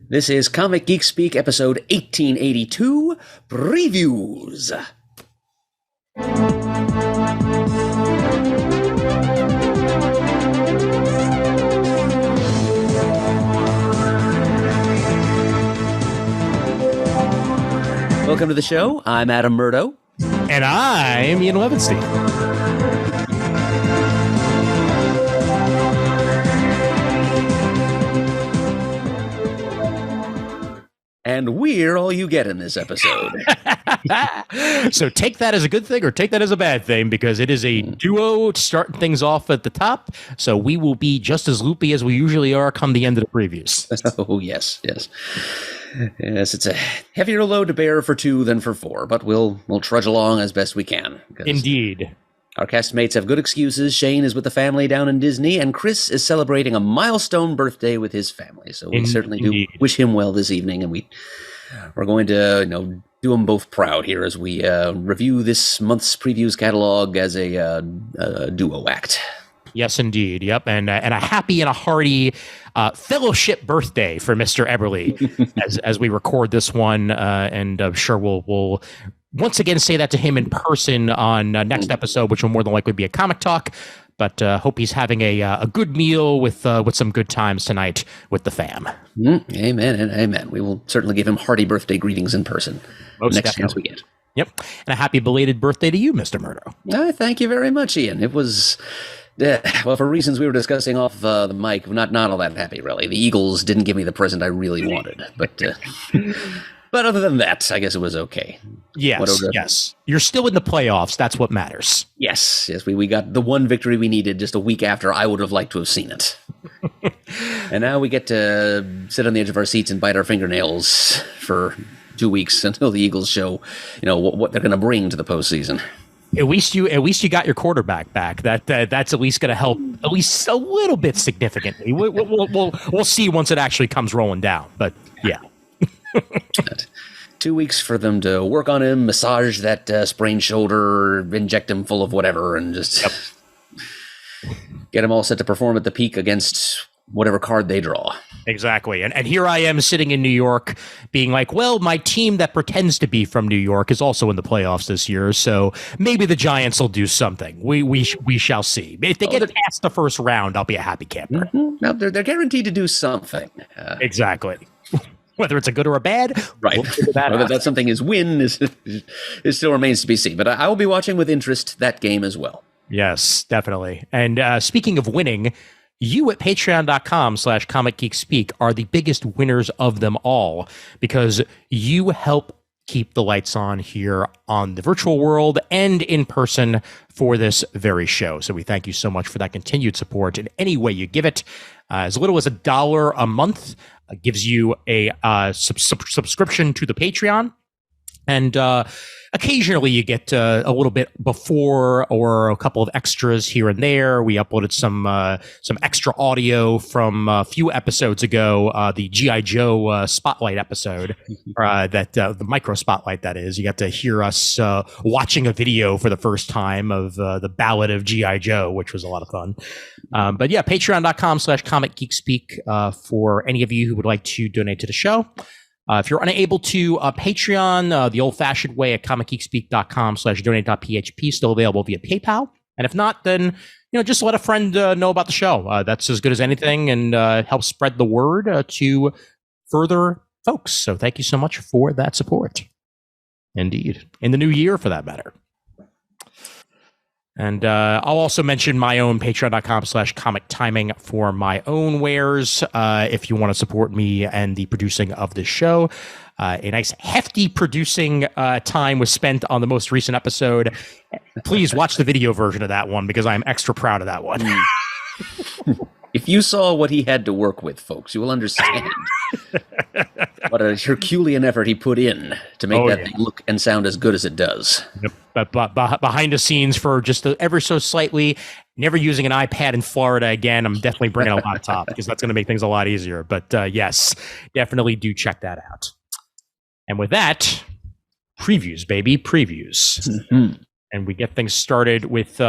This is Comic Geek Speak, episode 1882, Previews. Welcome to the show. I'm Adam Murdo. And I'm Ian Levinstein. And we're all you get in this episode. So take that as a good thing or take that as a bad thing, because it is a duo starting things off at the top. So we will be just as loopy as we usually are come the end of the previews. Oh, yes. Yes, it's a heavier load to bear for two than for four, but we'll trudge along as best we can. Indeed. Our castmates have good excuses. Shane is with the family down in Disney, and Chris is celebrating a milestone birthday with his family. So we certainly do wish him well this evening, and we're going to do them both proud here as we review this month's previews catalog as a duo act. Yes, indeed. Yep, and a happy and a hearty fellowship birthday for Mr. Eberly as we record this one, and I'm sure we'll once again say that to him in person on next episode, which will more than likely be a comic talk. But hope he's having a good meal with some good times tonight with the fam. Amen and amen. We will certainly give him hearty birthday greetings in person next chance we get. Yep, and a happy belated birthday to you, Mr. Murdo. Thank you very much, Ian. It was. Well, for reasons we were discussing off the mic, not all that happy, really. The Eagles didn't give me the present I really wanted, but other than that, I guess it was okay. Yes. You're still in the playoffs. That's what matters. Yes. We got the one victory we needed just a week after I would have liked to have seen it. And now we get to sit on the edge of our seats and bite our fingernails for 2 weeks until the Eagles show, what they're going to bring to the postseason. At least you got your quarterback back. That's at least going to help at least a little bit significantly. We'll see once it actually comes rolling down. But yeah. 2 weeks for them to work on him, massage that sprained shoulder, inject him full of whatever, and just get him all set to perform at the peak against whatever card they draw. Exactly. And here I am sitting in New York being like, well, my team that pretends to be from New York is also in the playoffs this year, so maybe the Giants will do something. We shall see. If they get past the first round, I'll be a happy camper. Mm-hmm. Now, they're guaranteed to do something. Exactly. Whether it's a good or a bad, right? Whether that something is win is still remains to be seen. But I will be watching with interest that game as well. Yes, definitely. And speaking of winning, you at patreon.com/comicgeekspeak are the biggest winners of them all, because you help keep the lights on here on the virtual world and in person for this very show. So we thank you so much for that continued support in any way you give it. As little as $1 a month gives you a subscription to the Patreon. And occasionally you get a little bit before or a couple of extras here and there. We uploaded some extra audio from a few episodes ago, the G.I. Joe Spotlight episode, the micro spotlight, that is. You got to hear us watching a video for the first time of the Ballad of G.I. Joe, which was a lot of fun. But yeah, patreon.com/comicgeekspeak for any of you who would like to donate to the show. If you're unable to, Patreon, the old-fashioned way at comicgeekspeak.com/donate.php, still available via PayPal. And if not, then just let a friend know about the show. That's as good as anything, and help spread the word to further folks. So thank you so much for that support. Indeed. In the new year, for that matter. And I'll also mention my own patreon.com/comic timing for my own wares. If you want to support me and the producing of this show. A nice hefty producing time was spent on the most recent episode. Please watch the video version of that one, because I'm extra proud of that one. If you saw what he had to work with, folks, you will understand what a Herculean effort he put in to make that thing look and sound as good as it does. Yep. But behind the scenes, for just ever so slightly, never using an iPad in Florida again. I'm definitely bringing a laptop, because that's going to make things a lot easier. But yes, definitely do check that out. And with that, previews, baby, previews. Mm-hmm. And we get things started with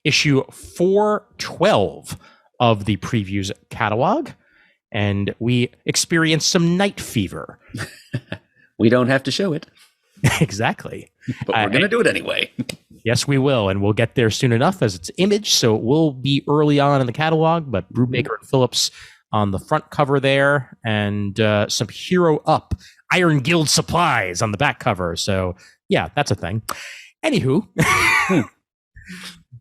issue 412 of the previews catalog. and we experience some night fever. We don't have to show it. Exactly. But we're going to do it anyway. Yes, we will, and we'll get there soon enough as it's Image, so it will be early on in the catalog, but Brubaker and Phillips on the front cover there, and some Hero Up Iron Guild supplies on the back cover. So, yeah, that's a thing. Anywho,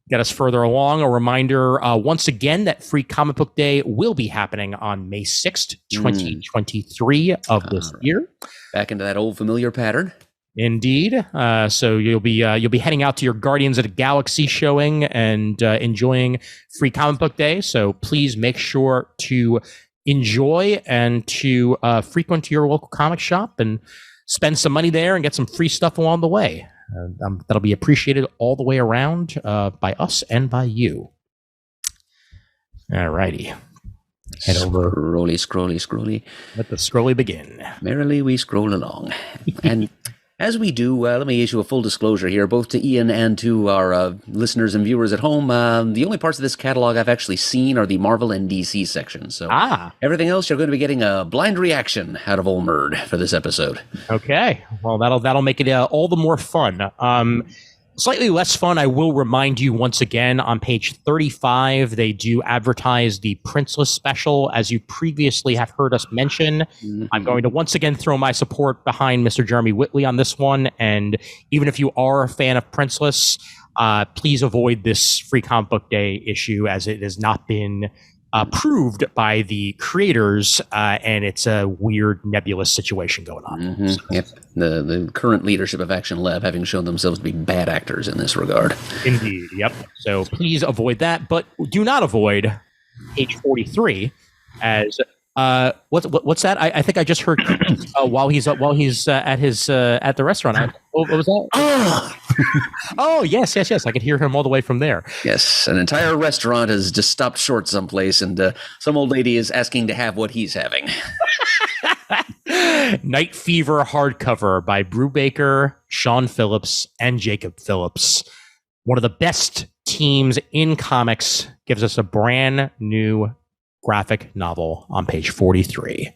get us further along. A reminder, once again, that Free Comic Book Day will be happening on May 6th, 2023 of this year. Back into that old familiar pattern. Indeed. So you'll be heading out to your Guardians of the Galaxy showing and enjoying Free Comic Book Day. So please make sure to enjoy and to frequent your local comic shop and spend some money there and get some free stuff along the way. That'll be appreciated all the way around by us and by you. All righty. Head over. Scrolly. Let the scrolly begin. Merrily we scroll along. And as we do, let me issue a full disclosure here, both to Ian and to our listeners and viewers at home. The only parts of this catalog I've actually seen are the Marvel and DC sections. So everything else, you're going to be getting a blind reaction out of old Murd for this episode. Okay. Well, that'll make it all the more fun. Slightly less fun, I will remind you once again, on page 35, they do advertise the Princeless special, as you previously have heard us mention. Mm-hmm. I'm going to once again throw my support behind Mr. Jeremy Whitley on this one, and even if you are a fan of Princeless, please avoid this Free Comic Book Day issue, as it has not been approved by the creators, and it's a weird, nebulous situation going on. Mm-hmm. So. Yep. The current leadership of Action Lab having shown themselves to be bad actors in this regard. Indeed, yep. So please avoid that, but do not avoid page 43 as what's that? I think I just heard while he's at the restaurant. What was that? Oh, yes. I could hear him all the way from there. Yes, an entire restaurant has just stopped short someplace, and some old lady is asking to have what he's having. Night Fever hardcover by Brubaker, Sean Phillips, and Jacob Phillips. One of the best teams in comics, gives us a brand new graphic novel on page 43.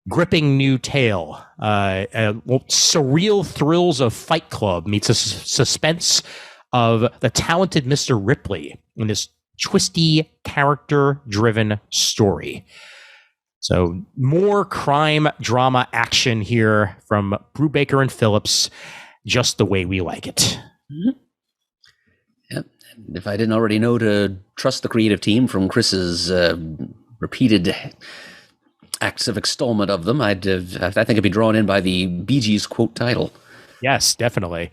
Gripping new tale. Surreal thrills of Fight Club meets the suspense of the talented Mr. Ripley in this twisty, character-driven story. So more crime, drama, action here from Brubaker and Phillips, just the way we like it. Mm-hmm. Yep. If I didn't already know to trust the creative team from Chris's repeated acts of extolment of them, I think I'd be drawn in by the Bee Gees quote title. Yes, definitely.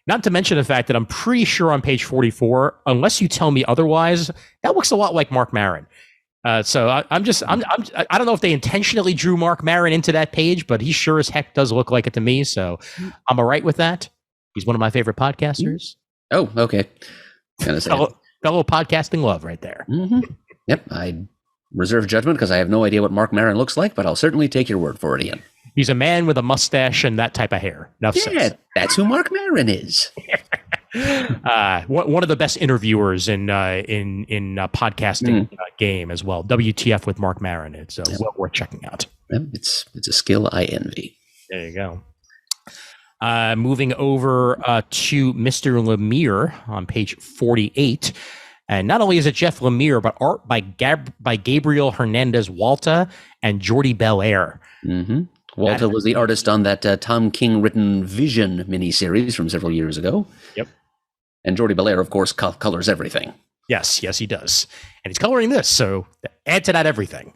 Not to mention the fact that I'm pretty sure on page 44, unless you tell me otherwise, that looks a lot like Mark Maron. So I don't know if they intentionally drew Mark Maron into that page, but he sure as heck does look like it to me. So I'm all right with that. He's one of my favorite podcasters. Oh, okay. Fellow podcasting love right there. Mm-hmm. Yep. I reserve judgment because I have no idea what Mark Maron looks like, but I'll certainly take your word for it, Ian. He's a man with a mustache and that type of hair. That's who Mark Maron is. One of the best interviewers in podcasting game as well. WTF with Mark Maron. It's well worth checking out. Yep, it's a skill I envy. There you go. Moving over to Mr. Lemire on page 48. And not only is it Jeff Lemire, but art by Gabriel Hernandez Walta and Jordi Belair. Mm-hmm. Walta was the artist on that Tom King written Vision miniseries from several years ago. Yep. And Jordi Belair, of course, colors everything. Yes, he does. And he's coloring this, so add to that everything.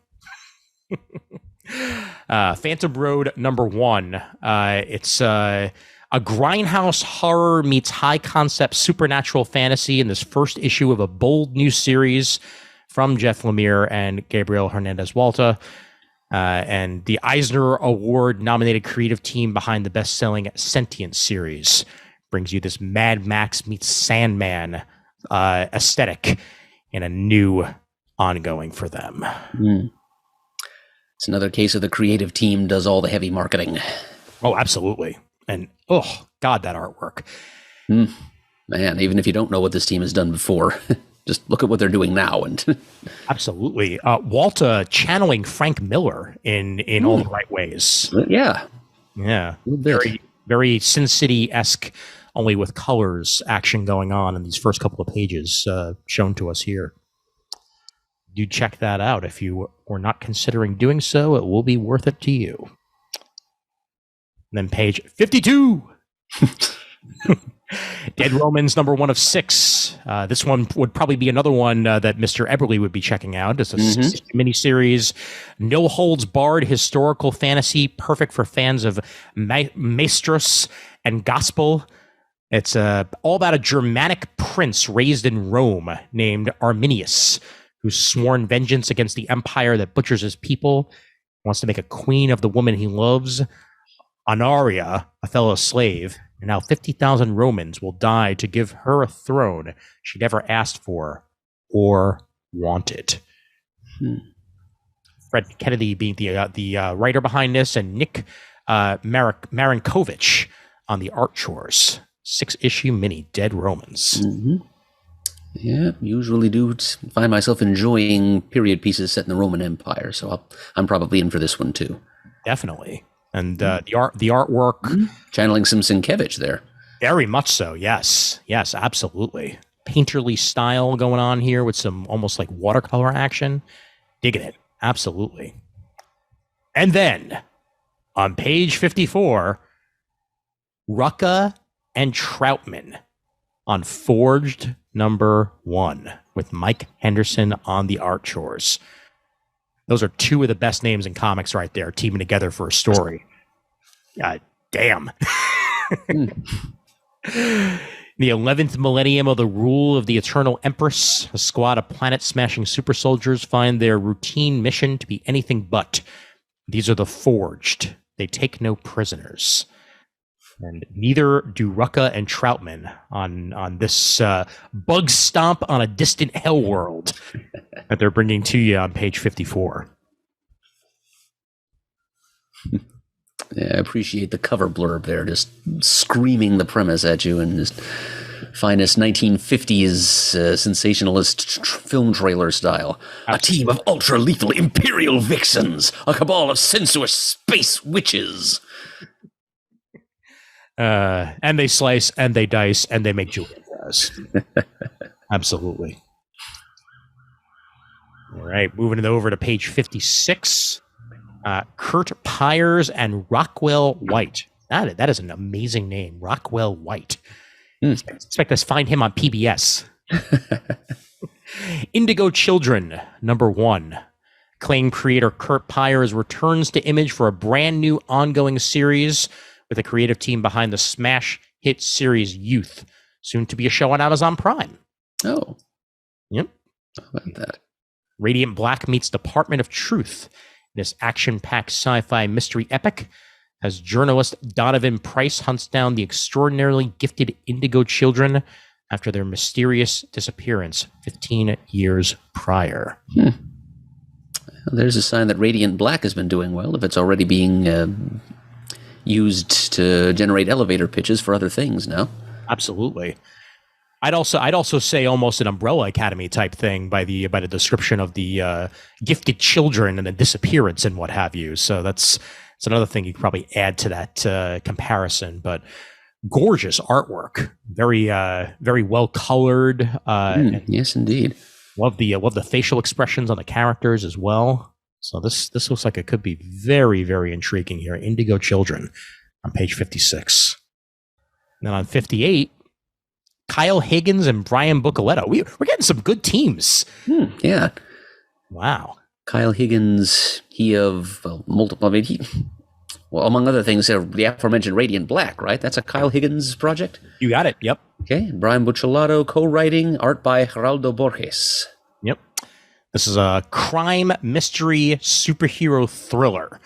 Phantom Road #1. It's a grindhouse horror meets high concept supernatural fantasy in this first issue of a bold new series from Jeff Lemire and Gabriel Hernandez Walta. And the Eisner Award nominated creative team behind the best-selling Sentient series brings you this Mad Max meets Sandman aesthetic in a new ongoing for them. It's another case of the creative team does all the heavy marketing. Oh, absolutely. And oh God, that artwork. Man, even if you don't know what this team has done before. just look at what they're doing now. And Absolutely. Walter channeling Frank Miller in all the right ways. Yeah. Yeah. Very, very Sin City-esque, only with colors action going on in these first couple of pages shown to us here. Do check that out. If you were not considering doing so, it will be worth it to you. And then page 52. Dead Romans, number 1 of 6. This one would probably be another one that Mr. Eberly would be checking out. It's a miniseries, no holds barred historical fantasy, perfect for fans of maestros and gospel. It's all about a Germanic prince raised in Rome named Arminius, who's sworn vengeance against the empire that butchers his people, wants to make a queen of the woman he loves, Honoria, a fellow slave, and now 50,000 Romans will die to give her a throne she never asked for or wanted. Fred Kennedy being the writer behind this, and Nick Marinkovich on the art chores. 6-issue mini, Dead Romans. Yeah, usually do find myself enjoying period pieces set in the Roman Empire, so I'm probably in for this one too. Definitely. And the artwork, channeling some Sienkiewicz there. Very much so. Yes, absolutely. Painterly style going on here with some almost like watercolor action. Digging it. Absolutely. And then on page 54, Rucka and Troutman on Forged number 1 with Mike Henderson on the art chores. Those are 2 of the best names in comics right there, teaming together for a story. God damn. The 11th millennium of the rule of the Eternal Empress, a squad of planet-smashing super soldiers find their routine mission to be anything but. These are the Forged. They take no prisoners. And neither do Rucka and Troutman on this bug stomp on a distant hell world that they're bringing to you on page 54. Yeah, I appreciate the cover blurb there, just screaming the premise at you in just finest 1950s sensationalist film trailer style. Absolutely. A team of ultra-lethal imperial vixens, a cabal of sensuous space witches. And they slice, and they dice, and they make Julian fries. Absolutely. All right, moving it over to page 56. Kurt Pyers and Rockwell White. That is an amazing name, Rockwell White. Expect us to find him on PBS. Indigo Children, number 1. Acclaimed creator Kurt Pyers returns to Image for a brand new ongoing series with a creative team behind the smash hit series Youth, soon to be a show on Amazon Prime. Oh. Yep. How about that? Radiant Black meets Department of Truth. This action-packed sci-fi mystery epic, as journalist Donovan Price hunts down the extraordinarily gifted Indigo Children after their mysterious disappearance 15 years prior. Well, there's a sign that Radiant Black has been doing well, if it's already being used to generate elevator pitches for other things now. Absolutely. I'd also say almost an Umbrella Academy type thing by the description of the gifted children and the disappearance and what have you. So that's another thing you could probably add to that comparison. But gorgeous artwork, very very well colored. Yes, indeed. Love the facial expressions on the characters as well. So this looks like it could be very, very intriguing here. Indigo Children on page 56. And then on 58, Kyle Higgins and Brian Bucoletto. We're getting some good teams. Yeah. Wow. Kyle Higgins, he of multiple, among other things, the aforementioned Radiant Black, right? That's a Kyle Higgins project? You got it. Yep. Okay. Brian Bucoletto, co-writing, art by Geraldo Borges. Yep. This is a crime mystery superhero thriller.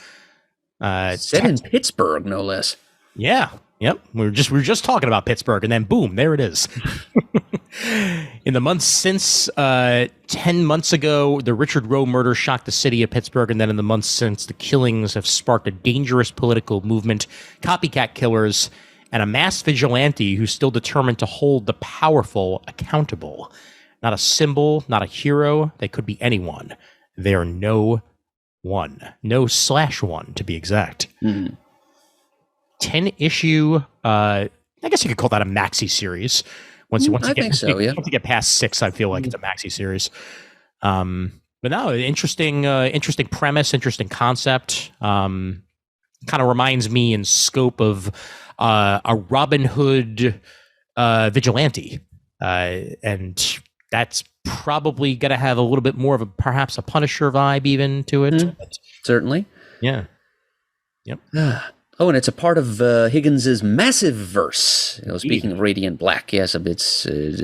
Set in Pittsburgh, no less. Yeah. Yep. We were just talking about Pittsburgh, and then boom, there it is. In the months since 10 months ago, the Richard Roe murder shocked the city of Pittsburgh, and then in the months since, the killings have sparked a dangerous political movement, copycat killers, and a mass vigilante who's still determined to hold the powerful accountable. not a symbol, not a hero. They could be anyone. They are no one. No/1 to be exact. 10 issue, I guess you could call that a maxi series. Once you get past 6, I feel like it's a maxi series. But no, interesting premise, interesting concept. Kind of reminds me in scope of a Robin Hood vigilante, and that's probably going to have a little bit more of perhaps a Punisher vibe even to it. Certainly. Yeah. Yep. Oh, and it's a part of Higgins's massive verse. Speaking of Radiant Black, yes, it's a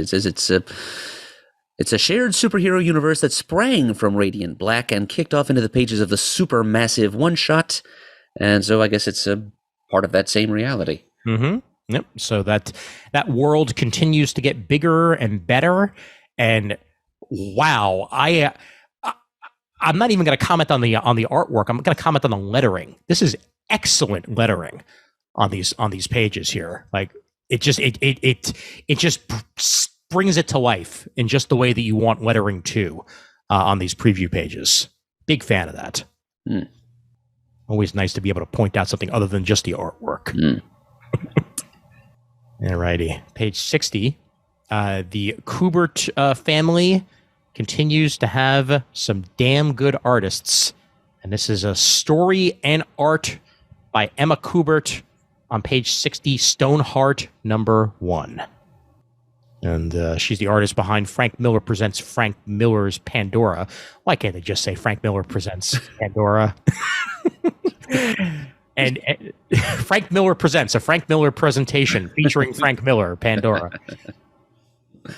shared superhero universe that sprang from Radiant Black and kicked off into the pages of the supermassive one-shot, and so I guess it's a part of that same reality. Yep. So that world continues to get bigger and better, and wow, I'm not even going to comment on the artwork. I'm going to comment on the lettering. This is excellent lettering on these pages here. Like it just brings it to life in just the way that you want lettering to on these preview pages. Big fan of that. Always nice to be able to point out something other than just the artwork. Alrighty, page 60. The Kubert family continues to have some damn good artists, and this is a story and art by Emma Kubert on page 60, Stoneheart #1. And she's the artist behind Frank Miller Presents Frank Miller's Pandora. Why can't they just say Frank Miller Presents Pandora? and Frank Miller Presents, a Frank Miller presentation featuring Frank Miller, Pandora.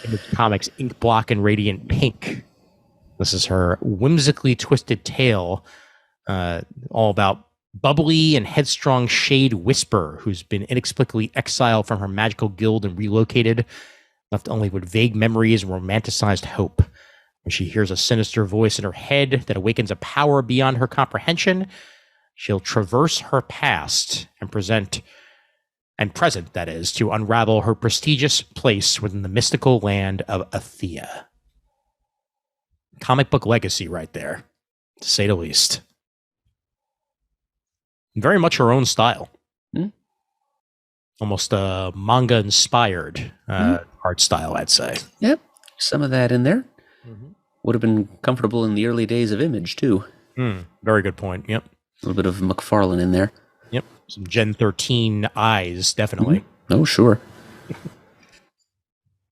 Image Comics, Ink Block, and Radiant Pink. This is her whimsically twisted tale, all about bubbly and headstrong Shade Whisper, who's been inexplicably exiled from her magical guild and relocated, left only with vague memories and romanticized hope. When she hears a sinister voice in her head that awakens a power beyond her comprehension, she'll traverse her past and present, that is, to unravel her prestigious place within the mystical land of Athea. Comic book legacy right there, to say the least. Very much her own style. Almost manga-inspired art style, I'd say. Yep, some of that in there. Would have been comfortable in the early days of Image, too. Very good point, yep. A little bit of McFarlane in there. Yep, some Gen 13 eyes, definitely. Oh, sure.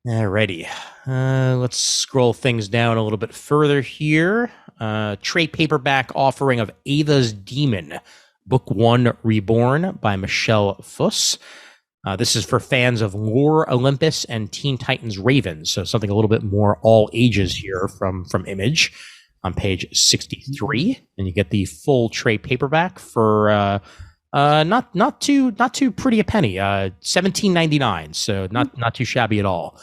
Alrighty. Let's scroll things down a little bit further here. Trade paperback offering of Ava's Demon, Book 1 Reborn by Michelle Fuss. This is for fans of Lore Olympus and Teen Titans Raven, so something a little bit more all ages here from Image on page 63, and you get the full trade paperback for not too pretty a penny, $17.99, so not too shabby at all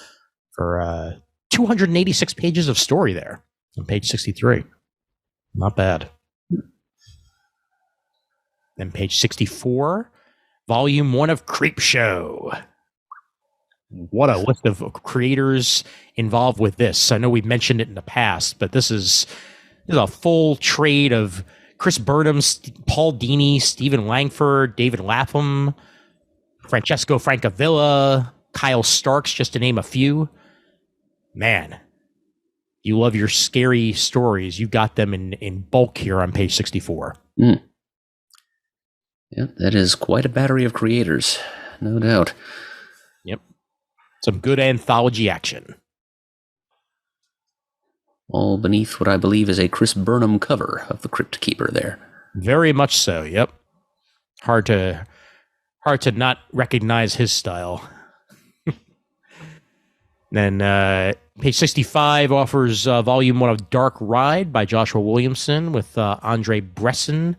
for 286 pages of story there on page 63. Not bad. Then page 64, volume 1 of Creepshow. What a list of creators involved with this. I know we've mentioned it in the past, but this is a full trade of Chris Burnham, Paul Dini, Stephen Langford, David Lapham, Francesco Francavilla, Kyle Starks, just to name a few. Man, you love your scary stories. You got them in bulk here on page 64. Yeah, that is quite a battery of creators, no doubt. Yep. Some good anthology action. All beneath what I believe is a Chris Burnham cover of the Crypt Keeper there. Very much so, yep. Hard to not recognize his style. Then page 65 offers volume 1 of Dark Ride by Joshua Williamson with Andre Bresson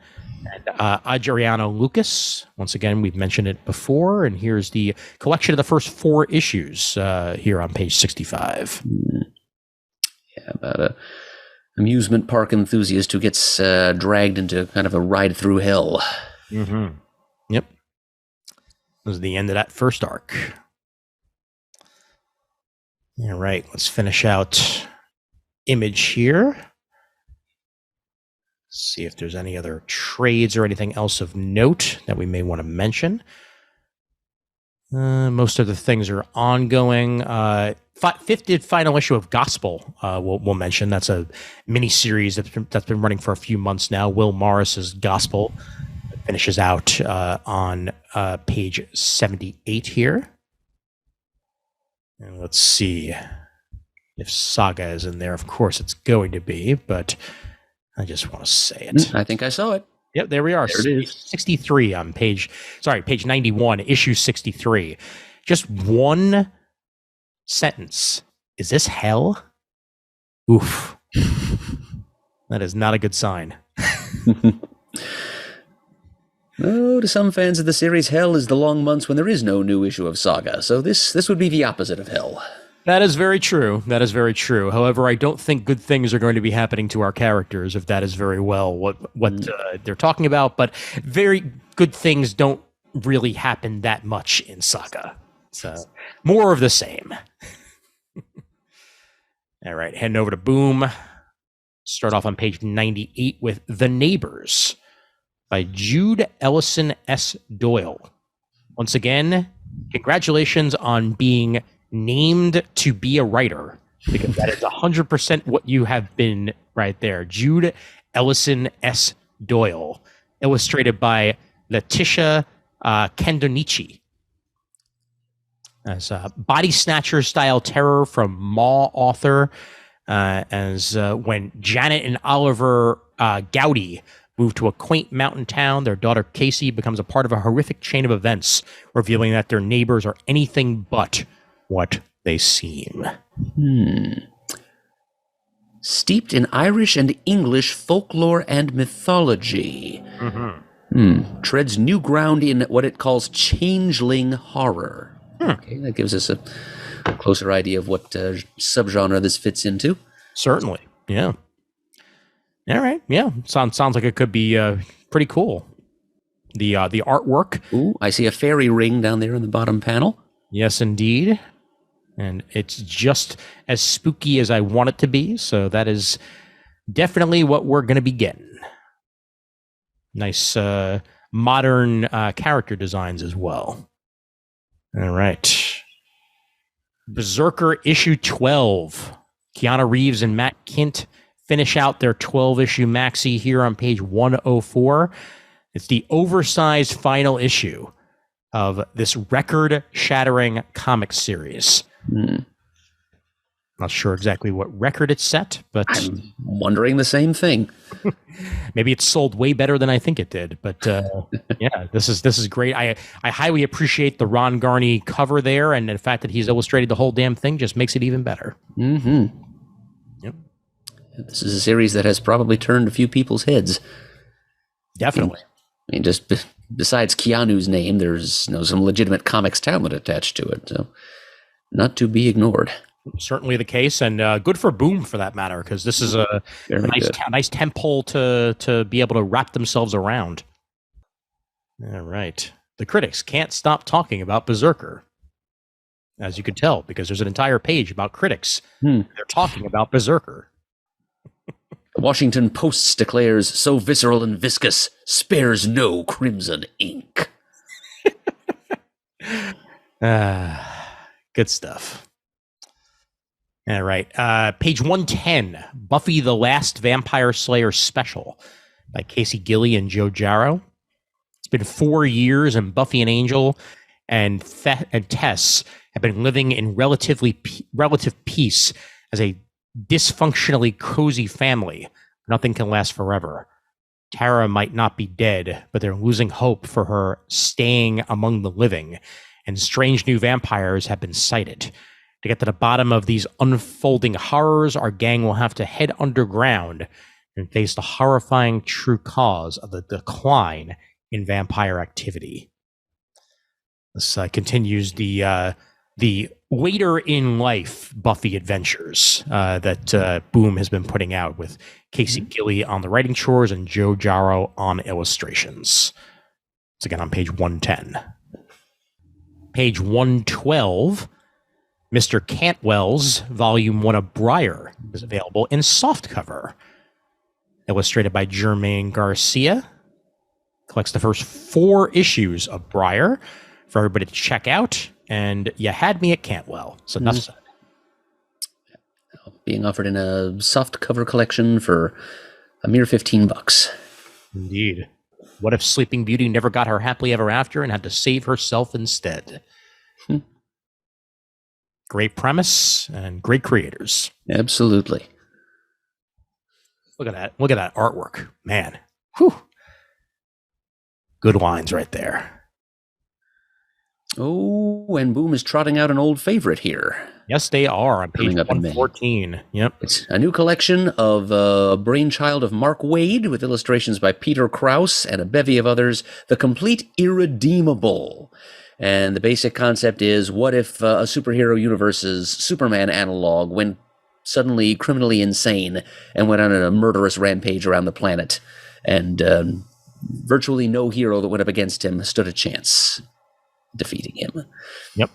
and Adriano Lucas. Once again, we've mentioned it before, and here's the collection of the first 4 issues here on page 65. Yeah, about a amusement park enthusiast who gets dragged into kind of a ride through hell. Yep. This is the end of that first arc. All right, let's finish out Image here. See if there's any other trades or anything else of note that we may want to mention. Most of the things are ongoing. Fifth final issue of Gospel, we'll mention. That's a mini series that's been running for a few months now. Will Morris's Gospel finishes out on page 78 here. And let's see if Saga is in there. Of course, it's going to be, but I just want to say it. I think I saw it. Yep, there we are. There it is. 63 on page 91, issue 63. Just one sentence. Is this hell? Oof. That is not a good sign. Oh, to some fans of the series, hell is the long months when there is no new issue of Saga. So this would be the opposite of hell. That is very true. That is very true. However, I don't think good things are going to be happening to our characters if that is very well what they're talking about. But very good things don't really happen that much in Saga. So more of the same. All right, heading over to Boom. Start off on page 98 with The Neighbors by Jude Ellison S. Doyle. Once again, congratulations on being named to be a writer, because that is 100% what you have been right there. Jude Ellison S. Doyle, illustrated by Letitia Kendonici. As a body snatcher style terror from Maw author, as when Janet and Oliver Gowdy move to a quaint mountain town, their daughter Casey becomes a part of a horrific chain of events, revealing that their neighbors are anything but what they seem. Steeped in Irish and English folklore and mythology. Treads new ground in what it calls changeling horror. Okay, that gives us a closer idea of what subgenre this fits into. Certainly, yeah. All right, yeah. Sounds like it could be pretty cool. The artwork. Ooh, I see a fairy ring down there in the bottom panel. Yes, indeed. And it's just as spooky as I want it to be, so that is definitely what we're going to be getting. Nice modern character designs as well. All right. Berserker issue 12. Keanu Reeves and Matt Kint finish out their 12-issue maxi here on page 104. It's the oversized final issue of this record-shattering comic series. Not sure exactly what record it's set, but I'm wondering the same thing. Maybe it's sold way better than I think it did. But yeah, this is great. I highly appreciate the Ron Garney cover there, and the fact that he's illustrated the whole damn thing just makes it even better. Yep. This is a series that has probably turned a few people's heads. Definitely. I mean, just besides Keanu's name, there's some legitimate comics talent attached to it, so not to be ignored. Certainly the case, and good for Boom for that matter, because this is a nice temple to be able to wrap themselves around. All right. The critics can't stop talking about Berserker, as you could tell, because there's an entire page about critics. They're talking about Berserker. The Washington Post declares, so visceral and viscous, spares no crimson ink. Good stuff. All right. Page 110, Buffy the Last Vampire Slayer Special by Casey Gilly and Joe Jarrow. It's been 4 years, and Buffy and Angel and Tess have been living in relative peace as a dysfunctionally cozy family. Nothing can last forever. Tara might not be dead, but they're losing hope for her staying among the living, and strange new vampires have been sighted. To get to the bottom of these unfolding horrors, our gang will have to head underground and face the horrifying true cause of the decline in vampire activity. This continues the later in life Buffy adventures that Boom has been putting out, with Casey Gilly on the writing chores and Joe Jarrow on illustrations. It's again on page 110. Page 112. Mr. Cantwell's Volume 1 of Briar is available in softcover. Illustrated by Germaine Garcia. Collects the first 4 issues of Briar for everybody to check out. And you had me at Cantwell. So that's being offered in a softcover collection for a mere $15. Indeed. What if Sleeping Beauty never got her happily ever after and had to save herself instead? Great premise and great creators. Absolutely. Look at that. Look at that artwork. Man. Whew. Good lines right there. Oh, and Boom is trotting out an old favorite here. Yes, they are on page 114. Yep. It's a new collection of brainchild of Mark Waid with illustrations by Peter Krause and a bevy of others. The Complete Irredeemable. And the basic concept is, what if a superhero universe's Superman analog went suddenly criminally insane and went on a murderous rampage around the planet, and virtually no hero that went up against him stood a chance defeating him. Yep.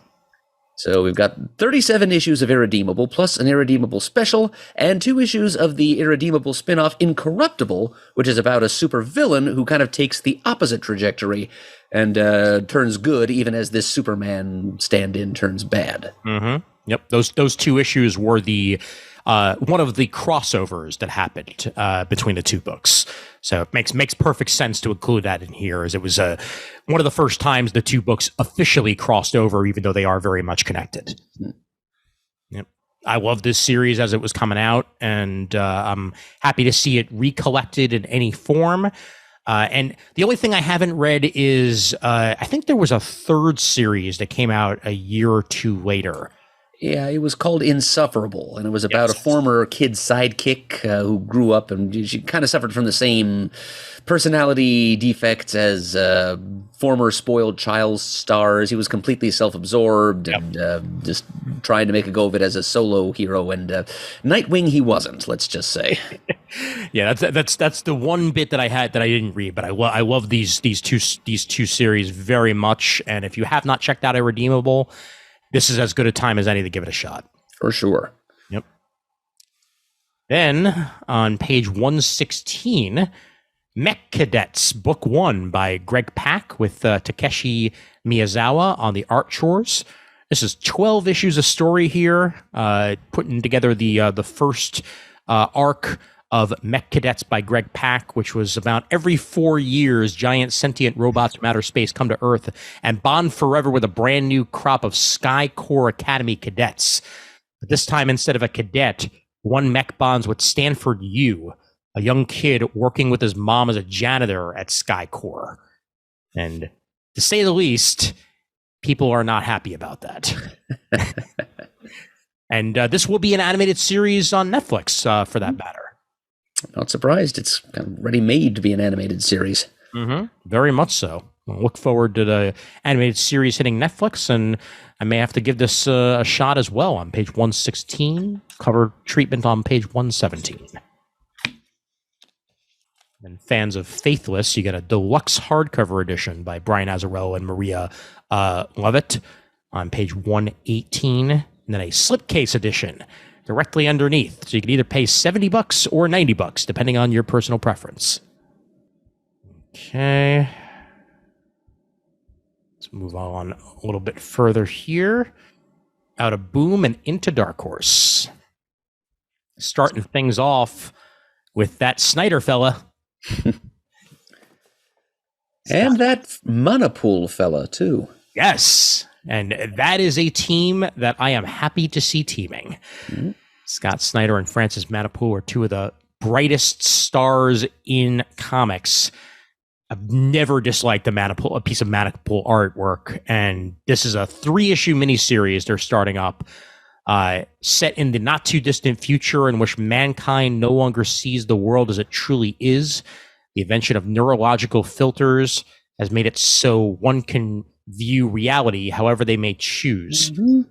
So we've got 37 issues of Irredeemable, plus an Irredeemable special, and 2 issues of the Irredeemable spin-off Incorruptible, which is about a supervillain who kind of takes the opposite trajectory and turns good, even as this Superman stand-in turns bad. Mm-hmm. Yep. Those 2 issues were the one of the crossovers that happened between the 2 books. So it makes perfect sense to include that in here, as it was one of the first times the 2 books officially crossed over, even though they are very much connected. Yep. I love this series as it was coming out, and I'm happy to see it recollected in any form. And the only thing I haven't read is I think there was a 3rd series that came out a year or 2 later. Yeah, it was called Insufferable, and it was about a former kid sidekick who grew up, and she kind of suffered from the same personality defects as former spoiled child stars. He was completely self-absorbed and just trying to make a go of it as a solo hero, and Nightwing he wasn't, let's just say. Yeah, that's the one bit that I had that I didn't read, but I love these two series very much, and if you have not checked out Irredeemable, this is as good a time as any to give it a shot. For sure. Yep. Then, on page 116, Mech Cadets, Book 1 by Greg Pak with Takeshi Miyazawa on the art chores. This is 12 issues of story here, putting together the first arc of Mech Cadets by Greg Pak, which was about every 4 years, giant sentient robots from outer space come to Earth and bond forever with a brand new crop of Sky Corps Academy cadets. But this time, instead of a cadet, one mech bonds with Stanford U, a young kid working with his mom as a janitor at Sky Corps. And to say the least, people are not happy about that. And this will be an animated series on Netflix, for that matter. Not surprised. It's kind of ready-made to be an animated series. Mm-hmm. Very much so. I'll look forward to the animated series hitting Netflix, and I may have to give this a shot as well on page 116. Cover treatment on page 117. And fans of Faithless, you get a deluxe hardcover edition by Brian Azzarello and Maria Lovett on page 118, and then a slipcase edition directly underneath. So you can either pay $70 or $90, depending on your personal preference. Okay. Let's move on a little bit further here. Out of Boom and into Dark Horse. Starting things off with that Snyder fella. And that Monopool fella, too. Yes. And that is a team that I am happy to see teaming. Mm-hmm. Scott Snyder and Francis Matapool are 2 of the brightest stars in comics. I've never disliked a piece of Matapool artwork, and this is a 3-issue miniseries they're starting up, set in the not-too-distant future in which mankind no longer sees the world as it truly is. The invention of neurological filters has made it so one can view reality however they may choose. Mm-hmm.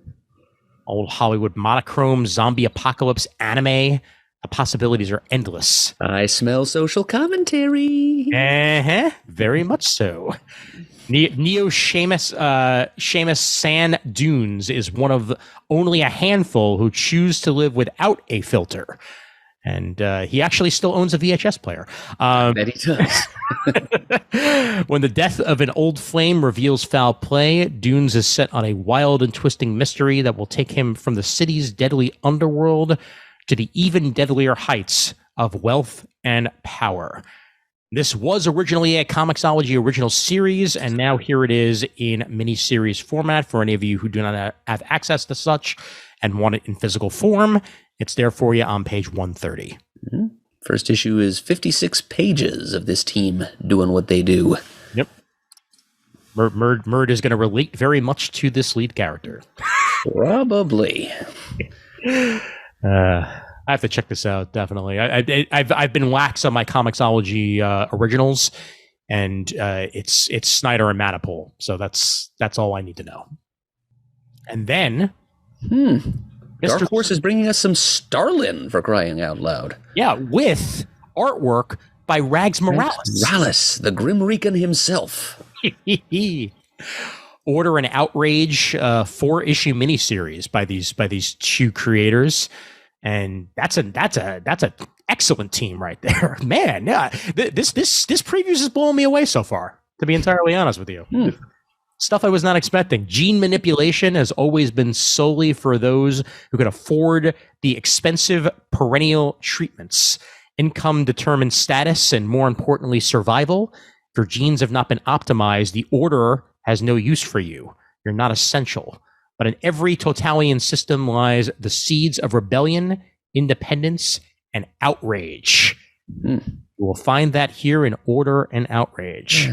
Old Hollywood monochrome, zombie apocalypse, anime. The possibilities are endless. I smell social commentary. Very much so. Neo Seamus Sand Dunes is one of only a handful who choose to live without a filter. And he actually still owns a VHS player. That he does. When the death of an old flame reveals foul play, Dunes is set on a wild and twisting mystery that will take him from the city's deadly underworld to the even deadlier heights of wealth and power. This was originally a Comixology original series, and now here it is in miniseries format for any of you who do not have access to such and want it in physical form. It's there for you on page 130. Mm-hmm. First issue is 56 pages of this team doing what they do. Yep. Murd is going to relate very much to this lead character. Probably. I have to check this out, definitely. I've been lax on my Comixology originals, and it's Snyder and Manapul, so that's all I need to know. And then... Dark Horse is bringing us some Starlin, for crying out loud. Yeah, with artwork by Rags Morales. Morales, the Grim Reaper himself. Order and Outrage 4-issue miniseries by these two creators, and that's an excellent team right there, man. Yeah, this previews is blowing me away so far, to be entirely honest with you. Stuff I was not expecting. Gene manipulation has always been solely for those who can afford the expensive perennial treatments. Income determines status and, more importantly, survival. If your genes have not been optimized, the order has no use for you. You're not essential. But in every totalitarian system lies the seeds of rebellion, independence, and outrage. You will find that here in Order and Outrage.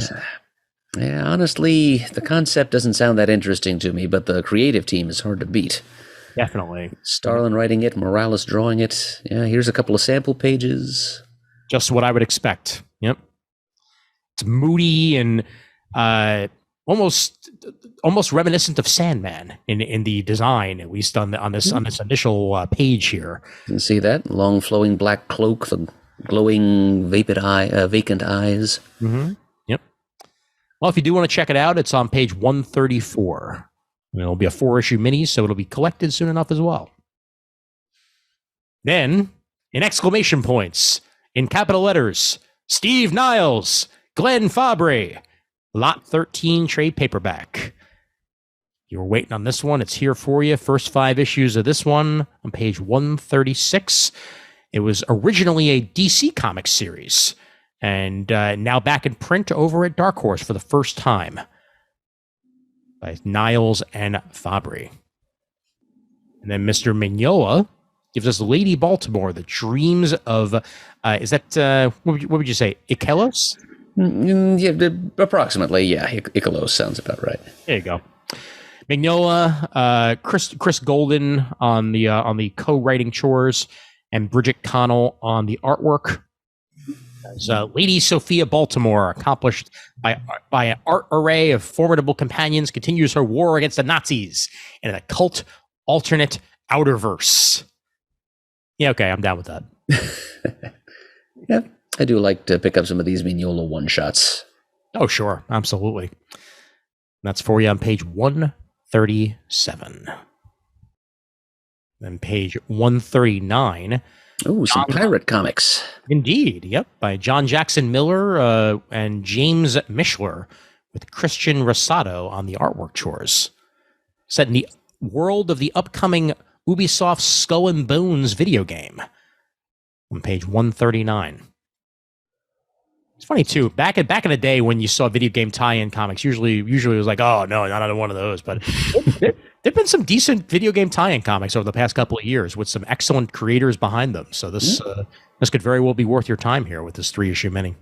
Yeah, honestly, the concept doesn't sound that interesting to me, but the creative team is hard to beat. Definitely. Starlin writing it, Morales drawing it. Yeah, here's a couple of sample pages. Just what I would expect. Yep. It's moody and almost reminiscent of Sandman in the design, at least on this initial page here. You can see that long flowing black cloak, the glowing vacant eyes. Mm-hmm. Yep. Well, if you do want to check it out, it's on page 134. It'll be a 4-issue mini, so it'll be collected soon enough as well. Then, in exclamation points, in capital letters, Steve Niles, Glenn Fabre, Lot 13 trade paperback. You were waiting on this one. It's here for you. First 5 issues of this one on page 136. It was originally a DC Comics series, and now back in print over at Dark Horse for the first time by Niles and Fabre. And then Mr. Mignola gives us Lady Baltimore, the dreams of, is that, what would you say, Ikelos? Yeah, approximately, yeah. Ikelos sounds about right. There you go. Mignola, Chris Golden on the co-writing chores, and Bridget Connell on the artwork. As Lady Sophia Baltimore, accomplished by an art array of formidable companions, continues her war against the Nazis in an occult alternate outerverse. Yeah, okay, I'm down with that. Yeah, I do like to pick up some of these Mignola one-shots. Oh, sure, absolutely. That's for you on page 137. Then page 139. Oh, some pirate comics. Indeed, yep, by John Jackson Miller and James Mishler, with Christian Rosado on the artwork chores. Set in the world of the upcoming Ubisoft Skull and Bones video game. On page 139. It's funny too. Back in the day when you saw video game tie-in comics, usually it was like, oh no, not another one of those. But there've been some decent video game tie-in comics over the past couple of years with some excellent creators behind them. So this could very well be worth your time here with this 3-issue mini.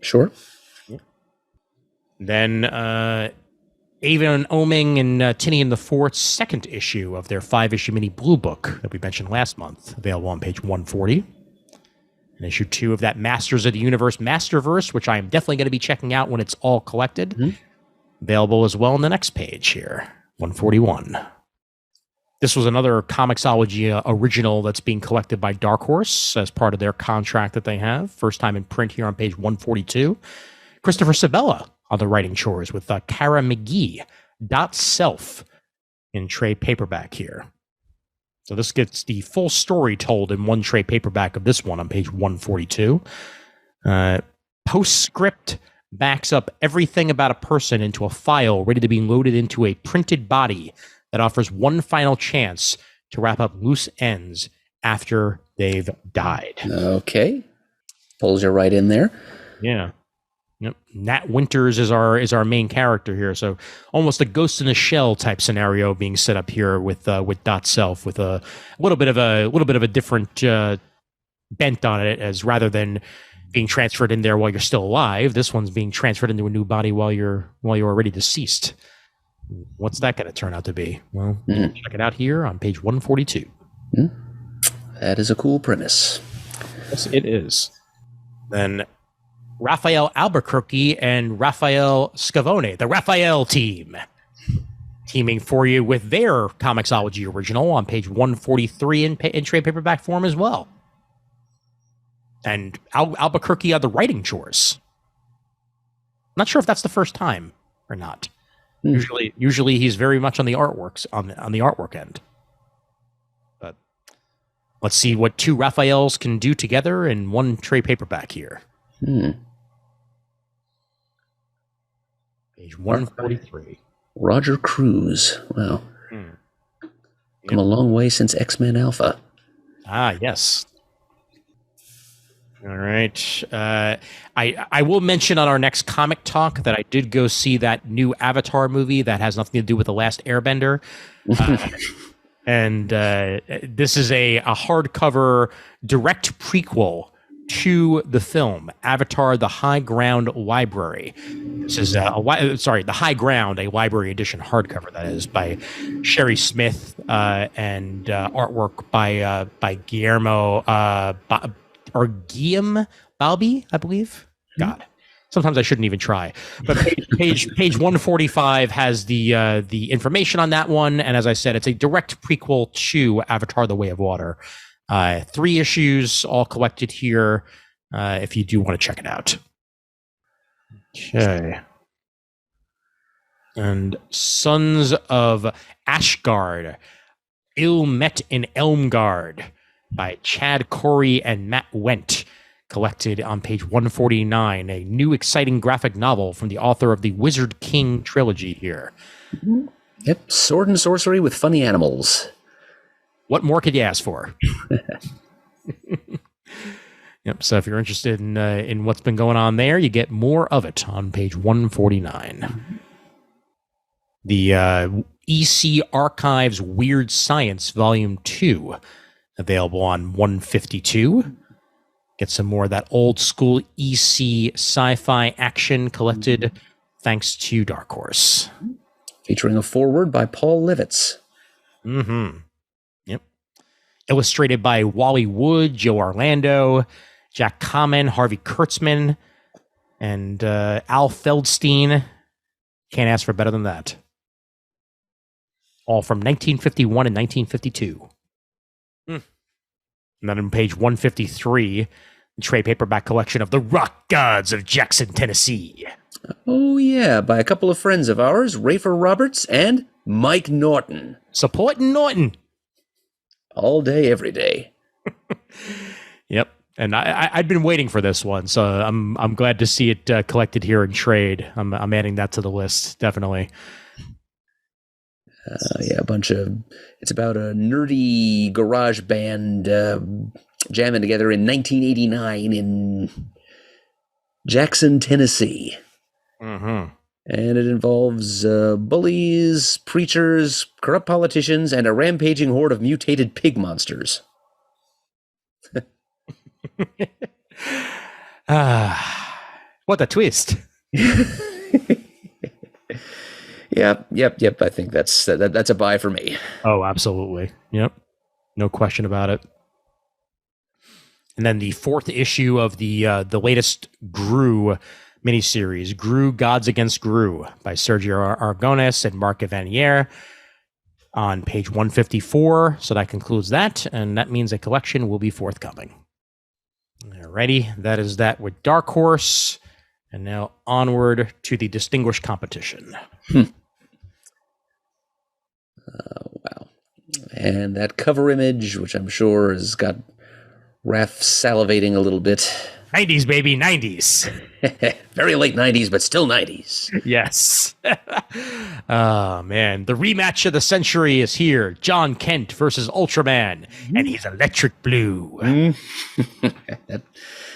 Sure. Then Avon Oming and Tinian the Fourth's second issue of their 5-issue mini Blue Book that we mentioned last month, available on page 140. And issue 2 of that Masters of the Universe Masterverse, which I am definitely going to be checking out when it's all collected. Available as well on the next page here, 141. This was another Comixology original that's being collected by Dark Horse as part of their contract that they have. First time in print here on page 142. Christopher Sabella on the writing chores with Kara McGee, .self in trade paperback here. So this gets the full story told in one trade paperback of this one on page 142. Postscript backs up everything about a person into a file ready to be loaded into a printed body that offers one final chance to wrap up loose ends after they've died. Okay. Pulls you right in there. Yeah. Yep. Nat Winters is our main character here, so almost a Ghost in a Shell type scenario being set up here with .self, with a little bit of a different bent on it, as rather than being transferred in there while you're still alive, this one's being transferred into a new body while you're already deceased. What's that going to turn out to be? Well, check it out here on page 142. That is a cool premise. Yes, it is. Then Raphael Albuquerque and Raphael Scavone, the Raphael team, teaming for you with their Comixology original on page 143 in trade paperback form as well. And Albuquerque on the writing chores. Not sure if that's the first time or not. Usually he's very much on the artworks on the artwork end. But let's see what two Raphaels can do together in one trade paperback here. Page 143. Roger Cruz. Wow. Come a long way since X-Men Alpha. Ah, yes. All right. I will mention on our next comic talk that I did go see that new Avatar movie that has nothing to do with The Last Airbender. And this is a hardcover direct prequel to the film Avatar: The High Ground Library. This is The High Ground, a library edition hardcover, that is, by Sherry Smith and artwork by Guillermo or Guillaume Balbi, I believe. God, sometimes I shouldn't even try. But page 145 has the information on that one, and as I said, it's a direct prequel to Avatar: The Way of Water. 3 issues, all collected here, if you do want to check it out. Okay. And Sons of Ashgard, Ill-Met in Elmgard, by Chad Corey and Matt Wendt, collected on page 149, a new exciting graphic novel from the author of the Wizard King trilogy here. Yep, sword and sorcery with funny animals. What more could you ask for? Yep. So if you're interested in what's been going on there, you get more of it on page 149. The EC Archives Weird Science Volume 2, available on 152. Get some more of that old school EC sci-fi action collected thanks to Dark Horse. Featuring a foreword by Paul Levitz. Yep. Illustrated by Wally Wood, Joe Orlando, Jack Kamen, Harvey Kurtzman, and Al Feldstein. Can't ask for better than that. All from 1951 and 1952. And then on page 153, the trade paperback collection of The Rock Gods of Jackson, Tennessee. Oh, yeah, by a couple of friends of ours, Rafer Roberts and Mike Norton. Supporting Norton. All day, every day. Yep. And I'd been waiting for this one, so I'm glad to see it collected here in trade. I'm adding that to the list, definitely. Yeah, it's about a nerdy garage band jamming together in 1989 in Jackson, Tennessee. And it involves bullies, preachers, corrupt politicians, and a rampaging horde of mutated pig monsters. What a twist. Yep. I think that's a buy for me. Oh, absolutely. Yep. No question about it. And then the 4th issue of the latest Gru miniseries, Gru Gods Against Gru, by Sergio Aragonés and Marc Evanier, on page 154. So that concludes that, and that means a collection will be forthcoming. Alrighty, that is that with Dark Horse. And now onward to the distinguished competition. Wow. And that cover image, which I'm sure has got Raph salivating a little bit. 90s, baby, 90s. Very late 90s, but still 90s. Yes. Oh, man. The rematch of the century is here. John Kent versus Ultraman. And he's electric blue.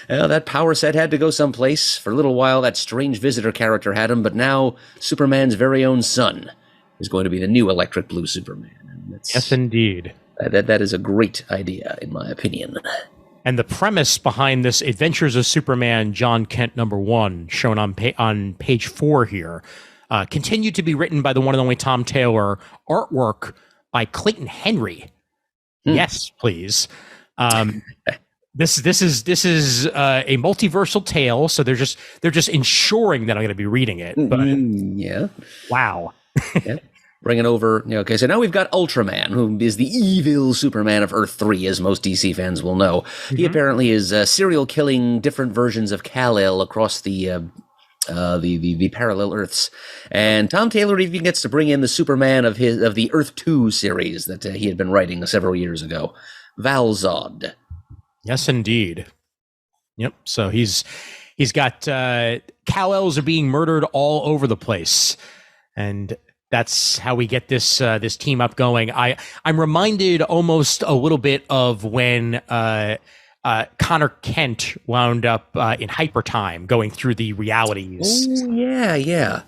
That power set had to go someplace. For a little while, that strange visitor character had him, but now Superman's very own son is going to be the new electric blue Superman. And yes, indeed. That is a great idea, in my opinion. And the premise behind this Adventures of Superman, John Kent #1, shown on page 4 here, continued to be written by the one and only Tom Taylor, artwork by Clayton Henry. Yes, please. This is a multiversal tale, so they're just ensuring that I'm going to be reading it. But yeah, wow. Yeah. Bringing over, okay, so now we've got Ultraman, who is the evil Superman of Earth 3, as most DC fans will know. He apparently is serial killing different versions of Kal-El across the parallel Earths. And Tom Taylor even gets to bring in the Superman of the Earth 2 series that he had been writing several years ago, Val-Zod. Yes, indeed. Yep. So he's got Kal-Els are being murdered all over the place, and that's how we get this team up going. I'm reminded almost a little bit of when Connor Kent wound up in Hyper Time, going through the realities. Oh yeah.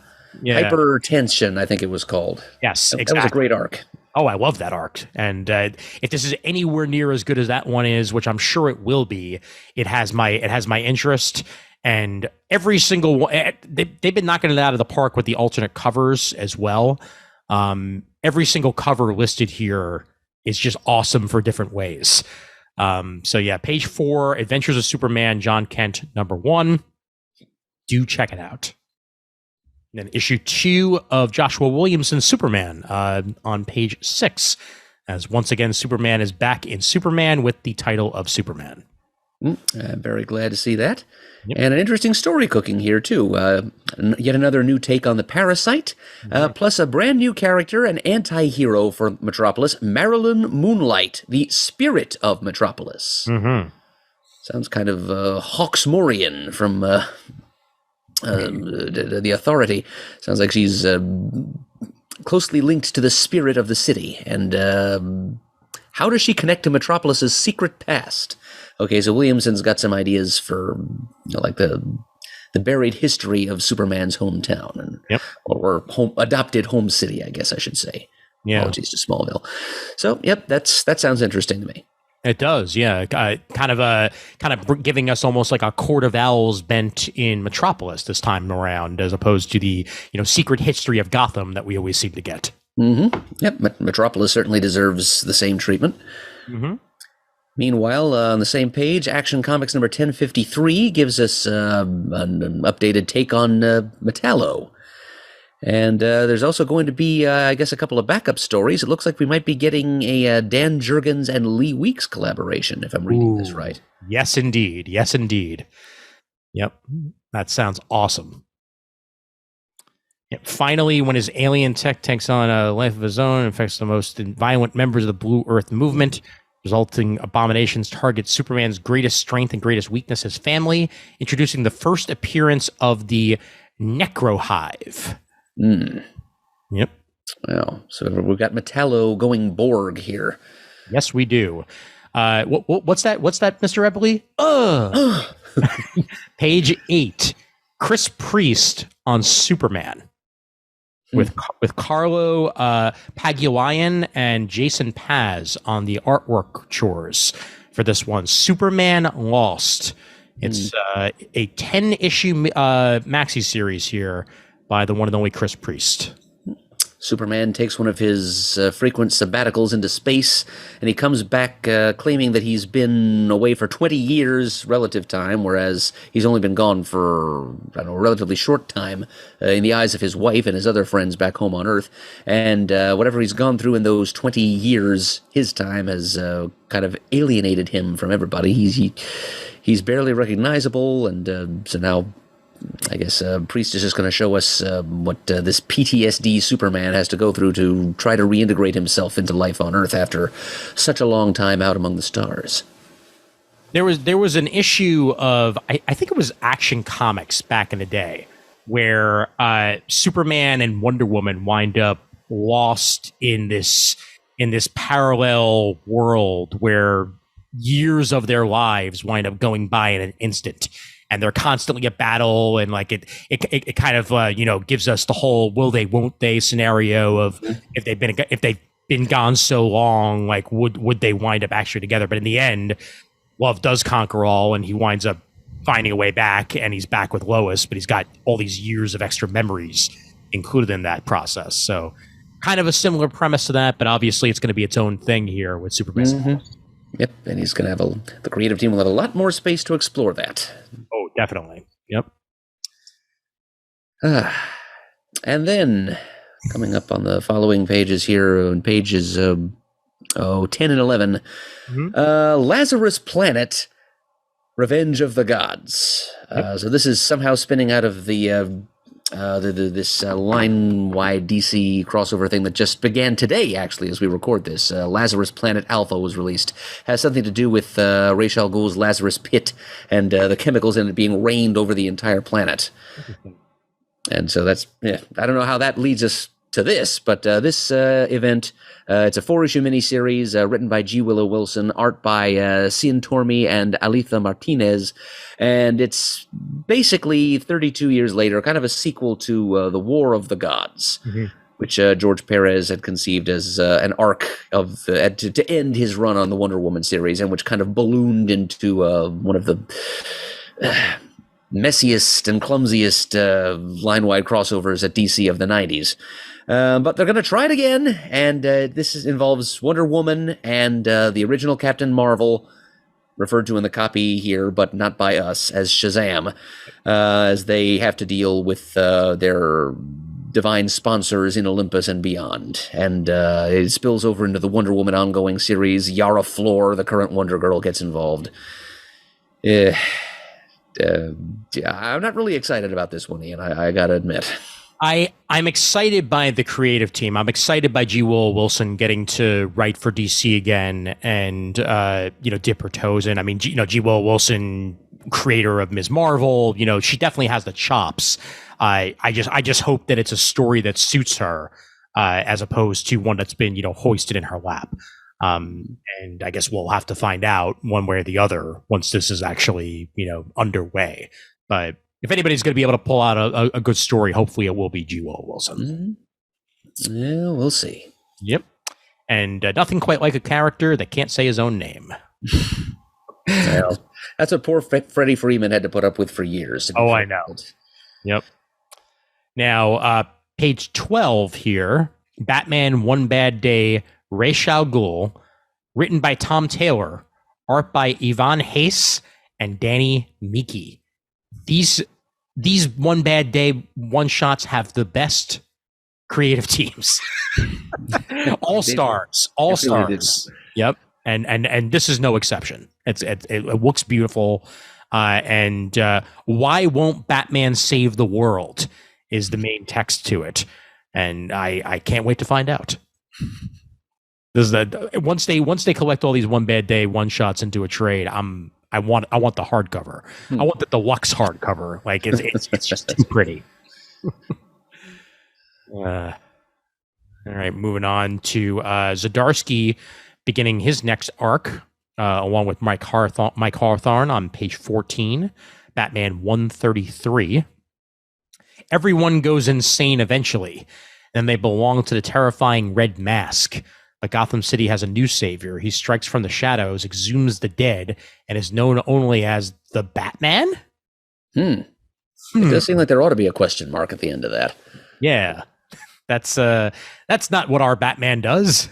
Hypertension, I think it was called. Yes, exactly. That was a great arc. Oh, I love that arc. And if this is anywhere near as good as that one is, which I'm sure it will be, it has my interest. And every single one, they've been knocking it out of the park with the alternate covers as well. Every single cover listed here is just awesome for different ways. So yeah, page 4, Adventures of Superman, John Kent #1. Do check it out. And then issue 2 of Joshua Williamson's Superman on page 6, as once again Superman is back in Superman with the title of Superman. I'm very glad to see that. Yep. And an interesting story cooking here, too. Yet another new take on the Parasite, plus a brand new character, an anti-hero for Metropolis, Marilyn Moonlight, the spirit of Metropolis. Sounds kind of Hawksmorian from the Authority. Sounds like she's closely linked to the spirit of the city. And how does she connect to Metropolis's secret past? Okay, so Williamson's got some ideas for like the buried history of Superman's hometown, and or adopted home city, I guess I should say. Yeah. Apologies to Smallville. So, yep, that sounds interesting to me. It does, yeah. Kind of giving us almost like a Court of Owls bent in Metropolis this time around, as opposed to the secret history of Gotham that we always seem to get. Yep, Metropolis certainly deserves the same treatment. Meanwhile, on the same page, Action Comics number 1053 gives us an updated take on Metallo. And there's also going to be, I guess, a couple of backup stories. It looks like we might be getting a Dan Jurgens and Lee Weeks collaboration, if I'm reading this right. Yes, indeed. Yes, indeed. Yep, that sounds awesome. Yep. Finally, when his alien tech takes on a life of his own and affects the most violent members of the Blue Earth movement, resulting abominations target Superman's greatest strength and greatest weakness, his family, introducing the first appearance of the Necro Hive. Yep. Well, so we've got Metallo going Borg here. Yes, we do. What's that, Mr. Eberly? Page 8, Chris Priest on Superman. With Carlo Pagulayan and Jason Paz on the artwork chores for this one, Superman Lost. It's a 10-issue maxi series here by the one and only Chris Priest. Superman takes one of his frequent sabbaticals into space, and he comes back claiming that he's been away for 20 years relative time, whereas he's only been gone for, a relatively short time in the eyes of his wife and his other friends back home on Earth. And whatever he's gone through in those 20 years, his time has kind of alienated him from everybody. He's barely recognizable, and so now I guess Priest is just going to show us what this PTSD Superman has to go through to try to reintegrate himself into life on Earth after such a long time out among the stars. There was an issue of I think it was Action Comics back in the day where Superman and Wonder Woman wind up lost in this parallel world where years of their lives wind up going by in an instant, and they're constantly at battle, and like it kind of gives us the whole will they won't they scenario of if they've been gone so long, like would they wind up actually together. But in the end, love does conquer all, and he winds up finding a way back, and he's back with Lois, but he's got all these years of extra memories included in that process. So kind of a similar premise to that, but obviously it's going to be its own thing here with Superman. Mm-hmm. Yep, and he's going to have the creative team will have a lot more space to explore that. Oh, definitely. Yep. And then, coming up on the following pages here, on pages 10 and 11, Lazarus Planet, Revenge of the Gods. So this is somehow spinning out of this line-wide DC crossover thing that just began today, actually, as we record this. Lazarus Planet Alpha was released. Has something to do with Ra's al Ghul's Lazarus Pit and the chemicals in it being rained over the entire planet. And so that's, I don't know how that leads us to this, but this event, it's a 4-issue miniseries written by G. Willow Wilson, art by Cian Tormey and Alitha Martinez, and it's basically 32 years later, kind of a sequel to The War of the Gods, which George Perez had conceived as an arc of to end his run on the Wonder Woman series, and which kind of ballooned into one of the messiest and clumsiest line-wide crossovers at DC of the 90s. But they're going to try it again, and this involves Wonder Woman and the original Captain Marvel, referred to in the copy here, but not by us, as Shazam, as they have to deal with their divine sponsors in Olympus and beyond. And it spills over into the Wonder Woman ongoing series. Yara Flor, the current Wonder Girl, gets involved. I'm not really excited about this one, Ian, I gotta admit. I'm excited by the creative team. I'm excited by G. Willow Wilson getting to write for DC again and dip her toes in. I mean, G. Willow Wilson, creator of Ms. Marvel, she definitely has the chops. I just hope that it's a story that suits her as opposed to one that's been hoisted in her lap. And I guess we'll have to find out one way or the other once this is actually underway. But if anybody's going to be able to pull out a good story, hopefully it will be G. Willow Wilson. Yeah, we'll see. Yep. And nothing quite like a character that can't say his own name. Well, that's what poor Freddie Freeman had to put up with for years. I know. Yep. Now, page 12 here, Batman One Bad Day, Ra's al Ghul, written by Tom Taylor, art by Ivan Hayes and Danny Miki. These One Bad Day one-shots have the best creative teams. All stars. Yep. And this is no exception. It looks beautiful. And why won't Batman save the world is the main text to it. And I can't wait to find out. Once they collect all these One Bad Day one-shots into a trade, I want the hardcover. I want the deluxe hardcover. Like it's just too pretty. All right, moving on to Zdarsky beginning his next arc, along with Mike Hawthorne on page 14, Batman 133. Everyone goes insane eventually, and they belong to the terrifying Red Mask. But Gotham City has a new savior. He strikes from the shadows, exhumes the dead, and is known only as the Batman? It does seem like there ought to be a question mark at the end of that. Yeah. That's not what our Batman does.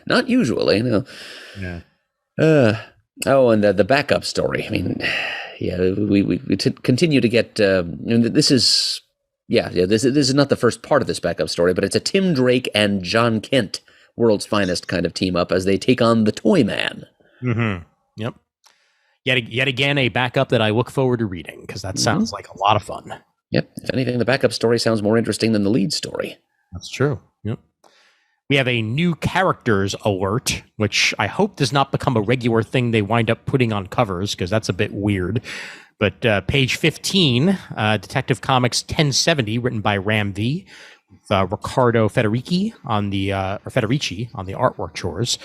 Not usually, no. Yeah. And the backup story. I mean, yeah, we continue to get. This is. This is not the first part of this backup story, but it's a Tim Drake and John Kent, world's finest kind of team up as they take on the Toy Man. Mm-hmm. Yep. yet again, a backup that I look forward to reading because that sounds like a lot of fun. Yep. If anything, the backup story sounds more interesting than the lead story. That's true. Yep. We have a new characters alert, which I hope does not become a regular thing they wind up putting on covers because that's a bit weird. But page 15, Detective Comics 1070, written by Ram V, with Riccardo Federici on the artwork chores.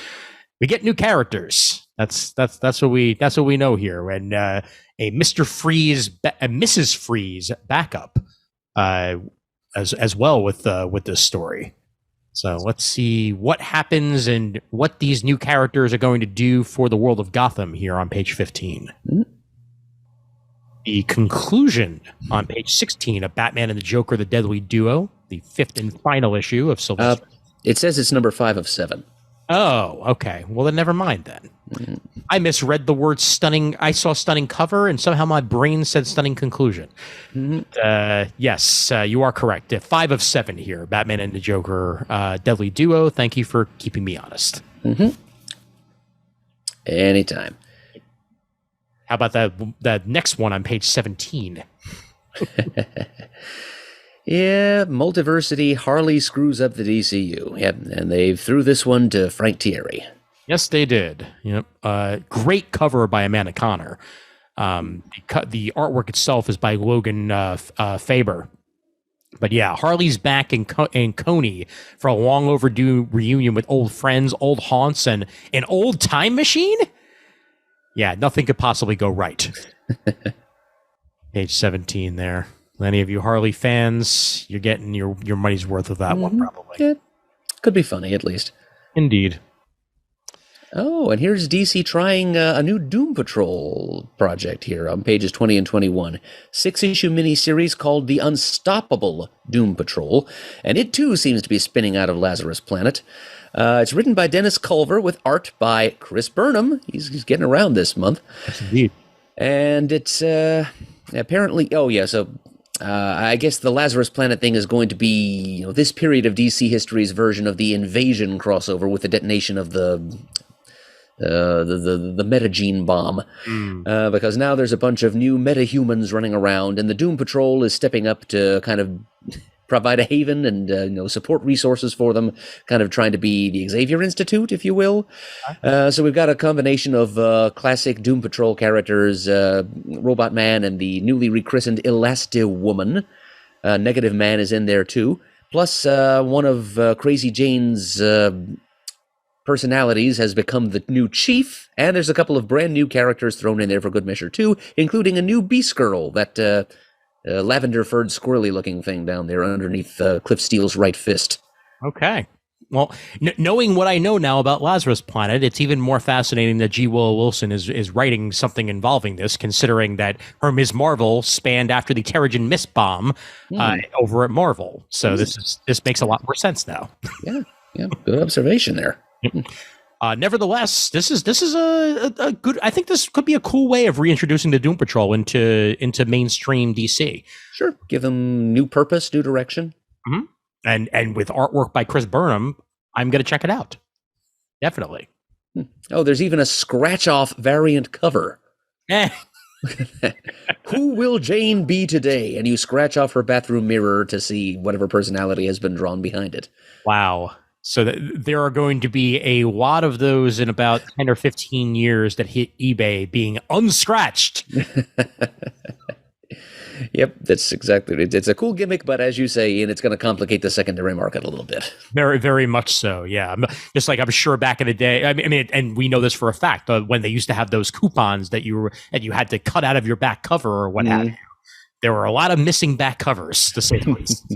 We get new characters. That's what we know here, and a Mr. Freeze, a Mrs. Freeze backup, as well with this story. So let's see what happens and what these new characters are going to do for the world of Gotham here on page 15. The conclusion on page 16 of Batman and the Joker, the Deadly Duo, the 5th and final issue of Silver. It says it's number 5 of 7. Oh, okay. Well, then never mind then. I misread the word stunning. I saw stunning cover, and somehow my brain said stunning conclusion. Yes, you are correct. 5 of 7 here. Batman and the Joker, Deadly Duo. Thank you for keeping me honest. Anytime. How about that next one on page 17? Yeah, Multiversity, Harley screws up the DCU. Yep, and they threw this one to Frank Thierry. Yes, they did. Yep. Great cover by Amanda Connor. The artwork itself is by Logan Faber. But yeah, Harley's back in Coney for a long overdue reunion with old friends, old haunts, and an old time machine? Yeah, nothing could possibly go right. Page 17 there. Any of you Harley fans, you're getting your money's worth of that one, probably. Yeah, could be funny, at least. Indeed. Oh, and here's DC trying a new Doom Patrol project here on pages 20 and 21. 6-issue miniseries called The Unstoppable Doom Patrol, and it too seems to be spinning out of Lazarus Planet. It's written by Dennis Culver with art by Chris Burnham. He's getting around this month. Yes, indeed. And it's apparently... Oh, yeah, so... I guess the Lazarus Planet thing is going to be, this period of DC history's version of the Invasion crossover with the detonation of the metagene bomb. Because now there's a bunch of new metahumans running around, and the Doom Patrol is stepping up to kind of provide a haven and support resources for them, kind of trying to be the Xavier Institute, if you will. So we've got a combination of classic Doom Patrol characters, Robot Man and the newly rechristened Elasti-Woman. Negative Man is in there too. Plus one of Crazy Jane's personalities has become the new chief, and there's a couple of brand new characters thrown in there for good measure too, including a new Beast Girl, that lavender-furred, squirrely-looking thing down there underneath Cliff Steele's right fist. Okay. Well, knowing what I know now about Lazarus Planet, it's even more fascinating that G. Willow Wilson is writing something involving this, considering that her Ms. Marvel spanned after the Terrigen Mist bomb over at Marvel. So this makes a lot more sense now. Yeah, good observation there. Nevertheless, this is a good. I think this could be a cool way of reintroducing the Doom Patrol into mainstream DC. Sure, give them new purpose, new direction, and with artwork by Chris Burnham, I'm going to check it out. Definitely. Oh, there's even a scratch-off variant cover. Who will Jane be today? And you scratch off her bathroom mirror to see whatever personality has been drawn behind it. Wow. So there are going to be a lot of those in about 10 or 15 years that hit eBay being unscratched. Yep, that's exactly it. It's a cool gimmick, but as you say, Ian, it's going to complicate the secondary market a little bit. Very, very much so, yeah. Just like I'm sure back in the day, I mean, and we know this for a fact, when they used to have those coupons that you had to cut out of your back cover or what have you. There were a lot of missing back covers, to say the least.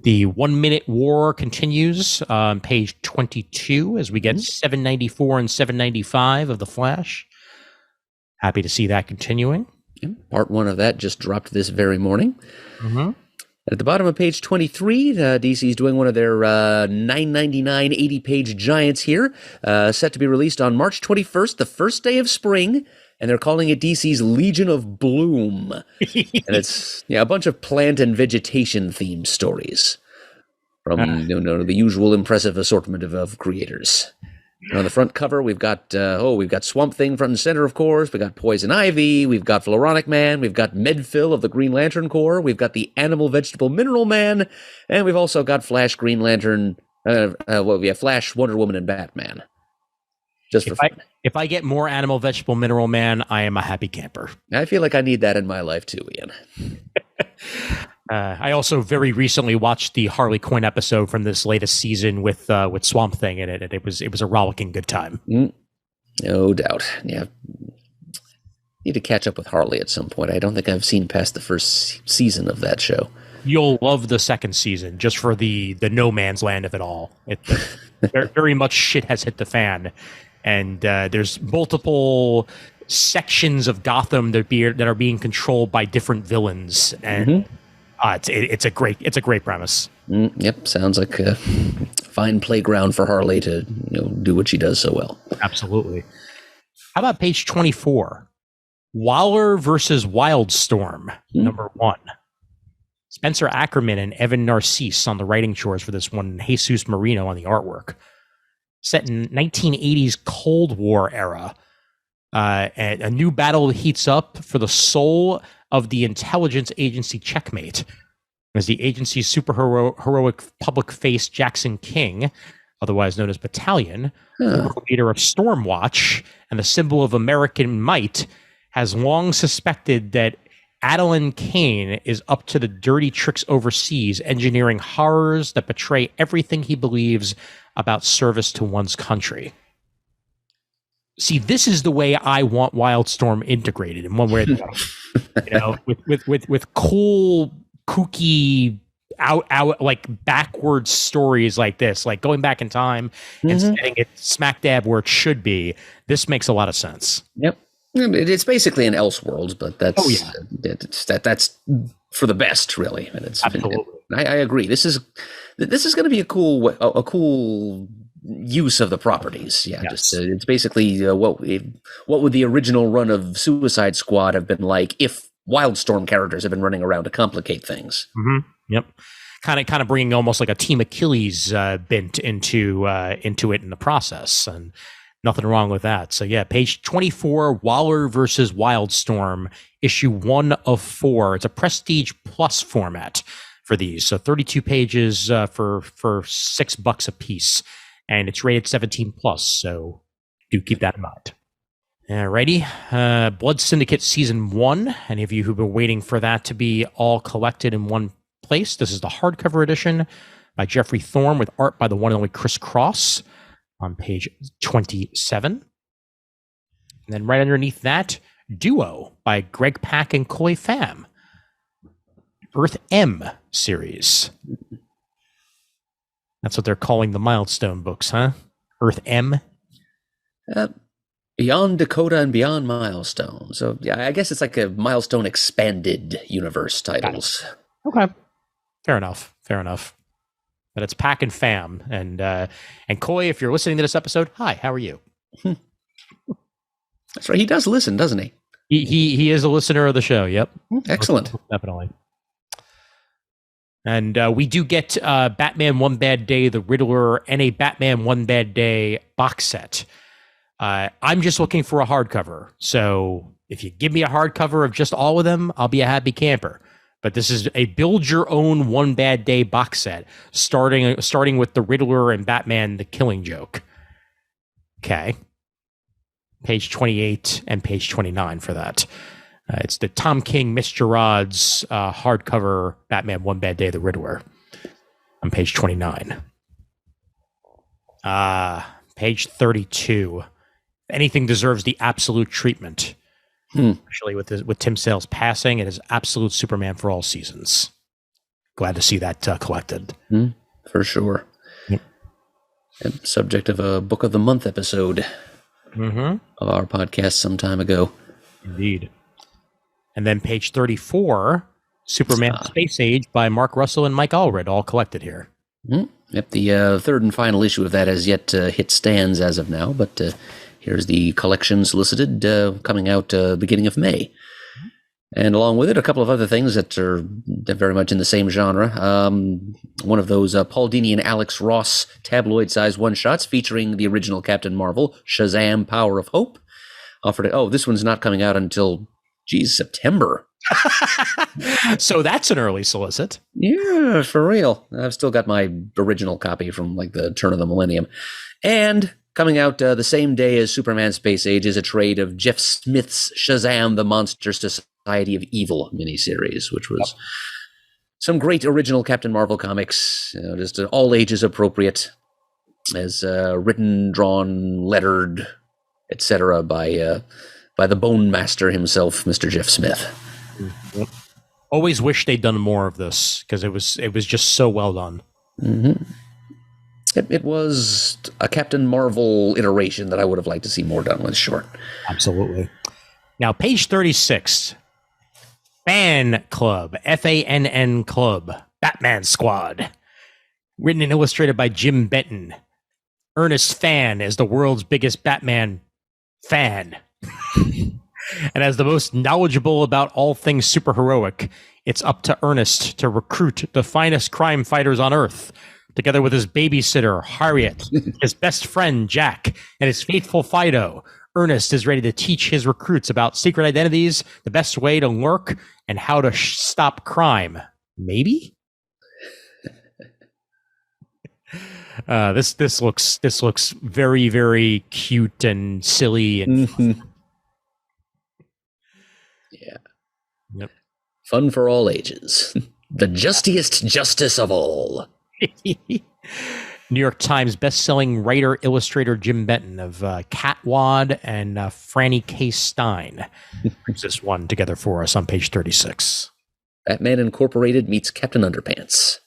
The 1 Minute War continues on page 22 as we get 794 and 795 of The Flash. Happy to see that continuing. Part 1 of that just dropped this very morning. At the bottom of page 23, DC is doing one of their $9.99 80-page giants here, set to be released on March 21st, the first day of spring. And they're calling it DC's Legion of Bloom. And it's a bunch of plant and vegetation themed stories from the usual impressive assortment of creators. On the front cover, we've got Swamp Thing front and center, of course. We've got Poison Ivy. We've got Floronic Man. We've got Medphil of the Green Lantern Corps. We've got the Animal Vegetable Mineral Man, and we've also got Flash, Green Lantern. We have Flash, Wonder Woman, and Batman. Just for fun. If I get more Animal Vegetable Mineral Man, I am a happy camper. I feel like I need that in my life too, Ian. I also very recently watched the Harley Quinn episode from this latest season with Swamp Thing in it, and it was a rollicking good time. No doubt. Yeah, need to catch up with Harley at some point. I don't think I've seen past the first season of that show. You'll love the second season just for the no man's land of it all. It very much shit has hit the fan, and there's multiple sections of Gotham that are being controlled by different villains, and it's a great premise. Yep, sounds like a fine playground for Harley to do what she does so well. Absolutely. How about page 24? Waller versus Wildstorm, number 1. Spencer Ackerman and Evan Narcisse on the writing chores for this one, and Jesus Marino on the artwork. Set in 1980s Cold War era. And a new battle heats up for the soul of the intelligence agency Checkmate, as the agency's heroic public face Jackson King, otherwise known as Battalion, the leader of Stormwatch and the symbol of American might, has long suspected that Adeline Kane is up to the dirty tricks overseas, engineering horrors that betray everything he believes about service to one's country. See, this is the way I want Wildstorm integrated in one way or the other. With cool, kooky, out like backwards stories like this, like going back in time and setting it smack dab where it should be. This makes a lot of sense. Yep, it's basically an Elseworlds, but that's for the best, really. And it's absolutely. I agree. This is going to be a cool use of the properties. Yes. It's basically what would the original run of Suicide Squad have been like if Wildstorm characters have been running around to complicate things. Yep, kind of bringing almost like a Team Achilles bent into it in the process, and nothing wrong with that. So yeah, page 24, Waller versus Wildstorm, issue 1 of 4. It's a Prestige Plus format for these, so 32 pages for $6 a piece. And it's rated 17 plus, so do keep that in mind. Alrighty, Blood Syndicate Season 1. Any of you who've been waiting for that to be all collected in one place, this is the hardcover edition by Jeffrey Thorne with art by the one and only Chris Cross on page 27. And then right underneath that, Duo by Greg Pak and Coy Pham. Earth M series. That's what they're calling the Milestone books, huh? Earth M? Beyond Dakota and Beyond Milestone. So, yeah, I guess it's like a Milestone expanded universe titles. Okay. Fair enough. But it's Pak and Pham. And Coy, if you're listening to this episode, hi, how are you? That's right. He does listen, doesn't he? He is a listener of the show, yep. Excellent. Definitely. And we do get Batman One Bad Day, The Riddler, and a Batman One Bad Day box set. I'm just looking for a hardcover. So if you give me a hardcover of just all of them, I'll be a happy camper. But this is a build your own One Bad Day box set, starting with The Riddler and Batman The Killing Joke. Okay. Page 28 and page 29 for that. It's the Tom King, Mr. Rod's hardcover Batman One Bad Day, The Riddler on page 29. Page 32. Anything deserves the absolute treatment. Actually, with Tim Sale's passing, it is absolute Superman for all seasons. Glad to see that collected. For sure. Yep. Subject of a Book of the Month episode of our podcast some time ago. Indeed. And then page 34, Superman Space Age by Mark Russell and Mike Allred, all collected here. Yep, the third and final issue of that has yet to hit stands as of now, but here's the collection solicited, coming out beginning of May. And along with it, a couple of other things that are very much in the same genre. One of those Paul Dini and Alex Ross tabloid-sized one-shots featuring the original Captain Marvel, Shazam! Power of Hope. This one's not coming out until, September. So that's an early solicit. Yeah, for real. I've still got my original copy from like the turn of the millennium. And coming out the same day as Superman Space Age is a trade of Jeff Smith's Shazam! The Monster Society of Evil miniseries, which was some great original Captain Marvel comics, just all ages appropriate, as written, drawn, lettered, etc. by the Bone Master himself, Mr. Jeff Smith. Yep. Always wish they'd done more of this because it was just so well done. Mm-hmm. It was a Captain Marvel iteration that I would have liked to see more done with. Short. Absolutely. Now, page 36. Fan Club, FANN Club, Batman Squad. Written and illustrated by Jim Benton. Ernest Fan is the world's biggest Batman fan. And as the most knowledgeable about all things superheroic, it's up to Ernest to recruit the finest crime fighters on Earth, together with his babysitter, Harriet, his best friend, Jack, and his faithful Fido. Ernest is ready to teach his recruits about secret identities, the best way to lurk, and how to stop crime. Maybe? This looks very, very cute and silly and mm-hmm. Yeah. Yep. Fun for all ages. The justiest justice of all. New York Times best-selling writer, illustrator Jim Benton of Catwad and Franny K. Stein brings this one together for us on page 36. Batman Incorporated meets Captain Underpants.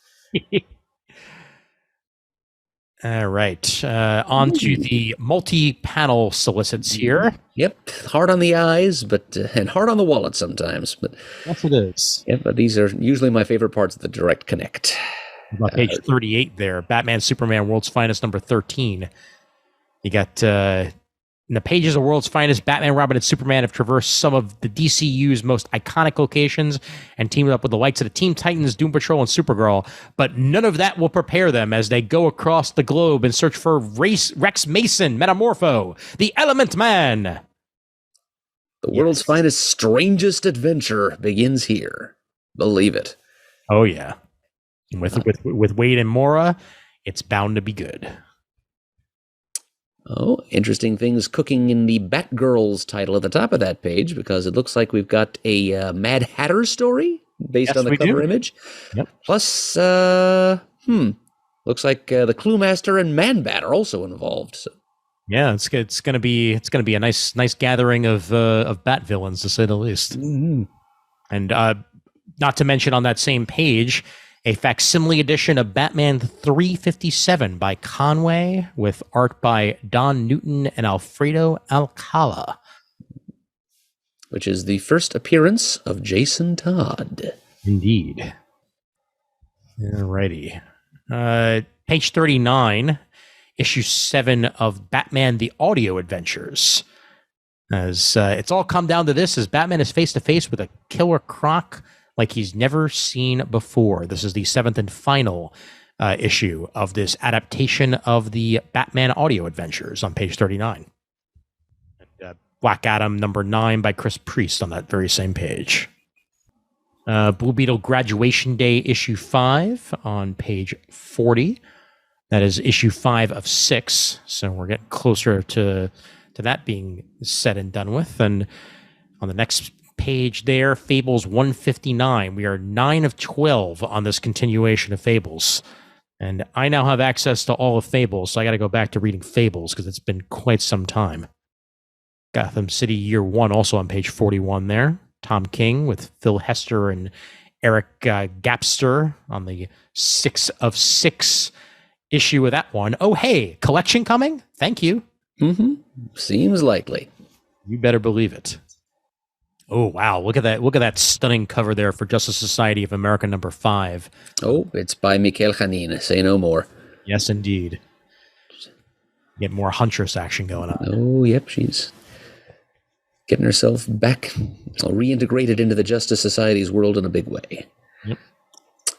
All right. On to the multi-panel solicits here. Yep. Hard on the eyes, and hard on the wallet sometimes. But yes, it is. Yeah, but these are usually my favorite parts of the Direct Connect. About page 38 there. Batman, Superman, World's Finest, number 13. You got in the pages of World's Finest, Batman, Robin, and Superman have traversed some of the DCU's most iconic locations and teamed up with the likes of the Teen Titans, Doom Patrol, and Supergirl. But none of that will prepare them as they go across the globe in search for Rex Mason, Metamorpho, the Element Man. The world's finest, strangest adventure begins here. Believe it. Oh, yeah. With Wade and Mora, it's bound to be good. Oh, interesting things cooking in the Batgirls title at the top of that page, because it looks like we've got a Mad Hatter story based on the cover image. Yep. Plus, looks like the Clue Master and Man Bat are also involved. So. Yeah, it's gonna be a nice gathering of Bat villains, to say the least. Mm-hmm. And not to mention on that same page, a facsimile edition of Batman 357 by Conway with art by Don Newton and Alfredo Alcala. Which is the first appearance of Jason Todd. Indeed. Alrighty. Page 39, issue 7 of Batman the Audio Adventures. As it's all come down to this, as Batman is face-to-face with a killer croc like he's never seen before. This is the 7th and final issue of this adaptation of the Batman Audio Adventures on page 39. Black Adam number 9 by Chris Priest on that very same page. Blue Beetle Graduation Day issue 5 on page 40. That is issue 5 of 6. So we're getting closer to that being said and done with. And on the next page there, Fables 159. We are 9 of 12 on this continuation of Fables. And I now have access to all of Fables, so I got to go back to reading Fables because it's been quite some time. Gotham City Year 1 also on page 41 there. Tom King with Phil Hester and Eric Gapster on the 6 of 6 issue of that one. Oh, hey, collection coming? Thank you. Mm-hmm. Seems likely. You better believe it. Oh, wow. Look at that stunning cover there for Justice Society of America number 5. Oh, it's by Mikhail Hanin. Say no more. Yes, indeed. Get more Huntress action going on. Oh, yep, she's Getting herself back, reintegrated into the Justice Society's world in a big way. Yep.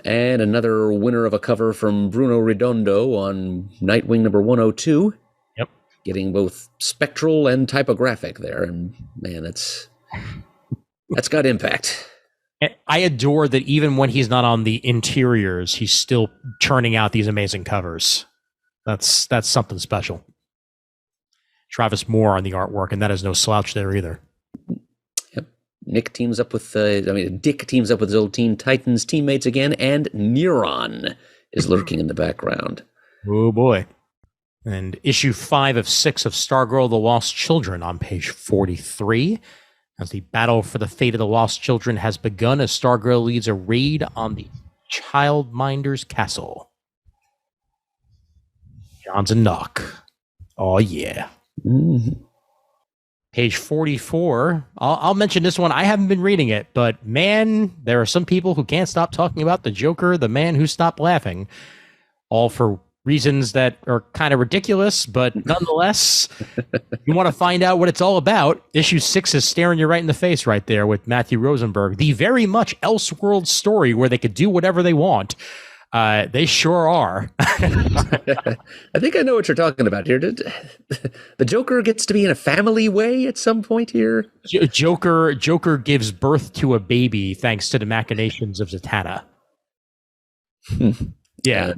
And another winner of a cover from Bruno Redondo on Nightwing number 102. Yep. Getting both spectral and typographic there. And man, that's got impact. I adore that even when he's not on the interiors, he's still churning out these amazing covers. That's something special. Travis Moore on the artwork, and that is no slouch there either. Yep. Dick teams up with his old Teen Titans teammates again, and Neuron is lurking in the background. Oh boy. And issue 5 of 6 of Stargirl, The Lost Children on page 43. As the battle for the fate of the Lost Children has begun as Stargirl leads a raid on the Childminder's castle. Johns and Knock. Oh yeah. Mm-hmm. Page 44. I'll mention this one. I haven't been reading it, but man, there are some people who can't stop talking about the Joker, the man who stopped laughing, all for reasons that are kind of ridiculous, but nonetheless, you want to find out what it's all about. Issue 6 is staring you right in the face right there with Matthew Rosenberg. The very much Elseworld story where they could do whatever they want. They sure are. I think I know what you're talking about here. The Joker gets to be in a family way at some point here? Joker gives birth to a baby thanks to the machinations of Zatanna. Yeah.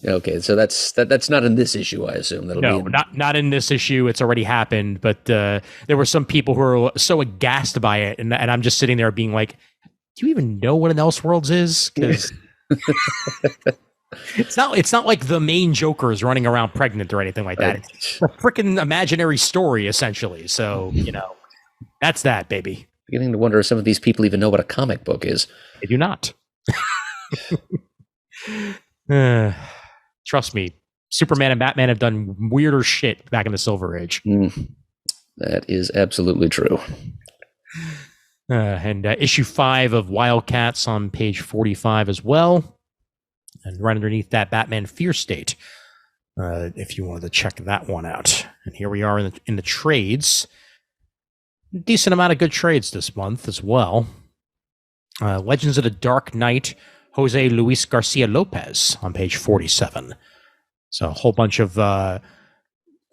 Okay, so that's not in this issue, I assume. Not in this issue. It's already happened. But there were some people who were so aghast by it, and I'm just sitting there being like, "Do you even know what an Elseworlds is?" Because it's not like the main Joker is running around pregnant or anything like that. It's a freaking imaginary story, essentially. So that's that, baby. Beginning to wonder if some of these people even know what a comic book is. They do not. Trust me, Superman and Batman have done weirder shit back in the Silver Age. That is absolutely true. And issue 5 of Wildcats on page 45 as well. And right underneath that, Batman Fear State, if you wanted to check that one out. And here we are in the trades. Decent amount of good trades this month as well. Legends of the Dark Knight, Jose Luis Garcia Lopez on page 47. So a whole bunch of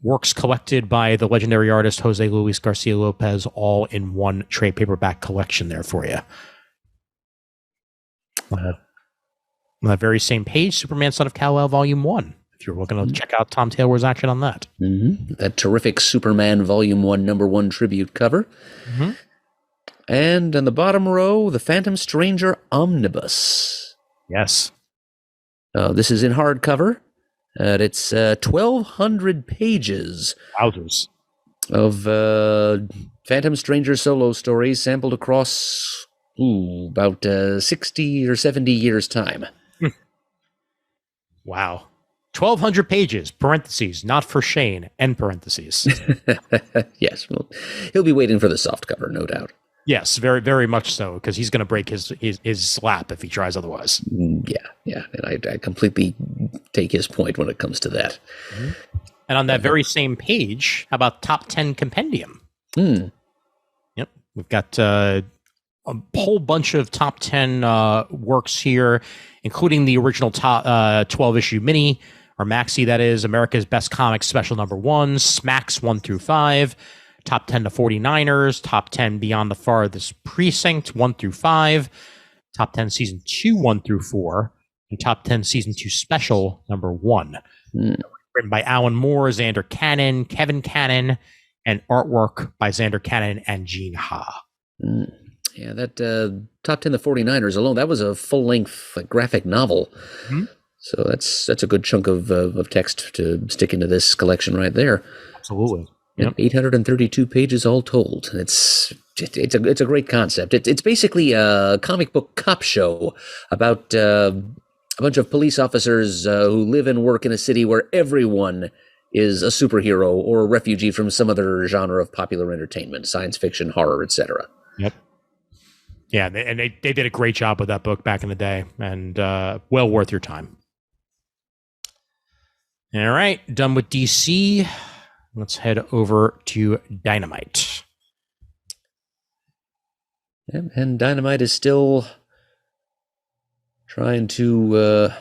works collected by the legendary artist Jose Luis Garcia Lopez, all in one trade paperback collection there for you. On that very same page, Superman Son of Kal-El Volume 1. If you're looking to check out Tom Taylor's action on that. Mm-hmm. That terrific Superman Volume 1, number 1 tribute cover. Mm-hmm. And on the bottom row, the Phantom Stranger Omnibus. Yes. This is in hardcover. It's 1,200 pages. Wowzers. Of Phantom Stranger solo stories sampled across about 60 or 70 years' time. Wow. 1,200 pages, parentheses, not for Shane, end parentheses. Yes, well, he'll be waiting for the soft cover, no doubt. Yes, very, very much so, because he's going to break his slap if he tries otherwise. Yeah, and I completely take his point when it comes to that. Mm-hmm. And on that very same page, how about Top 10 Compendium? Yep, we've got a whole bunch of Top 10 works here, including the original top 12-issue mini, or maxi, that is, America's Best Comics Special Number 1, Smacks 1 through 5, Top 10 to 49ers, Top 10 Beyond the Farthest Precinct 1 through 5, Top 10 Season 2 1 through 4, and Top 10 Season 2 Special Number 1. Written by Alan Moore, Xander Cannon, Kevin Cannon, and artwork by Xander Cannon and Gene Ha. Yeah, that Top 10 the 49ers alone, that was a full-length graphic novel. Mm-hmm. So that's a good chunk of text to stick into this collection right there. Absolutely. Yep. 832 pages all told. It's a great concept. It's basically a comic book cop show about a bunch of police officers who live and work in a city where everyone is a superhero or a refugee from some other genre of popular entertainment, science fiction, horror, etc. Yep. Yeah, and they did a great job with that book back in the day, and well worth your time. All right, done with DC. Let's head over to Dynamite. And Dynamite is still trying to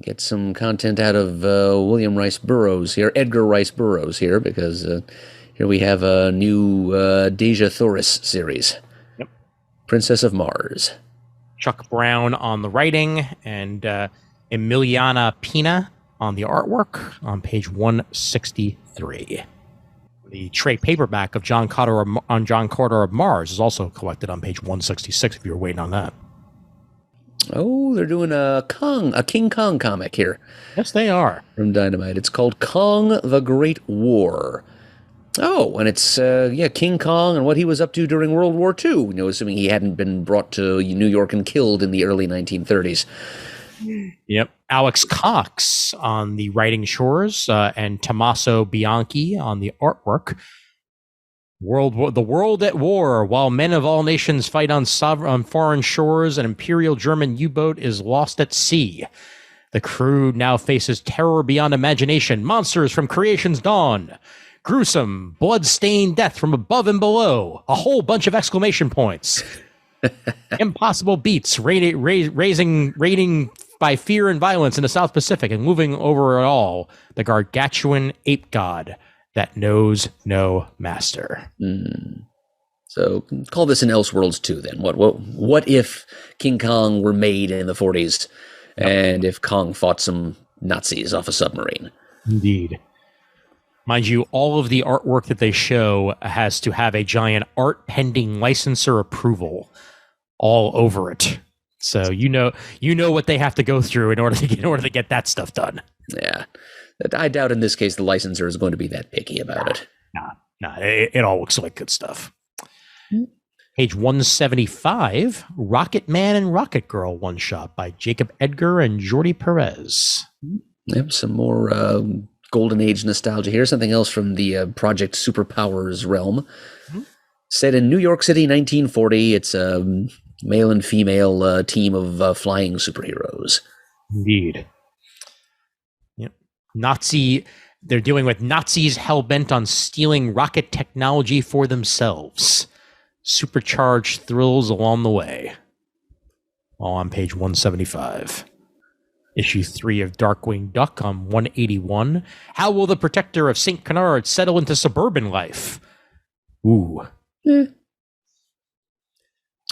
get some content out of Edgar Rice Burroughs here, because here we have a new Deja Thoris series. Yep. Princess of Mars. Chuck Brown on the writing, and Emiliana Pina on the artwork on page 163. The trade paperback of John Carter of Mars is also collected on page 166 if you were waiting on that. Oh, they're doing a King Kong comic here. Yes, they are. From Dynamite. It's called Kong the Great War. Oh, and it's, King Kong and what he was up to during World War II, assuming he hadn't been brought to New York and killed in the early 1930s. Yep. Alex Cox on the writing shores, and Tommaso Bianchi on the artwork. The world at war, while men of all nations fight on foreign shores, an Imperial German U-boat is lost at sea. The crew now faces terror beyond imagination, monsters from creation's dawn, gruesome, blood-stained death from above and below, a whole bunch of exclamation points. Impossible beats, raiding by fear and violence in the South Pacific, and moving over it all, the gargantuan ape god that knows no master. So call this an Elseworlds 2 then. What if King Kong were made in the 40s, and if Kong fought some Nazis off a submarine? Indeed. Mind you, all of the artwork that they show has to have a giant art pending licensor approval all over it. So you know what they have to go through in order to get that stuff done. Yeah. I doubt in this case the licensor is going to be that picky about it. Nah, it all looks like good stuff. Page 175, Rocket Man and Rocket Girl one-shot by Jacob Edgar and Jordi Perez. Yep, some more Golden Age nostalgia here. Something else from the Project Superpowers realm. Set in New York City, 1940. It's a male and female team of flying superheroes. Indeed. They're dealing with Nazis hell-bent on stealing rocket technology for themselves. Supercharged thrills along the way. All on page 175. Issue 3 of Darkwing Duck on 181. How will the protector of St. Canard settle into suburban life? Ooh.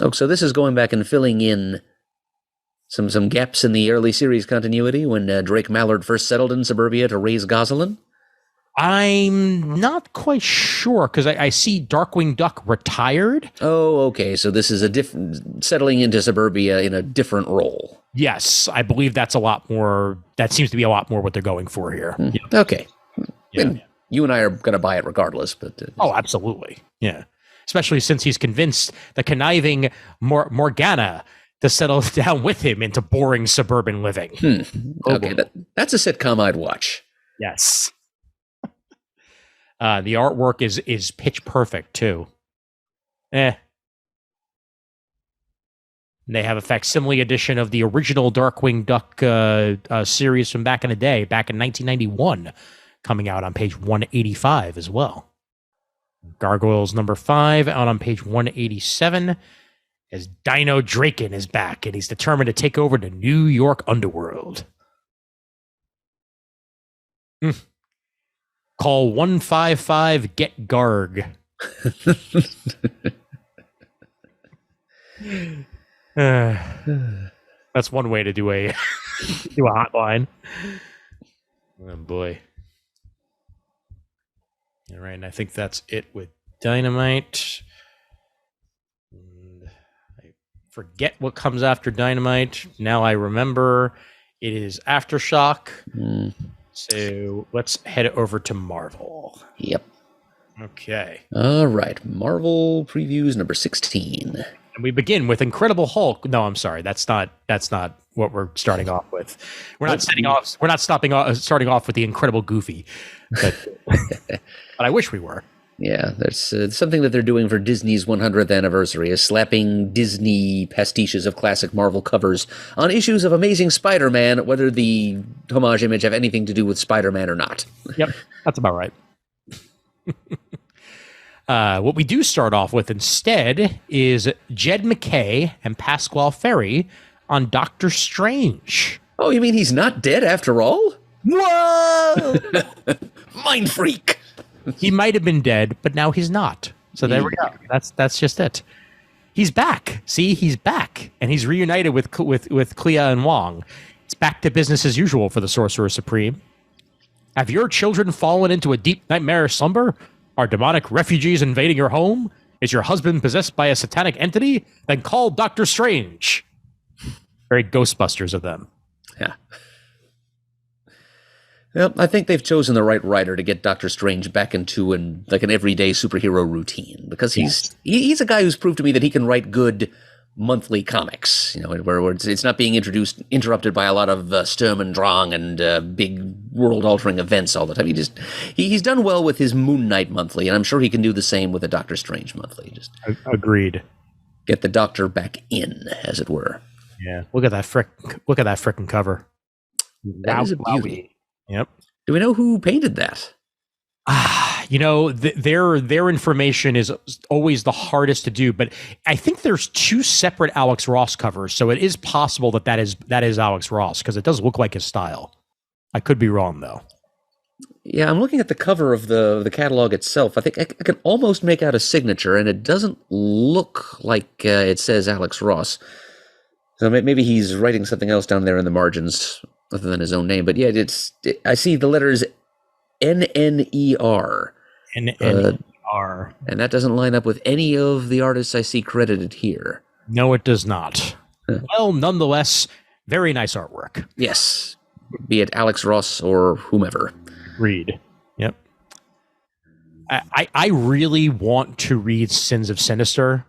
Oh, so this is going back and filling in some gaps in the early series continuity when Drake Mallard first settled in suburbia to raise Gosselin? I'm not quite sure, because I see Darkwing Duck retired. Oh, okay. So this is settling into suburbia in a different role. Yes, I believe that seems to be a lot more what they're going for here. Yeah. Okay. Yeah. You and I are going to buy it regardless. But oh, absolutely. Yeah. Especially since he's convinced the conniving Morgana to settle down with him into boring suburban living. Okay, that's a sitcom I'd watch. Yes. The artwork is pitch perfect too. They have a facsimile edition of the original Darkwing Duck series from back in the day, back in 1991, coming out on page 185 as well. Gargoyles number 5 out on page 187. As Dino Draken is back, and he's determined to take over the New York underworld. Call 155 Get Garg. That's one way to do a hotline. Oh boy. All right, and I think that's it with Dynamite. Forget what comes after Dynamite. Now I remember it is Aftershock. So let's head over to Marvel. Yep. Okay. All right. Marvel previews number 16. And we begin with Incredible Hulk. No, I'm sorry. That's not what we're starting off with. We're not starting off with the Incredible Goofy. But, but I wish we were. Yeah, there's something that they're doing for Disney's 100th anniversary is slapping Disney pastiches of classic Marvel covers on issues of Amazing Spider-Man, whether the homage image have anything to do with Spider-Man or not. Yep, that's about right. What we do start off with instead is Jed McKay and Pasquale Ferry on Doctor Strange. Oh, you mean he's not dead after all? Whoa! Mind freak. He might have been dead, but now he's not. So there we go. That's just it. He's back. See, he's back, and he's reunited with Clea and Wong. It's back to business as usual for the Sorcerer Supreme. Have your children fallen into a deep nightmare slumber? Are demonic refugees invading your home? Is your husband possessed by a satanic entity? Then call Doctor Strange. Very Ghostbusters of them. Yeah. Well, I think they've chosen the right writer to get Doctor Strange back into an everyday superhero routine, because he's a guy who's proved to me that he can write good monthly comics, where it's not being interrupted by a lot of Sturm and Drang and big world-altering events all the time. He's done well with his Moon Knight monthly, and I'm sure he can do the same with a Doctor Strange monthly. Just agreed. Get the Doctor back in, as it were. Yeah, look at that frickin' cover. That is a beauty. Yep. Do we know who painted that? Their information is always the hardest to do, but I think there's two separate Alex Ross covers, so it is possible that is Alex Ross, because it does look like his style. I could be wrong though. Yeah, I'm looking at the cover of the catalog itself. I think I can almost make out a signature, and it doesn't look like it says Alex Ross. So maybe he's writing something else down there in the margins other than his own name. But yeah, I see the letters NNER. NNER. And that doesn't line up with any of the artists I see credited here. No, it does not. Well, nonetheless, very nice artwork. Yes. Be it Alex Ross or whomever. Read. Yep. I really want to read Sins of Sinister.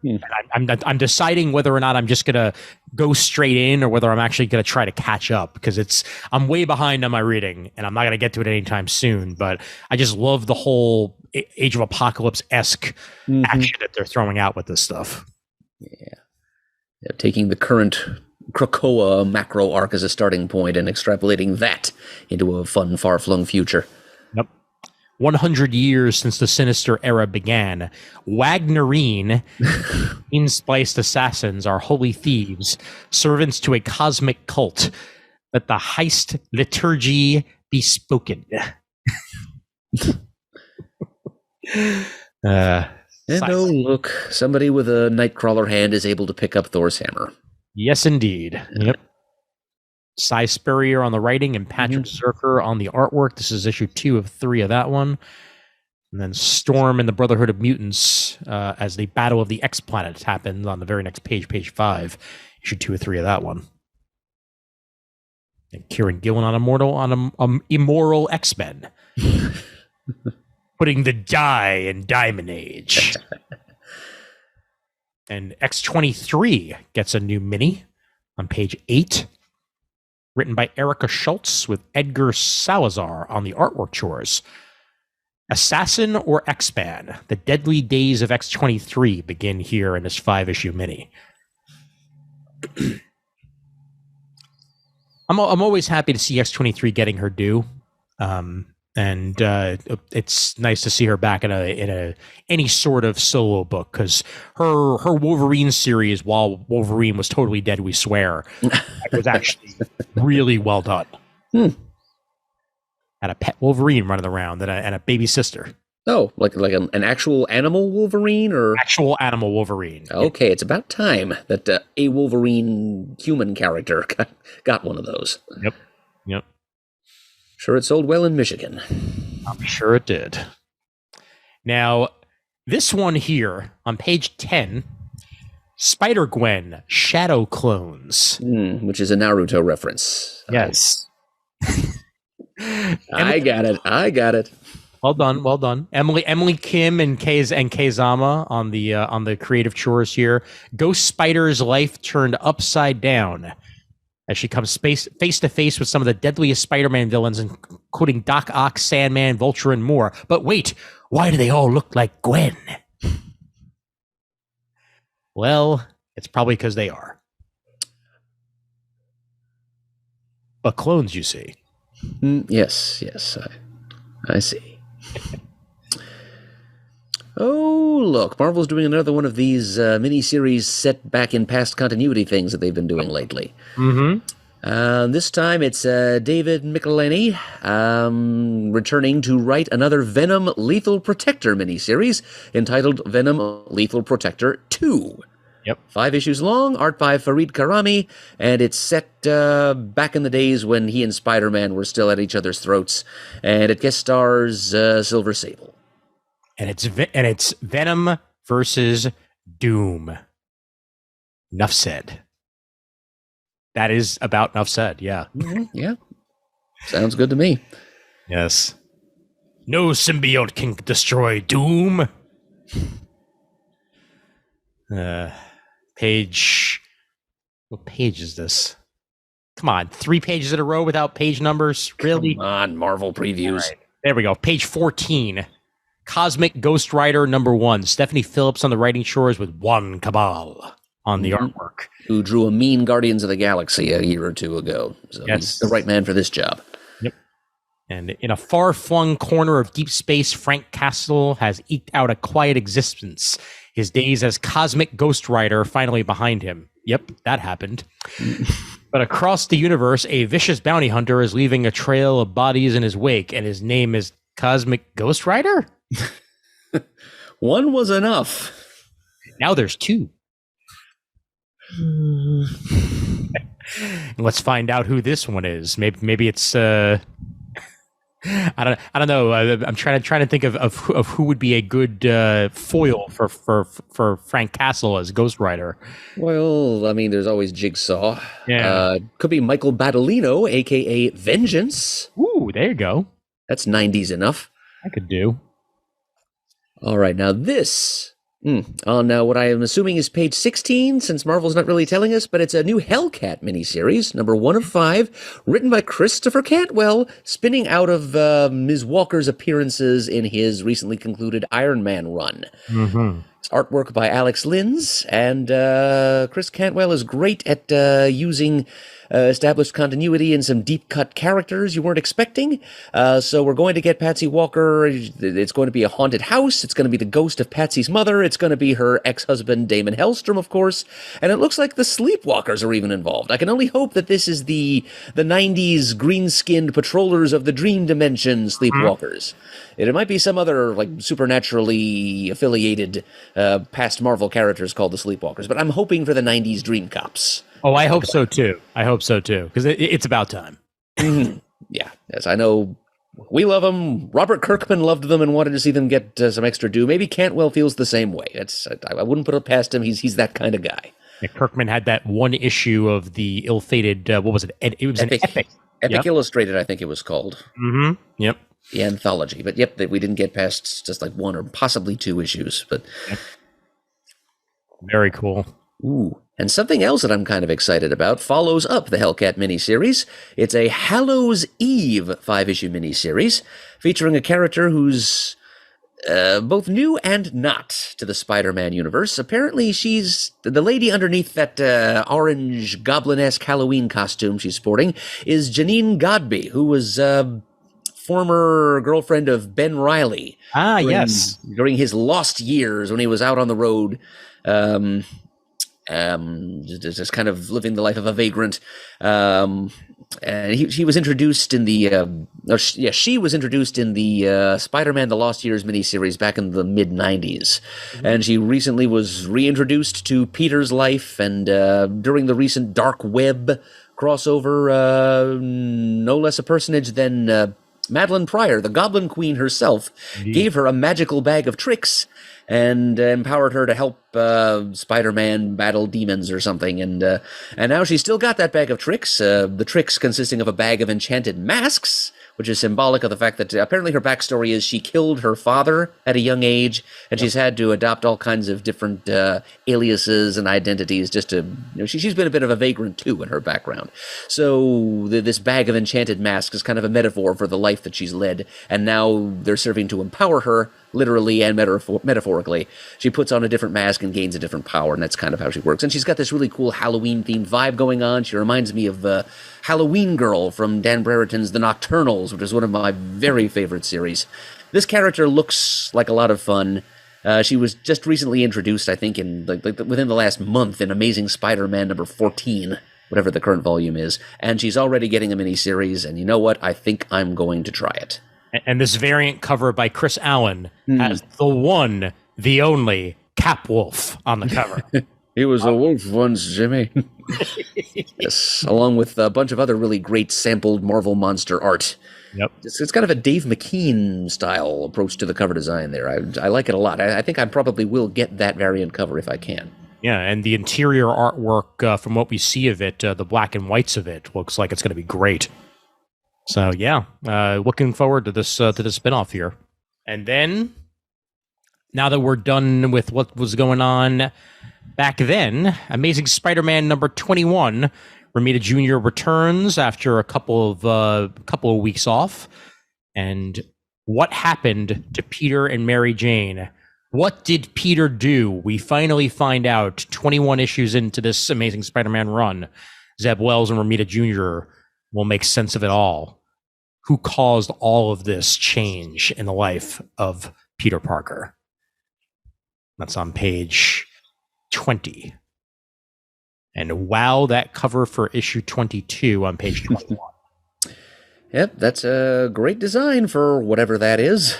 I'm deciding whether or not I'm just gonna go straight in, or whether I'm actually gonna try to catch up, because I'm way behind on my reading, and I'm not gonna get to it anytime soon. But I just love the whole Age of Apocalypse-esque action that they're throwing out with this stuff. Yeah, taking the current Krakoa macro arc as a starting point and extrapolating that into a fun, far-flung future. 100 years since the Sinister era began, Wagnerine, mean-spliced assassins are holy thieves, servants to a cosmic cult. Let the heist liturgy be spoken. Look, somebody with a Nightcrawler hand is able to pick up Thor's hammer. Yes, indeed. Yep. Cy Spurrier on the writing and Patrick Zircher on the artwork. This is issue 2 of 3 of that one. And then Storm and the Brotherhood of Mutants as the Battle of the X-Planets happens on the very next page, page 5. Issue 2 of 3 of that one. And Kieran Gillen on Immoral X-Men. Putting the die in Diamond Age. And X-23 gets a new mini on page 8. Written by Erica Schultz with Edgar Salazar on the artwork chores. Assassin or X-Man? The deadly days of X-23 begin here in this 5-issue mini. I'm always happy to see X-23 getting her due. And it's nice to see her back in any sort of solo book, because her Wolverine series, while Wolverine was totally dead, we swear, it was actually really well done. Had a pet Wolverine running around and a baby sister. Oh, like an actual animal Wolverine, or actual animal Wolverine? Okay, yeah. It's about time that a Wolverine human character got one of those. Yep. Sure, it sold well in Michigan. I'm sure it did. Now, this one here on page 10, Spider-Gwen Shadow Clones. Which is a Naruto reference. Yes. I got it. Well done. Emily Kim and Kei-Zama on the creative chores here. Ghost Spider's life turned upside down as she comes face to face with some of the deadliest Spider-Man villains, including Doc Ock, Sandman, Vulture, and more. But wait, why do they all look like Gwen? Well, it's probably because they are. But clones, you see. Yes, I see. Oh, look, Marvel's doing another one of these miniseries set back in past continuity things that they've been doing lately. This time it's David Michelinie returning to write another Venom Lethal Protector miniseries entitled Venom Lethal Protector 2. Yep. 5 issues long, art by Farid Karami, and it's set back in the days when he and Spider-Man were still at each other's throats, and it guest stars Silver Sable. And it's Venom versus Doom. Enough said. That is about enough said, yeah. Yeah. Sounds good to me. Yes. No symbiote can destroy Doom. Page. What page is this? Come on, 3 pages in a row without page numbers? Really? Come on, Marvel previews. Right. There we go. Page 14. Cosmic Ghost Rider #1. Stephanie Phillips on the writing shores with Juan Cabal on the artwork. Who drew a mean Guardians of the Galaxy a year or two ago. So he's the right man for this job. Yep. And in a far-flung corner of deep space, Frank Castle has eked out a quiet existence. His days as Cosmic Ghost Rider finally behind him. Yep, that happened. But across the universe, a vicious bounty hunter is leaving a trail of bodies in his wake, and his name is Cosmic Ghost Rider? One was enough. Now there's 2. Let's find out who this one is. Maybe it's I don't know. I'm trying to think of who would be a good foil for Frank Castle as Ghost Rider. Well, I mean, there's always Jigsaw. Yeah. Could be Michael Battolino, aka Vengeance. Ooh, there you go. That's 90s enough. I could do. All right, now this. Now what I am assuming is page 16, since Marvel's not really telling us, but it's a new Hellcat miniseries, #1 of 5, written by Christopher Cantwell, spinning out of Ms. Walker's appearances in his recently concluded Iron Man run. It's artwork by Alex Linz, and Chris Cantwell is great at using established continuity and some deep-cut characters you weren't expecting. So we're going to get Patsy Walker. It's going to be a haunted house. It's going to be the ghost of Patsy's mother. It's going to be her ex-husband, Damon Hellstrom, of course. And it looks like the Sleepwalkers are even involved. I can only hope that this is the 90s green-skinned patrollers of the dream dimension Sleepwalkers. It might be some other, like, supernaturally affiliated past Marvel characters called the Sleepwalkers, but I'm hoping for the 90s Dream Cops. Oh, I hope so too. Because it's about time. Yeah, yes, I know. We love them. Robert Kirkman loved them and wanted to see them get some extra due. Maybe Cantwell feels the same way. I wouldn't put it past him. He's that kind of guy. Yeah, Kirkman had that one issue of the ill-fated, what was it? It was an epic. Epic Illustrated, I think it was called. Yep. The anthology. But yep, we didn't get past just like 1 or possibly 2 issues. But very cool. Ooh. And something else that I'm kind of excited about follows up the Hellcat miniseries. It's a Hallows Eve 5-issue miniseries featuring a character who's both new and not to the Spider-Man universe. Apparently she's the lady underneath that orange goblin-esque Halloween costume she's sporting is Janine Godby, who was former girlfriend of Ben Reilly. During his lost years when he was out on the road. Just kind of living the life of a vagrant. And he was introduced in the, she was introduced in the Spider-Man The Lost Years miniseries back in the mid-90s. And she recently was reintroduced to Peter's life, and during the recent Dark Web crossover, no less a personage than Madeline Pryor, the Goblin Queen herself, gave her a magical bag of tricks and empowered her to help Spider-Man battle demons or something. And now she's still got that bag of tricks, the tricks consisting of a bag of enchanted masks, which is symbolic of the fact that apparently her backstory is she killed her father at a young age, and she's had to adopt all kinds of different aliases and identities just to, she's been a bit of a vagrant too in her background. So this bag of enchanted masks is kind of a metaphor for the life that she's led, and now they're serving to empower her, literally and metaphorically. She puts on a different mask and gains a different power, and that's kind of how she works. And she's got this really cool Halloween-themed vibe going on. She reminds me of Halloween Girl from Dan Brereton's The Nocturnals, which is one of my very favorite series. This character looks like a lot of fun. She was just recently introduced, I think, in within the last month in Amazing Spider-Man number 14, whatever the current volume is, and she's already getting a miniseries, and you know what? I think I'm going to try it. And this variant cover by Chris Allen has the one, the only Capwolf on the cover. He was a wolf once, Jimmy. Yes, along with a bunch of other really great sampled Marvel monster art. Yep. It's kind of a Dave McKean style approach to the cover design there. I like it a lot. I think I probably will get that variant cover if I can. Yeah, and the interior artwork, from what we see of it, the black and whites of it, looks like it's going to be great. So yeah, looking forward to this spinoff here. And then, now that we're done with what was going on back then, Amazing Spider-Man number 21. Romita Jr. returns after a couple of weeks off. And what happened to Peter and Mary Jane? What did Peter do? We finally find out 21 issues into this Amazing Spider-Man run. Zeb Wells and Romita Jr. will make sense of it all. Who caused all of this change in the life of Peter Parker? That's on page 20. And wow, that cover for issue 22 on page 21. Yep, that's a great design for whatever that is.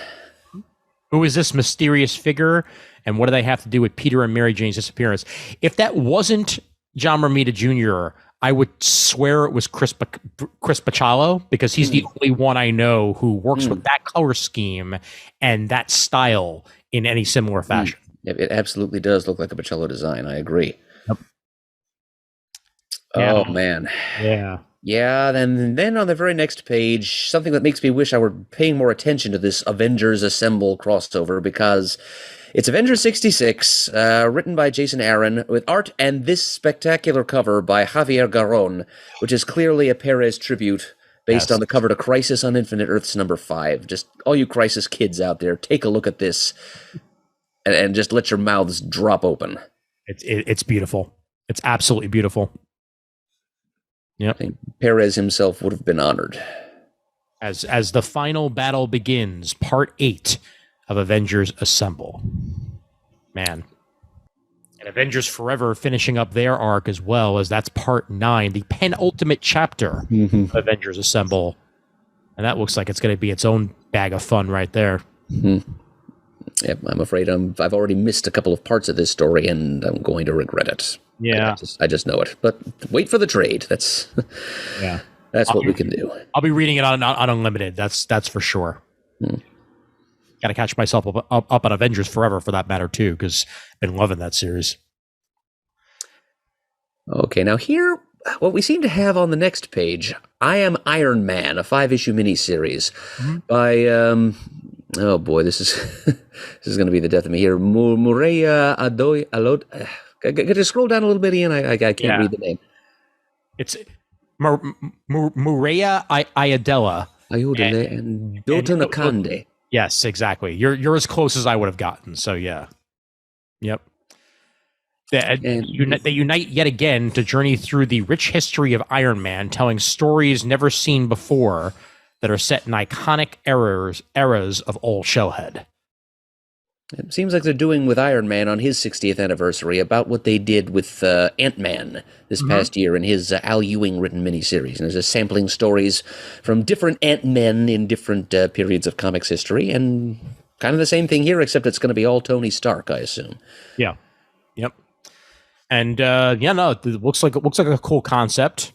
Who is this mysterious figure, and what do they have to do with Peter and Mary Jane's disappearance? If that wasn't John Romita Jr., I would swear it was Chris Bachalo, because he's the only one I know who works with that color scheme and that style in any similar fashion. It absolutely does look like a Bachalo design. I agree. Yep. Oh, man. Yeah. Yeah, then on the very next page, something that makes me wish I were paying more attention to this Avengers Assemble crossover, because it's Avengers 66, written by Jason Aaron, with art and this spectacular cover by Javier Garron, which is clearly a Perez tribute based on the cover to Crisis on Infinite Earths number 5. Just all you Crisis kids out there, take a look at this and just let your mouths drop open. It's beautiful. It's absolutely beautiful. Yep. I think Perez himself would have been honored. As the final battle begins, part 8 of Avengers Assemble. Man. And Avengers Forever finishing up their arc as well, as that's part 9, the penultimate chapter of Avengers Assemble. And that looks like it's going to be its own bag of fun right there. Yep, I'm afraid I've already missed a couple of parts of this story, and I'm going to regret it. Yeah. I just know it. But wait for the trade. That's what we can do. I'll be reading it on Unlimited. That's for sure. Got to catch myself up on Avengers Forever for that matter too, because I've been loving that series. Okay, now here, what we seem to have on the next page, I Am Iron Man, a 5-issue miniseries by oh boy, this is going to be the death of me here. Mureya Alod. Could you scroll down a little bit, Ian? I can't read the name. It's Mureya Ayadela. Ayudele and Dota Nakande. Yes, exactly. You're as close as I would have gotten. So yeah. Yep. They unite yet again to journey through the rich history of Iron Man, telling stories never seen before that are set in iconic eras of old Shellhead. It seems like they're doing with Iron Man on his 60th anniversary about what they did with Ant-Man this past year in his Al Ewing written miniseries. And there's just sampling stories from different Ant-Men in different periods of comics history, and kind of the same thing here, except it's going to be all Tony Stark, I assume. Yeah. Yep. And it looks like a cool concept.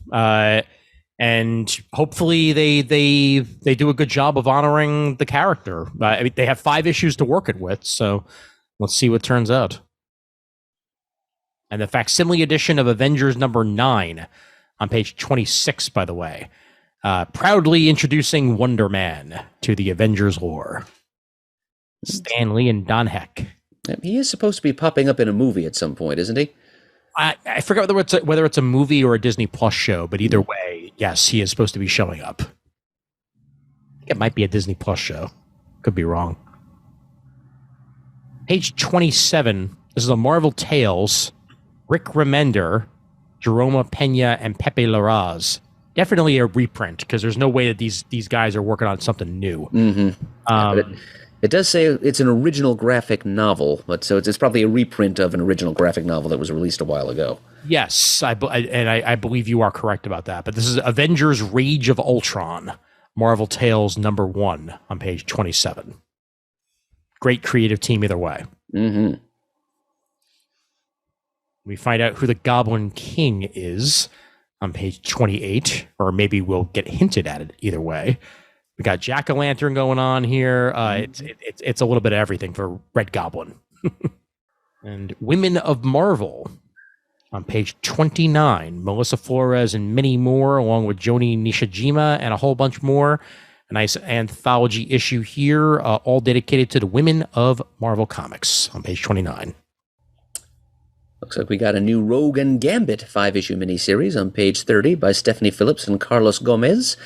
And hopefully they do a good job of honoring the character. I mean, they have 5 issues to work it with, so let's see what turns out. And the facsimile edition of Avengers number 9 on page 26, by the way, proudly introducing Wonder Man to the Avengers lore. Stan Lee and Don Heck. He is supposed to be popping up in a movie at some point, isn't he? I forgot whether it's a movie or a Disney Plus show, but either way, yes, he is supposed to be showing up. I think it might be a Disney Plus show. Could be wrong. Page 27. This is a Marvel Tales. Rick Remender, Jerome Pena, and Pepe Larraz. Definitely a reprint, because there's no way that these guys are working on something new. But It does say it's an original graphic novel, but so it's probably a reprint of an original graphic novel that was released a while ago. Yes, I believe you are correct about that. But this is Avengers: Rage of Ultron, Marvel Tales #1 on page 27. Great creative team either way. Mm-hmm. We find out who the Goblin King is on page 28, or maybe we'll get hinted at it either way. We got Jack-o'-lantern going on here. It's a little bit of everything for Red Goblin. And Women of Marvel on page 29. Melissa Flores and many more, along with Joni Nishijima and a whole bunch more. A nice anthology issue here, all dedicated to the Women of Marvel Comics on page 29. Looks like we got a new Rogue and Gambit 5-issue miniseries on page 30 by Stephanie Phillips and Carlos Gomez.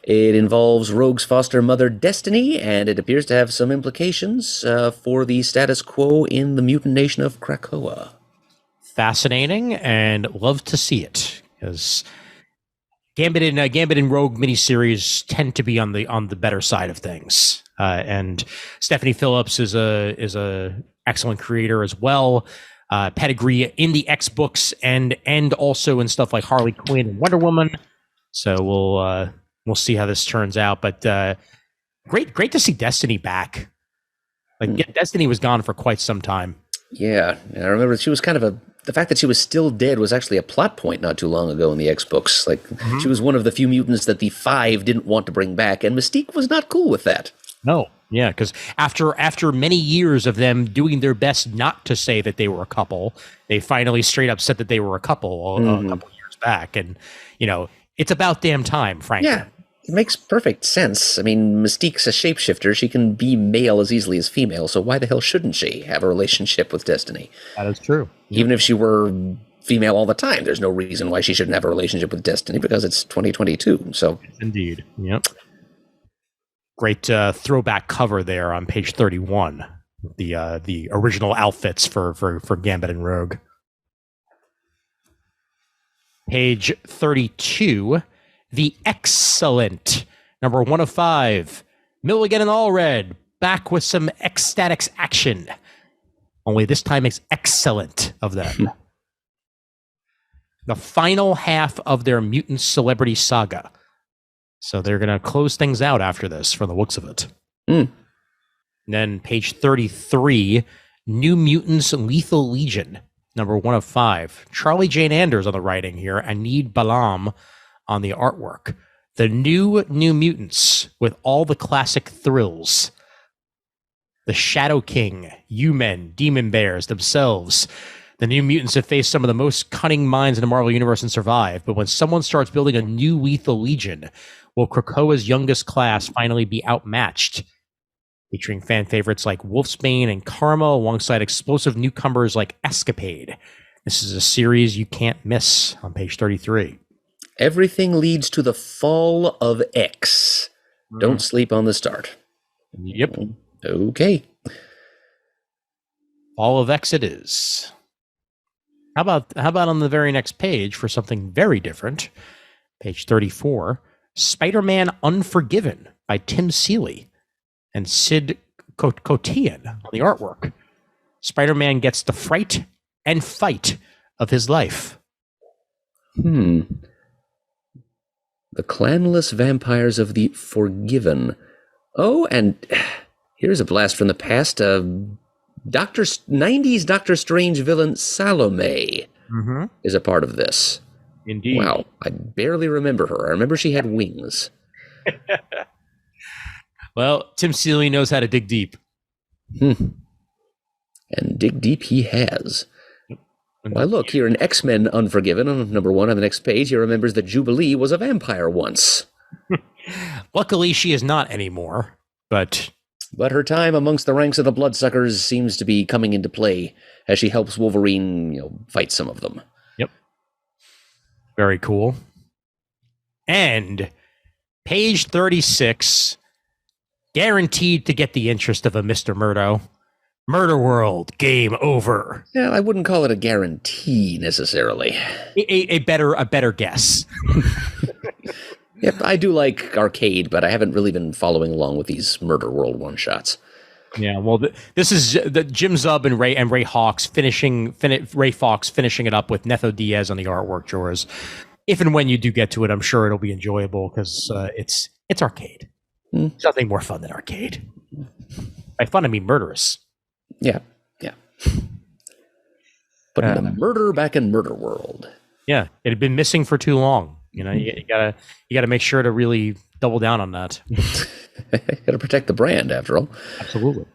It involves Rogue's foster mother, Destiny, and it appears to have some implications for the status quo in the mutant nation of Krakoa. Fascinating, and love to see it, because Gambit and Rogue miniseries tend to be on the better side of things. And Stephanie Phillips is a excellent creator as well. Pedigree in the X books and also in stuff like Harley Quinn and Wonder Woman. So we'll see how this turns out. But great to see Destiny back. Destiny was gone for quite some time. Yeah, I remember she was kind of the fact that she was still dead was actually a plot point not too long ago in the X books. She was one of the few mutants that the Five didn't want to bring back, and Mystique was not cool with that. No. Yeah, because after many years of them doing their best not to say that they were a couple, they finally straight up said that they were a couple a couple years back. And, it's about damn time, frankly. Yeah, it makes perfect sense. I mean, Mystique's a shapeshifter. She can be male as easily as female, so why the hell shouldn't she have a relationship with Destiny? That is true. Even if she were female all the time, there's no reason why she shouldn't have a relationship with Destiny, because it's 2022. So indeed. Yep. Great throwback cover there on page 31. The original outfits for Gambit and Rogue. Page 32. The excellent #1 of 5. Milligan and Allred back with some ecstatics action. Only this time it's excellent of them. The final half of their mutant celebrity saga. So they're going to close things out after this, from the looks of it. And then page 33, New Mutants Lethal Legion, #1 of 5. Charlie Jane Anders on the writing here, Anid Balam on the artwork. The New Mutants with all the classic thrills. The Shadow King, U-Men, Demon Bears themselves. The New Mutants have faced some of the most cunning minds in the Marvel Universe and survived, but when someone starts building a new Lethal Legion, will Krakoa's youngest class finally be outmatched? Featuring fan favorites like Wolfsbane and Karma, alongside explosive newcomers like Escapade. This is a series you can't miss on page 33. Everything leads to the fall of X. Don't sleep on the start. Yep. Okay. Fall of X it is. How about on the very next page for something very different? Page 34. Spider-Man Unforgiven by Tim Seeley and Sid Kotian on the artwork. Spider-Man gets the fright and fight of his life. The clanless vampires of the Forgiven. Oh, and here's a blast from the past. 90s Doctor Strange villain Salome is a part of this. Indeed. Wow, I barely remember her. I remember she had wings. Well, Tim Seeley knows how to dig deep. And dig deep he has. Why, look, here in X-Men Unforgiven, on #1 on the next page, he remembers that Jubilee was a vampire once. Luckily, she is not anymore, but her time amongst the ranks of the Bloodsuckers seems to be coming into play as she helps Wolverine, fight some of them. Yep. Very cool. And page 36, guaranteed to get the interest of a Mr. Murdo. Murder World, game over. Yeah, I wouldn't call it a guarantee necessarily. A better guess. Yep, I do like Arcade, but I haven't really been following along with these Murder World one-shots. Yeah, well, this is the Jim Zub and Ray Hawks Ray Fox finishing it up with Netho Diaz on the artwork drawers. If and when you do get to it, I'm sure it'll be enjoyable because it's arcade. It's nothing more fun than arcade. By fun, I mean murderous. Yeah. Putting the murder back in Murder World. Yeah, it had been missing for too long. You know, you gotta make sure to really double down on that. Got to protect the brand, after all. Absolutely.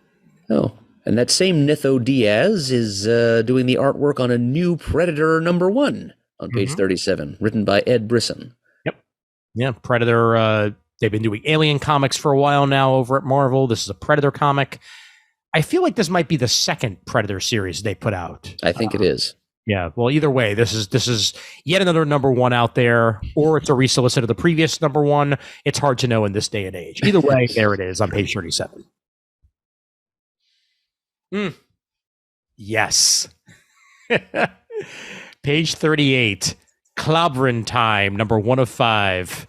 Oh, and that same Netho Diaz is doing the artwork on a new Predator #1 on page 37, written by Ed Brisson. Yep. Yeah, Predator. They've been doing Alien comics for a while now over at Marvel. This is a Predator comic. I feel like this might be the second Predator series they put out. I think it is. Yeah. Well, either way, this is yet another #1 out there, or it's a resolicit of the previous #1. It's hard to know in this day and age. Either way, there it is on page 37. Yes. Page 38. Clobberin Time, #1 of 5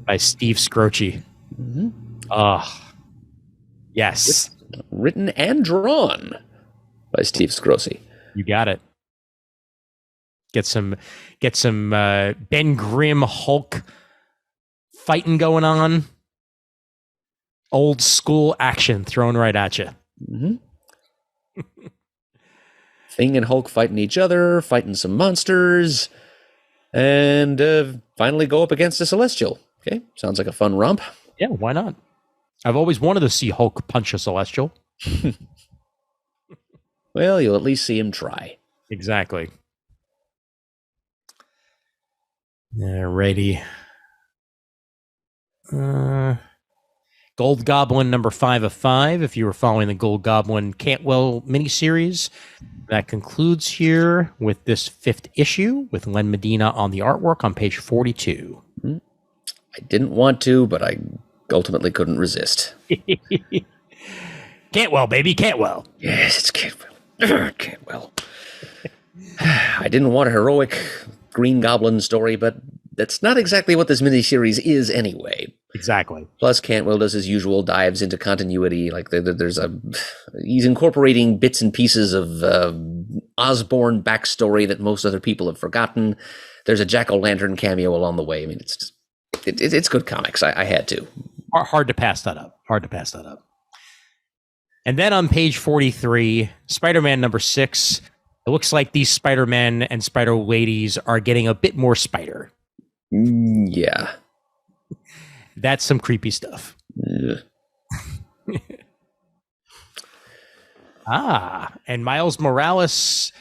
by Steve Scroce. Yes. Written and drawn by Steve Scroce. You got it. Get some Ben Grimm Hulk fighting going on. Old school action thrown right at you. Thing and Hulk fighting each other, fighting some monsters, and finally go up against a Celestial. Okay, sounds like a fun romp. Yeah, why not? I've always wanted to see Hulk punch a Celestial. Well, you'll at least see him try. Exactly. Alrighty. Gold Goblin #5 of 5. If you were following the Gold Goblin Cantwell miniseries, that concludes here with this 5th issue with Len Medina on the artwork on page 42. I didn't want to, but I ultimately couldn't resist. Cantwell, baby, Cantwell. Yes, it's Cantwell. Cantwell. I didn't want a heroic Green Goblin story, but that's not exactly what this miniseries is anyway. Exactly. Plus, Cantwell does his usual dives into continuity. Like he's incorporating bits and pieces of Osborn backstory that most other people have forgotten. There's a Jack-o'-lantern cameo along the way. I mean, it's good comics. I had to. Hard to pass that up. And then on page 43, Spider-Man #6. It looks like these Spider-Men and Spider-Ladies are getting a bit more spider. Yeah. That's some creepy stuff. And Miles Morales,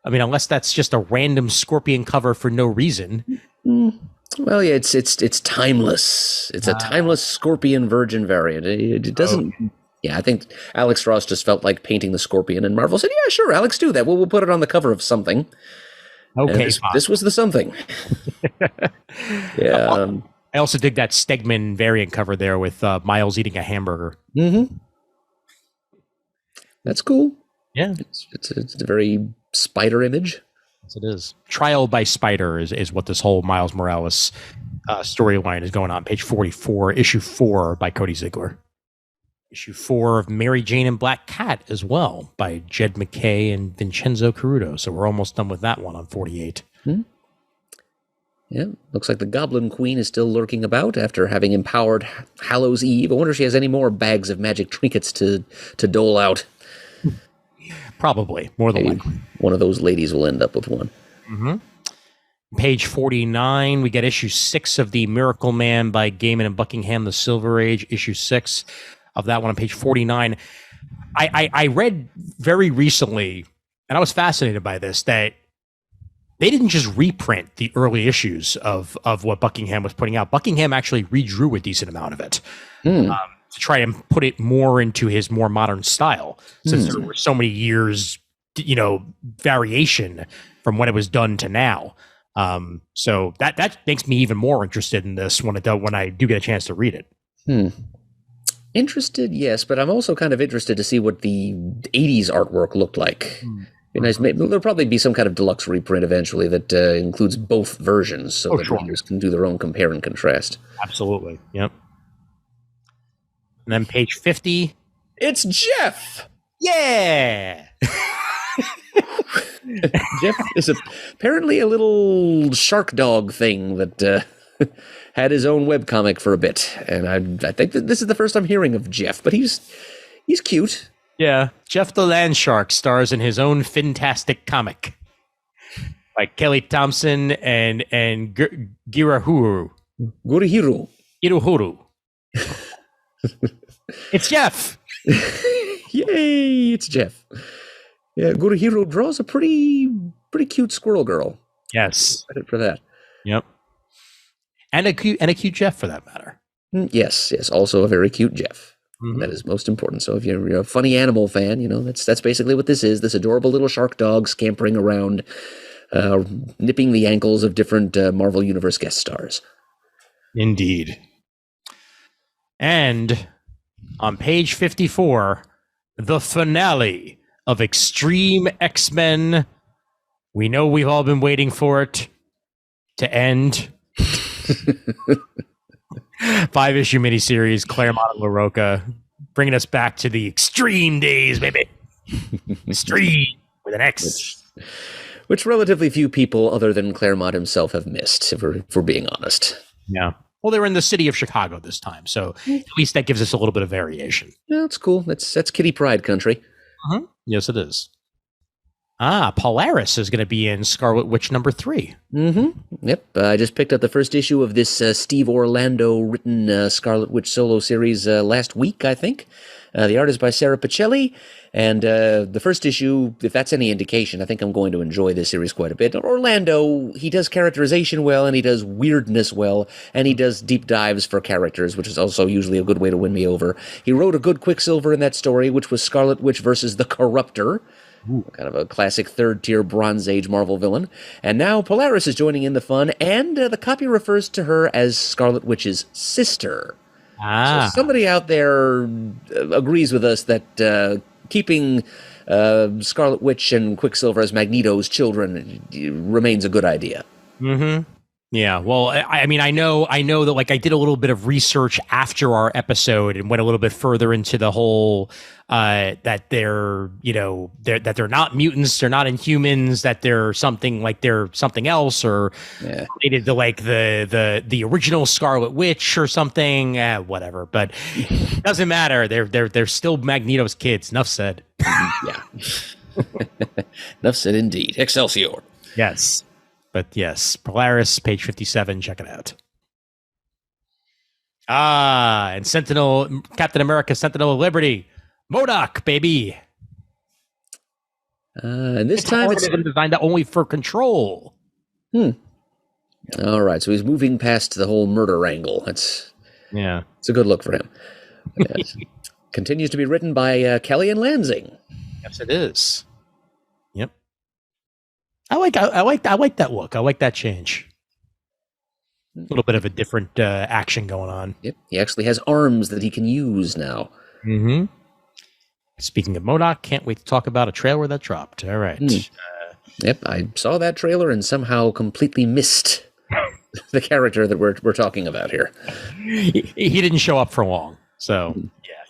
I mean, unless that's just a random Scorpion cover for no reason. Well, yeah, it's timeless. It's a timeless Scorpion Virgin variant. It doesn't... Okay. Yeah, I think Alex Ross just felt like painting the Scorpion, and Marvel said, yeah, sure, Alex, do that. We'll put it on the cover of something. Okay. This was the something. Yeah. I also dig that Stegman variant cover there with Miles eating a hamburger. That's cool. Yeah. It's a very spider image. Yes, it is. Trial by Spider is what this whole Miles Morales storyline is going on. Page 44, issue 4 by Cody Ziegler. Issue 4 of Mary Jane and Black Cat as well by Jed McKay and Vincenzo Caruto. So we're almost done with that one on 48. Yeah, looks like the Goblin Queen is still lurking about after having empowered Hallows Eve. I wonder if she has any more bags of magic trinkets to dole out. Probably, more than likely. One of those ladies will end up with one. Page 49, we get issue 6 of The Miracle Man by Gaiman and Buckingham, The Silver Age, issue 6 of that one on page 49. I read very recently, and I was fascinated by this, that they didn't just reprint the early issues of what Buckingham was putting out. Buckingham actually redrew a decent amount of it to try and put it more into his more modern style, since there were so many years, variation from when it was done to now. So that makes me even more interested in this when I do get a chance to read it. Interested, yes, but I'm also kind of interested to see what the 80s artwork looked like. There'll probably be some kind of deluxe reprint eventually that includes both versions, so that readers can do their own compare and contrast. Absolutely, yep. And then page 50 It's Jeff! Yeah! Jeff is apparently a little shark dog thing that had his own webcomic for a bit. And I think that this is the first I'm hearing of Jeff, but he's cute. Yeah. Jeff the Land Shark stars in his own fantastic comic by Kelly Thompson and Girahuru. Gurihiro. Iruhuru. It's Jeff! Yay, it's Jeff. Yeah, Gurihiro draws a pretty cute squirrel girl. Yes. Credit for that. Yep. And a cute Jeff for that matter. Yes. Also a very cute Jeff. Mm-hmm. That is most important. So if you're a funny animal fan, that's basically what this is. This adorable little shark dog scampering around, nipping the ankles of different Marvel Universe guest stars. Indeed. And on page 54, the finale of Extreme X-Men. We know we've all been waiting for it to end. 5-issue miniseries, Claremont and LaRocca, bringing us back to the extreme days, baby. Extreme with an X. Which relatively few people other than Claremont himself have missed, if we're being honest. Yeah. Well, they were in the city of Chicago this time, so at least that gives us a little bit of variation. Yeah, that's cool. That's Kitty Pride country. Uh-huh. Yes, it is. Polaris is going to be in Scarlet Witch number 3. Mm-hmm. Yep. I just picked up the first issue of this Steve Orlando written Scarlet Witch solo series last week, I think. The art is by Sarah Pacelli, and the first issue, if that's any indication, I think I'm going to enjoy this series quite a bit. Orlando, he does characterization well, and he does weirdness well, and he does deep dives for characters, which is also usually a good way to win me over. He wrote a good Quicksilver in that story, which was Scarlet Witch versus the Corruptor. Ooh. Kind of a classic third-tier Bronze Age Marvel villain. And now Polaris is joining in the fun, and the copy refers to her as Scarlet Witch's sister. So somebody out there agrees with us that keeping Scarlet Witch and Quicksilver as Magneto's children remains a good idea. Mm-hmm. Yeah, well, I mean, I know that, like, I did a little bit of research after our episode and went a little bit further into the whole that they're not mutants, they're not Inhumans, that they're something else, or related to like the original Scarlet Witch or something, whatever. But it doesn't matter. They're still Magneto's kids. Enough said. Yeah. Enough said, indeed. Excelsior. Yes. But yes, Polaris, page 57, check it out. And Captain America, Sentinel of Liberty, MODOK, baby. And this time it's designed only for Control. All right, so he's moving past the whole murder angle. It's a good look for him. Continues to be written by Kelly and Lansing. Yes, it is. Yep. I like that look. I like that change. A little bit of a different action going on. Yep. He actually has arms that he can use now. Mm-hmm. Speaking of MODOK, can't wait to talk about a trailer that dropped. All right. Yep, I saw that trailer and somehow completely missed the character that we're talking about here. He didn't show up for long, so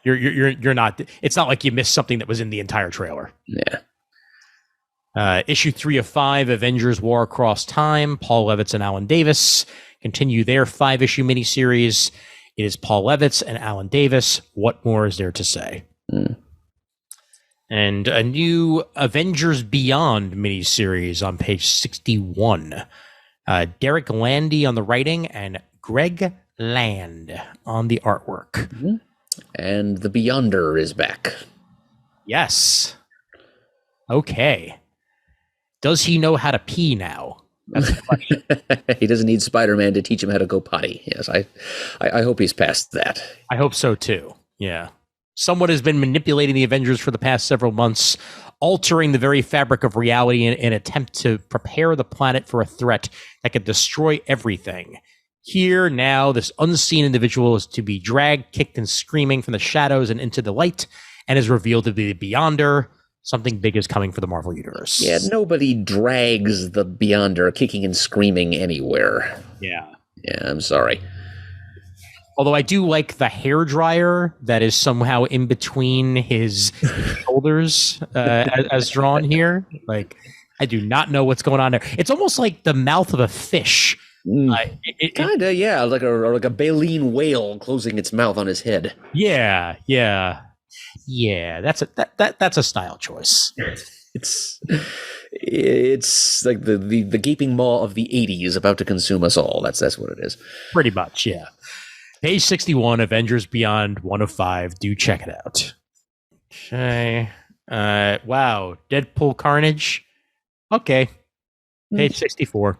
yeah, you're not. It's not like you missed something that was in the entire trailer. Yeah. Issue 3 of 5, Avengers: War Across Time. Paul Levitz and Alan Davis continue their 5-issue miniseries. It is Paul Levitz and Alan Davis. What more is there to say? And a new Avengers Beyond miniseries on page 61. Derek Landy on the writing and Greg Land on the artwork. Mm-hmm. And the Beyonder is back. Yes. Okay. Does he know how to pee now? That's the question. He doesn't need Spider-Man to teach him how to go potty. Yes, I hope he's past that. I hope so too. Yeah. Someone has been manipulating the Avengers for the past several months, altering the very fabric of reality in an attempt to prepare the planet for a threat that could destroy everything. Here, now, this unseen individual is to be dragged, kicked, and screaming from the shadows and into the light, and is revealed to be the Beyonder. Something big is coming for the Marvel Universe. Yeah, nobody drags the Beyonder kicking and screaming anywhere. Yeah. Yeah, I'm sorry. Although I do like the hair dryer that is somehow in between his shoulders as drawn here. Like, I do not know what's going on there. It's almost like the mouth of a fish. Kinda, yeah, like a baleen whale closing its mouth on his head. Yeah. That's a style choice. It's like the gaping maw of the '80s about to consume us all. That's what it is. Pretty much, yeah. Page 61, Avengers Beyond 105. Do check it out. Okay. Wow. Deadpool Carnage. Okay. Page 64.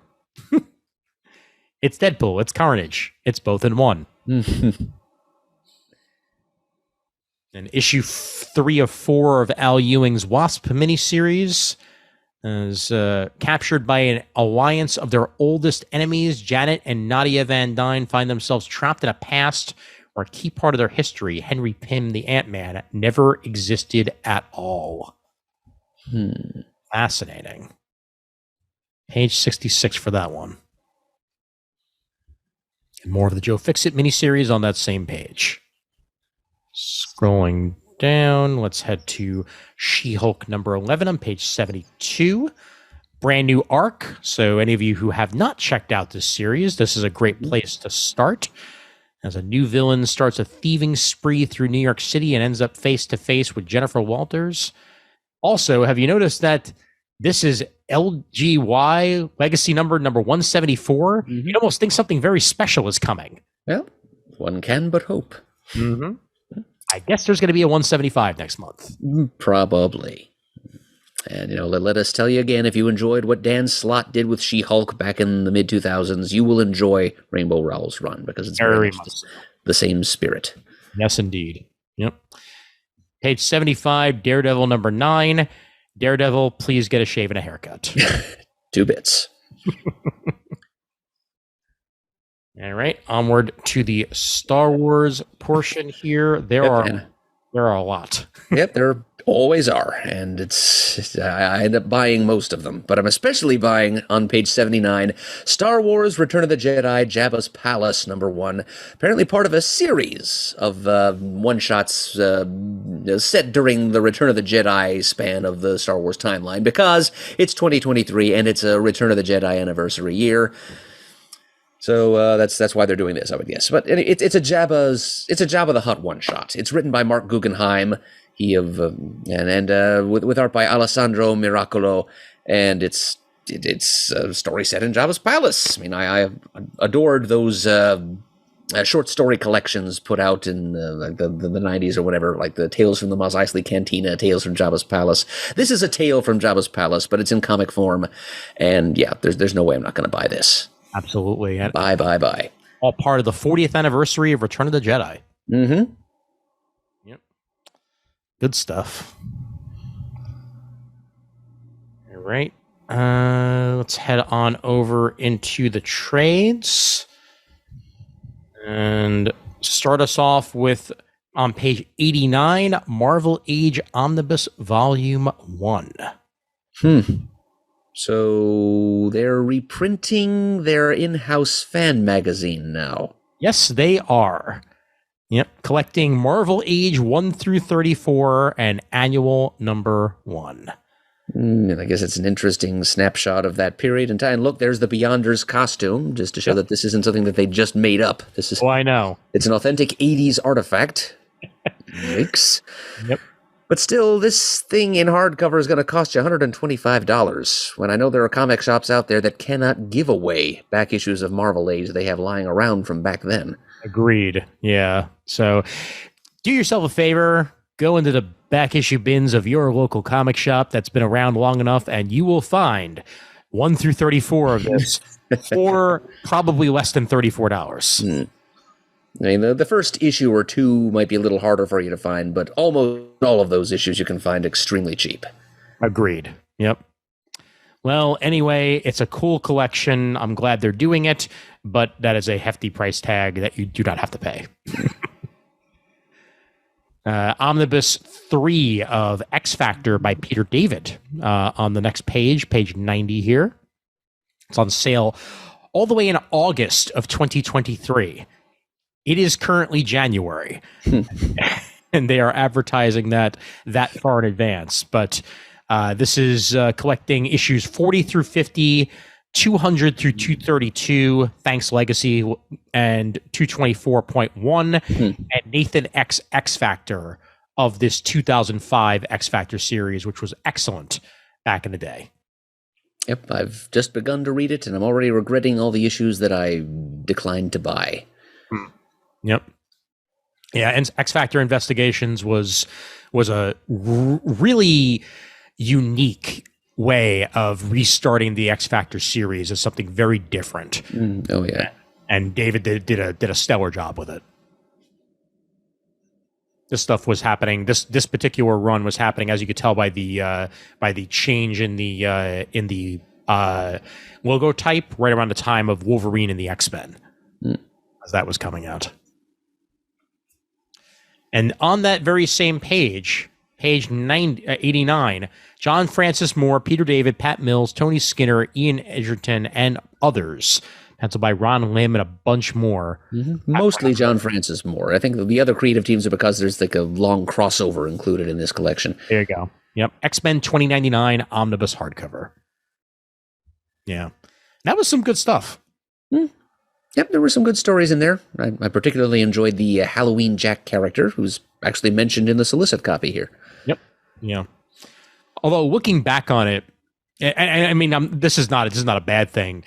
It's Deadpool. It's Carnage. It's both in one. And issue 3 of 4 of Al Ewing's Wasp miniseries is captured by an alliance of their oldest enemies. Janet and Nadia Van Dyne find themselves trapped in a past where a key part of their history, Henry Pym, the Ant-Man, never existed at all. Fascinating. Page 66 for that one. And more of the Joe Fixit miniseries on that same page. Scrolling down, let's head to She-Hulk number 11 on page 72. Brand new arc. So any of you who have not checked out this series, this is a great place to start. As a new villain starts a thieving spree through New York City and ends up face to face with Jennifer Walters. Also, have you noticed that this is LGY legacy number 174? You'd almost think something very special is coming. Well, one can but hope. I guess there's going to be a 175 next month. Probably. And, let us tell you again, if you enjoyed what Dan Slott did with She-Hulk back in the mid-2000s, you will enjoy Rainbow Rowell's run, because it's very much the same spirit. Yes, indeed. Yep. Page 75, Daredevil number 9. Daredevil, please get a shave and a haircut. 2 bits. All right, onward to the Star Wars portion here. There are a lot. Yep, there always are, and I end up buying most of them. But I'm especially buying on page 79, Star Wars: Return of the Jedi, Jabba's Palace #1. Apparently part of a series of one-shots set during the Return of the Jedi span of the Star Wars timeline, because it's 2023 and it's a Return of the Jedi anniversary year. So that's why they're doing this, I would guess. But it's a Jabba the Hutt one shot. It's written by Mark Guggenheim, with art by Alessandro Miracolo, and it's a story set in Jabba's palace. I mean, I adored those short story collections put out in the 90s or whatever, like the Tales from the Mos Eisley Cantina, Tales from Jabba's Palace. This is a tale from Jabba's Palace, but it's in comic form, and yeah, there's no way I'm not going to buy this. Absolutely. And Bye. All part of the 40th anniversary of Return of the Jedi. Yep. Good stuff. All right. Let's head on over into the trades. And start us off with, on page 89, Marvel Age Omnibus Volume 1. So they're reprinting their in-house fan magazine now. Yes, they are. Yep, collecting Marvel Age 1 through 34 and annual number 1. I guess it's an interesting snapshot of that period in time. Look, there's the Beyonders costume, just to show that this isn't something that they just made up. This is. Oh, I know. It's an authentic 80s artifact. Yikes. Yep. But still, this thing in hardcover is going to cost you $125, when I know there are comic shops out there that cannot give away back issues of Marvel Age they have lying around from back then. Agreed. Yeah. So do yourself a favor, go into the back issue bins of your local comic shop that's been around long enough, and you will find 1 through 34 of this for probably less than $34. I mean, the first issue or two might be a little harder for you to find, but almost all of those issues you can find extremely cheap. Agreed. Yep. Well, anyway, it's a cool collection. I'm glad they're doing it, but that is a hefty price tag that you do not have to pay. Omnibus 3 of X Factor by Peter David on the next page, page 90 here. It's on sale all the way in August of 2023. It is currently January, and they are advertising that far in advance. But this is collecting issues 40 through 50, 200 through 232, Thanks Legacy, and 224.1, and Nathan X Factor of this 2005 X Factor series, which was excellent back in the day. Yep, I've just begun to read it, and I'm already regretting all the issues that I declined to buy. Yep. Yeah, and X Factor Investigations was a really unique way of restarting the X Factor series as something very different. Oh yeah, and David did a stellar job with it. This stuff was happening. This particular run was happening, as you could tell by the change in the logo type right around the time of Wolverine and the X-Men, as that was coming out. And on that very same page 89, John Francis Moore, Peter David, Pat Mills, Tony Skinner, Ian Edgerton, and others. Penciled by Ron Lim and a bunch more. Mostly John Francis Moore. I think the other creative teams are because there's like a long crossover included in this collection. There you go. Yep. X-Men 2099 Omnibus hardcover. Yeah. That was some good stuff. Yep, there were some good stories in there. I particularly enjoyed the Halloween Jack character, who's actually mentioned in the solicit copy here. Yep. Yeah. Although looking back on it, I mean, this is not a bad thing.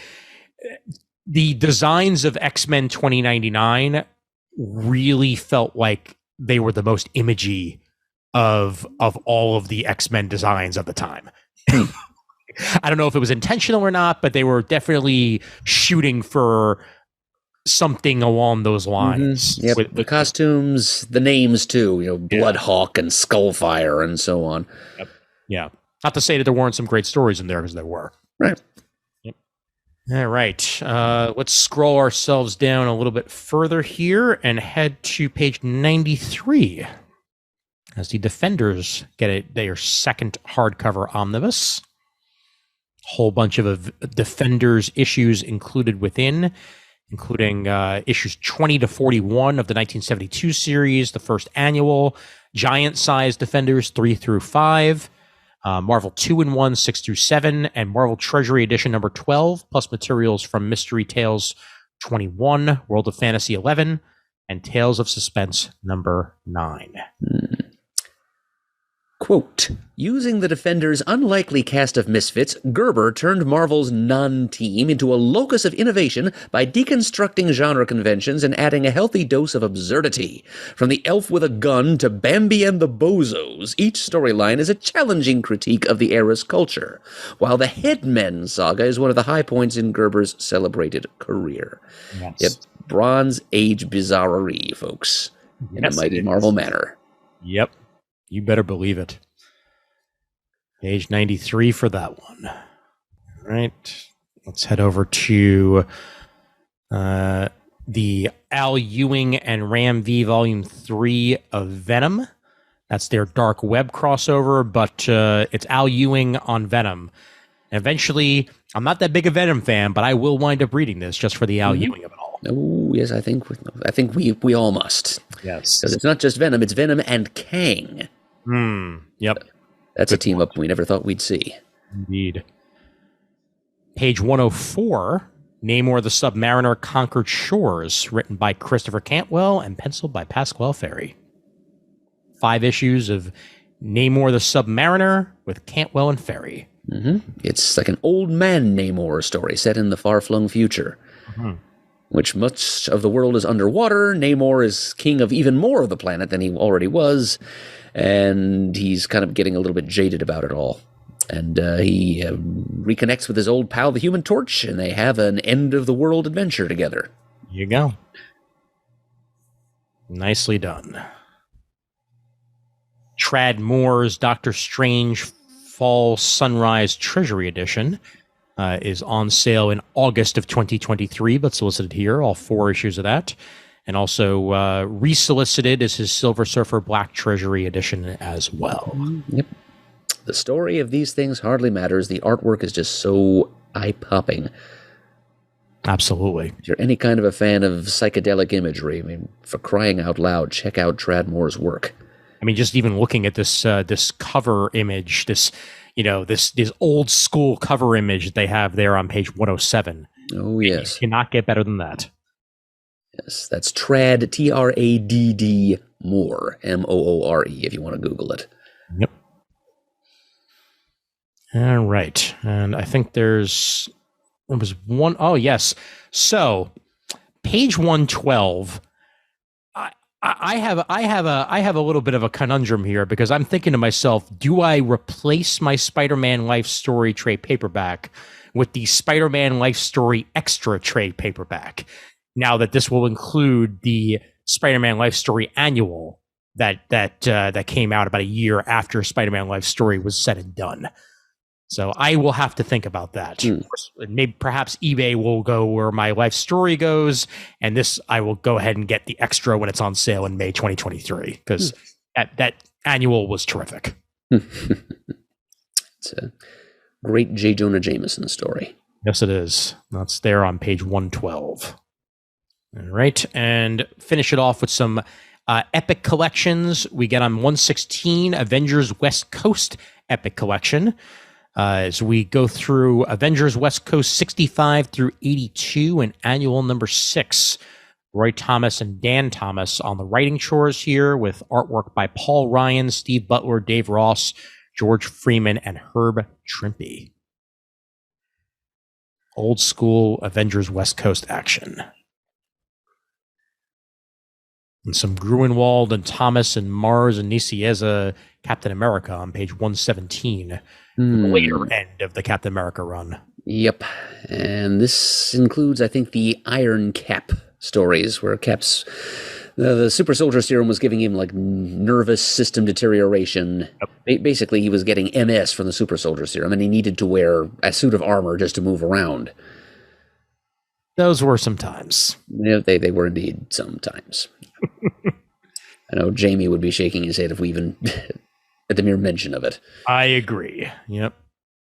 The designs of X-Men 2099 really felt like they were the most imagey of all of the X-Men designs of the time. I don't know if it was intentional or not, but they were definitely shooting for something along those lines. Yep, with the costumes, the names too, Bloodhawk and Skullfire and so on. Yep. Yeah. Not to say that there weren't some great stories in there, because there were. Right. Yep. All right. Let's scroll ourselves down a little bit further here and head to page 93 as the Defenders get their second hardcover omnibus. Whole bunch of Defenders issues included within, including issues 20 to 41 of the 1972 series, the first annual, giant-sized Defenders 3 through 5, Marvel 2-in-1 6 through 7, and Marvel Treasury Edition number 12, plus materials from Mystery Tales 21, World of Fantasy 11, and Tales of Suspense number 9. Quote, using the Defenders' unlikely cast of misfits, Gerber turned Marvel's non-team into a locus of innovation by deconstructing genre conventions and adding a healthy dose of absurdity. From the elf with a gun to Bambi and the Bozos, each storyline is a challenging critique of the era's culture, while the Headmen saga is one of the high points in Gerber's celebrated career. Yes. Yep, Bronze Age bizarrerie, folks, in a mighty Marvel manner. Yep. You better believe it. Page 93 for that one. All right. Let's head over to the Al Ewing and Ram V Volume 3 of Venom. That's their Dark Web crossover, but it's Al Ewing on Venom. And eventually, I'm not that big a Venom fan, but I will wind up reading this just for the Al Ewing of it all. Oh, yes, I think we all must. Yes. Because it's not just Venom, it's Venom and Kang. Yep. That's a team up we never thought we'd see. Indeed. Page 104, Namor the Submariner Conquered Shores, written by Christopher Cantwell and penciled by Pasquale Ferry. 5 issues of Namor the Submariner with Cantwell and Ferry. It's like an old man Namor story set in the far-flung future. Which much of the world is underwater. Namor is king of even more of the planet than he already was, and he's kind of getting a little bit jaded about it all. And he reconnects with his old pal, the Human Torch, and they have an end-of-the-world adventure together. Here you go. Nicely done. Trad Moore's Doctor Strange Fall Sunrise Treasury Edition is on sale in August of 2023, but solicited here, all 4 issues of that. And also resolicited is his Silver Surfer Black Treasury Edition as well. Yep. The story of these things hardly matters. The artwork is just so eye-popping. Absolutely. If you're any kind of a fan of psychedelic imagery, I mean, for crying out loud, check out Tradd Moore's work. I mean, just even looking at this this cover image, this old school cover image they have there on page 107. Oh, yes. You cannot get better than that. Yes, that's Tradd, Tradd Moore, Moore, if you want to Google it. Yep. All right. And I think there was one. Oh, yes. So page 112. I have a little bit of a conundrum here because I'm thinking to myself, do I replace my Spider-Man Life Story trade paperback with the Spider-Man Life Story Extra trade paperback? Now that this will include the Spider-Man Life Story Annual that came out about a year after Spider-Man Life Story was said and done. So I will have to think about that. Maybe perhaps eBay will go where my life story goes, and this I will go ahead and get the extra when it's on sale in May 2023 because that annual was terrific. It's a great J. Jonah Jameson story. Yes, it is. That's there on page 112. All right, and finish it off with some Epic collections. We get on 116 Avengers West Coast Epic Collection. As we go through Avengers West Coast 65 through 82 and annual number 6. Roy Thomas and Dan Thomas on the writing chores here with artwork by Paul Ryan, Steve Butler, Dave Ross, George Freeman, and Herb Trimpe. Old school Avengers West Coast action. And some Gruenwald and Thomas and Mars and Nicieza Captain America on page 117. The later end of the Captain America run. Yep. And this includes, I think, the Iron Cap stories where Cap's the super soldier serum was giving him like nervous system deterioration. Yep. Basically, he was getting MS from the super soldier serum, and he needed to wear a suit of armor just to move around. Those were some times. Yeah, they were indeed sometimes. I know Jamie would be shaking his head if we even at the mere mention of it. I agree. Yep.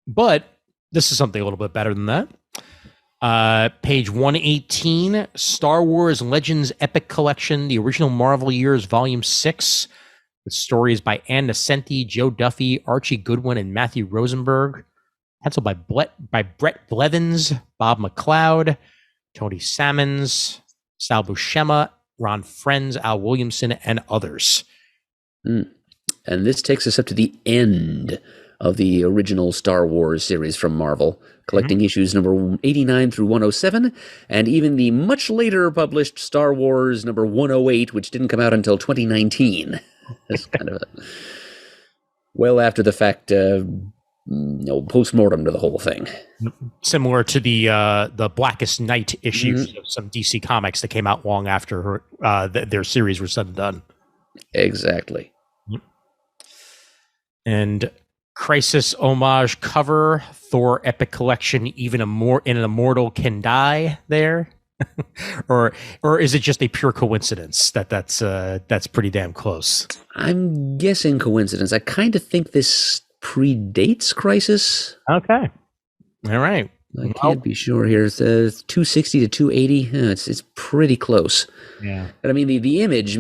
But this is something a little bit better than that. Page 118, Star Wars Legends Epic Collection, the original Marvel Years, Volume 6, with stories by Ann Nesenti, Joe Duffy, Archie Goodwin, and Matthew Rosenberg. Penciled by Brett Blevins, Bob McLeod, Tony Sammons, Sal Buscema, Ron Frenz, Al Williamson, and others. And this takes us up to the end of the original Star Wars series from Marvel, collecting issues number 89 through 107, and even the much later published Star Wars number 108, which didn't come out until 2019. That's kind of a well after the fact, post-mortem to the whole thing. Similar to the Blackest Night issues of some DC Comics that came out long after their series was said and done. Exactly. And Crisis homage cover, Thor Epic Collection, even an immortal can die there. or is it just a pure coincidence that's pretty damn close? I'm guessing coincidence. I kind of think this predates Crisis. Okay. All right. I can't be sure here. It's 260 to 280. It's pretty close. Yeah. But I mean, the image,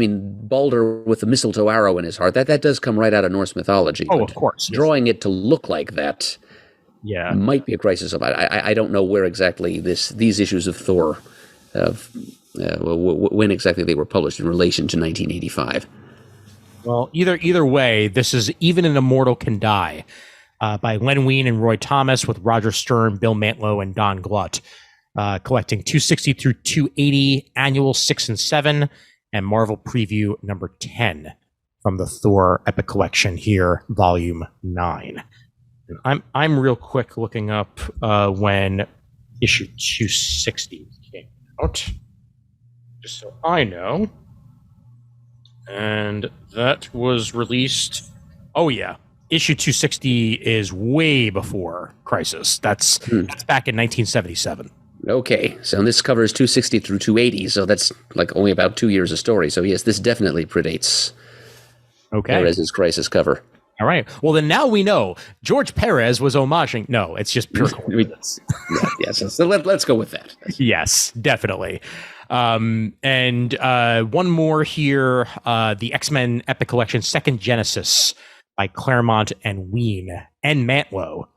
Balder with the mistletoe arrow in his heart, that does come right out of Norse mythology. Oh, of course. Yes. Drawing it to look like that might be a Crisis. I don't know where exactly these issues of Thor, when exactly they were published in relation to 1985. Well, either way, this is Even an Immortal Can Die. By Len Wein and Roy Thomas with Roger Stern, Bill Mantlo, and Don Glutt. Collecting 260 through 280, annual 6 and 7, and Marvel Preview number 10 from the Thor Epic Collection here, Volume 9. I'm real quick looking up when issue 260 came out, just so I know. And that was released. Oh, yeah. Issue 260 is way before Crisis. That's back in 1977. Okay, so this covers 260 through 280, so that's like only about 2 years of story. So yes, this definitely predates Perez's Crisis cover. All right. Well, then now we know George Perez was homaging. No, it's just pure coincidence. Yes. So let's go with that. Yes, definitely. And one more here, the X-Men Epic Collection, Second Genesis by Claremont and Ween and Mantlo,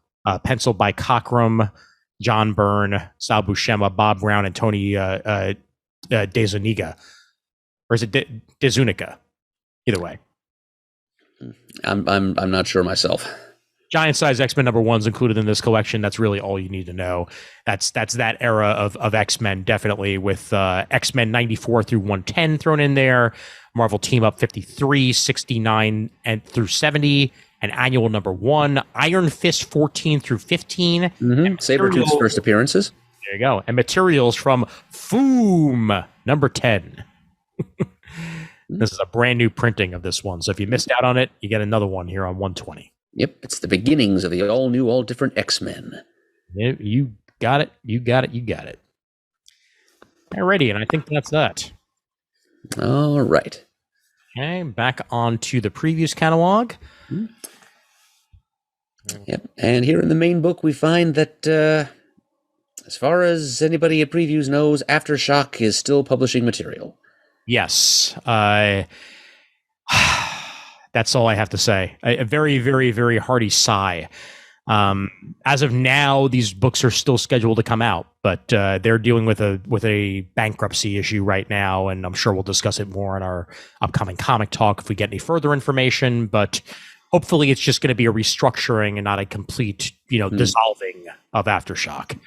penciled by Cockrum, John Byrne, Sal Buscema, Bob Brown, and Tony DeZuniga. Or is it DeZunica? Either way. I'm not sure myself. Giant size X-Men #1s included in this collection. That's really all you need to know. That's that era of X-Men, definitely, with X-Men 94 through 110 thrown in there, Marvel Team Up 53, 69 and through 70, and annual #1, Iron Fist 14 through 15. Sabretooth's first appearances. There you go. And materials from Foom #10. This is a brand new printing of this one. So if you missed out on it, you get another one here on 120. Yep, it's the beginnings of the all new, all different X-Men. You got it. You got it. You got it. Alrighty, and I think that's that. All right. Okay, back on to the previous catalog. Yep, and here in the main book, we find that as far as anybody at Previews knows, Aftershock is still publishing material. Yes. That's all I have to say. A very, very, very hearty sigh. As of now, these books are still scheduled to come out, but they're dealing with a bankruptcy issue right now, and I'm sure we'll discuss it more in our upcoming comic talk if we get any further information. But hopefully, it's just going to be a restructuring and not a complete, dissolving of Aftershock.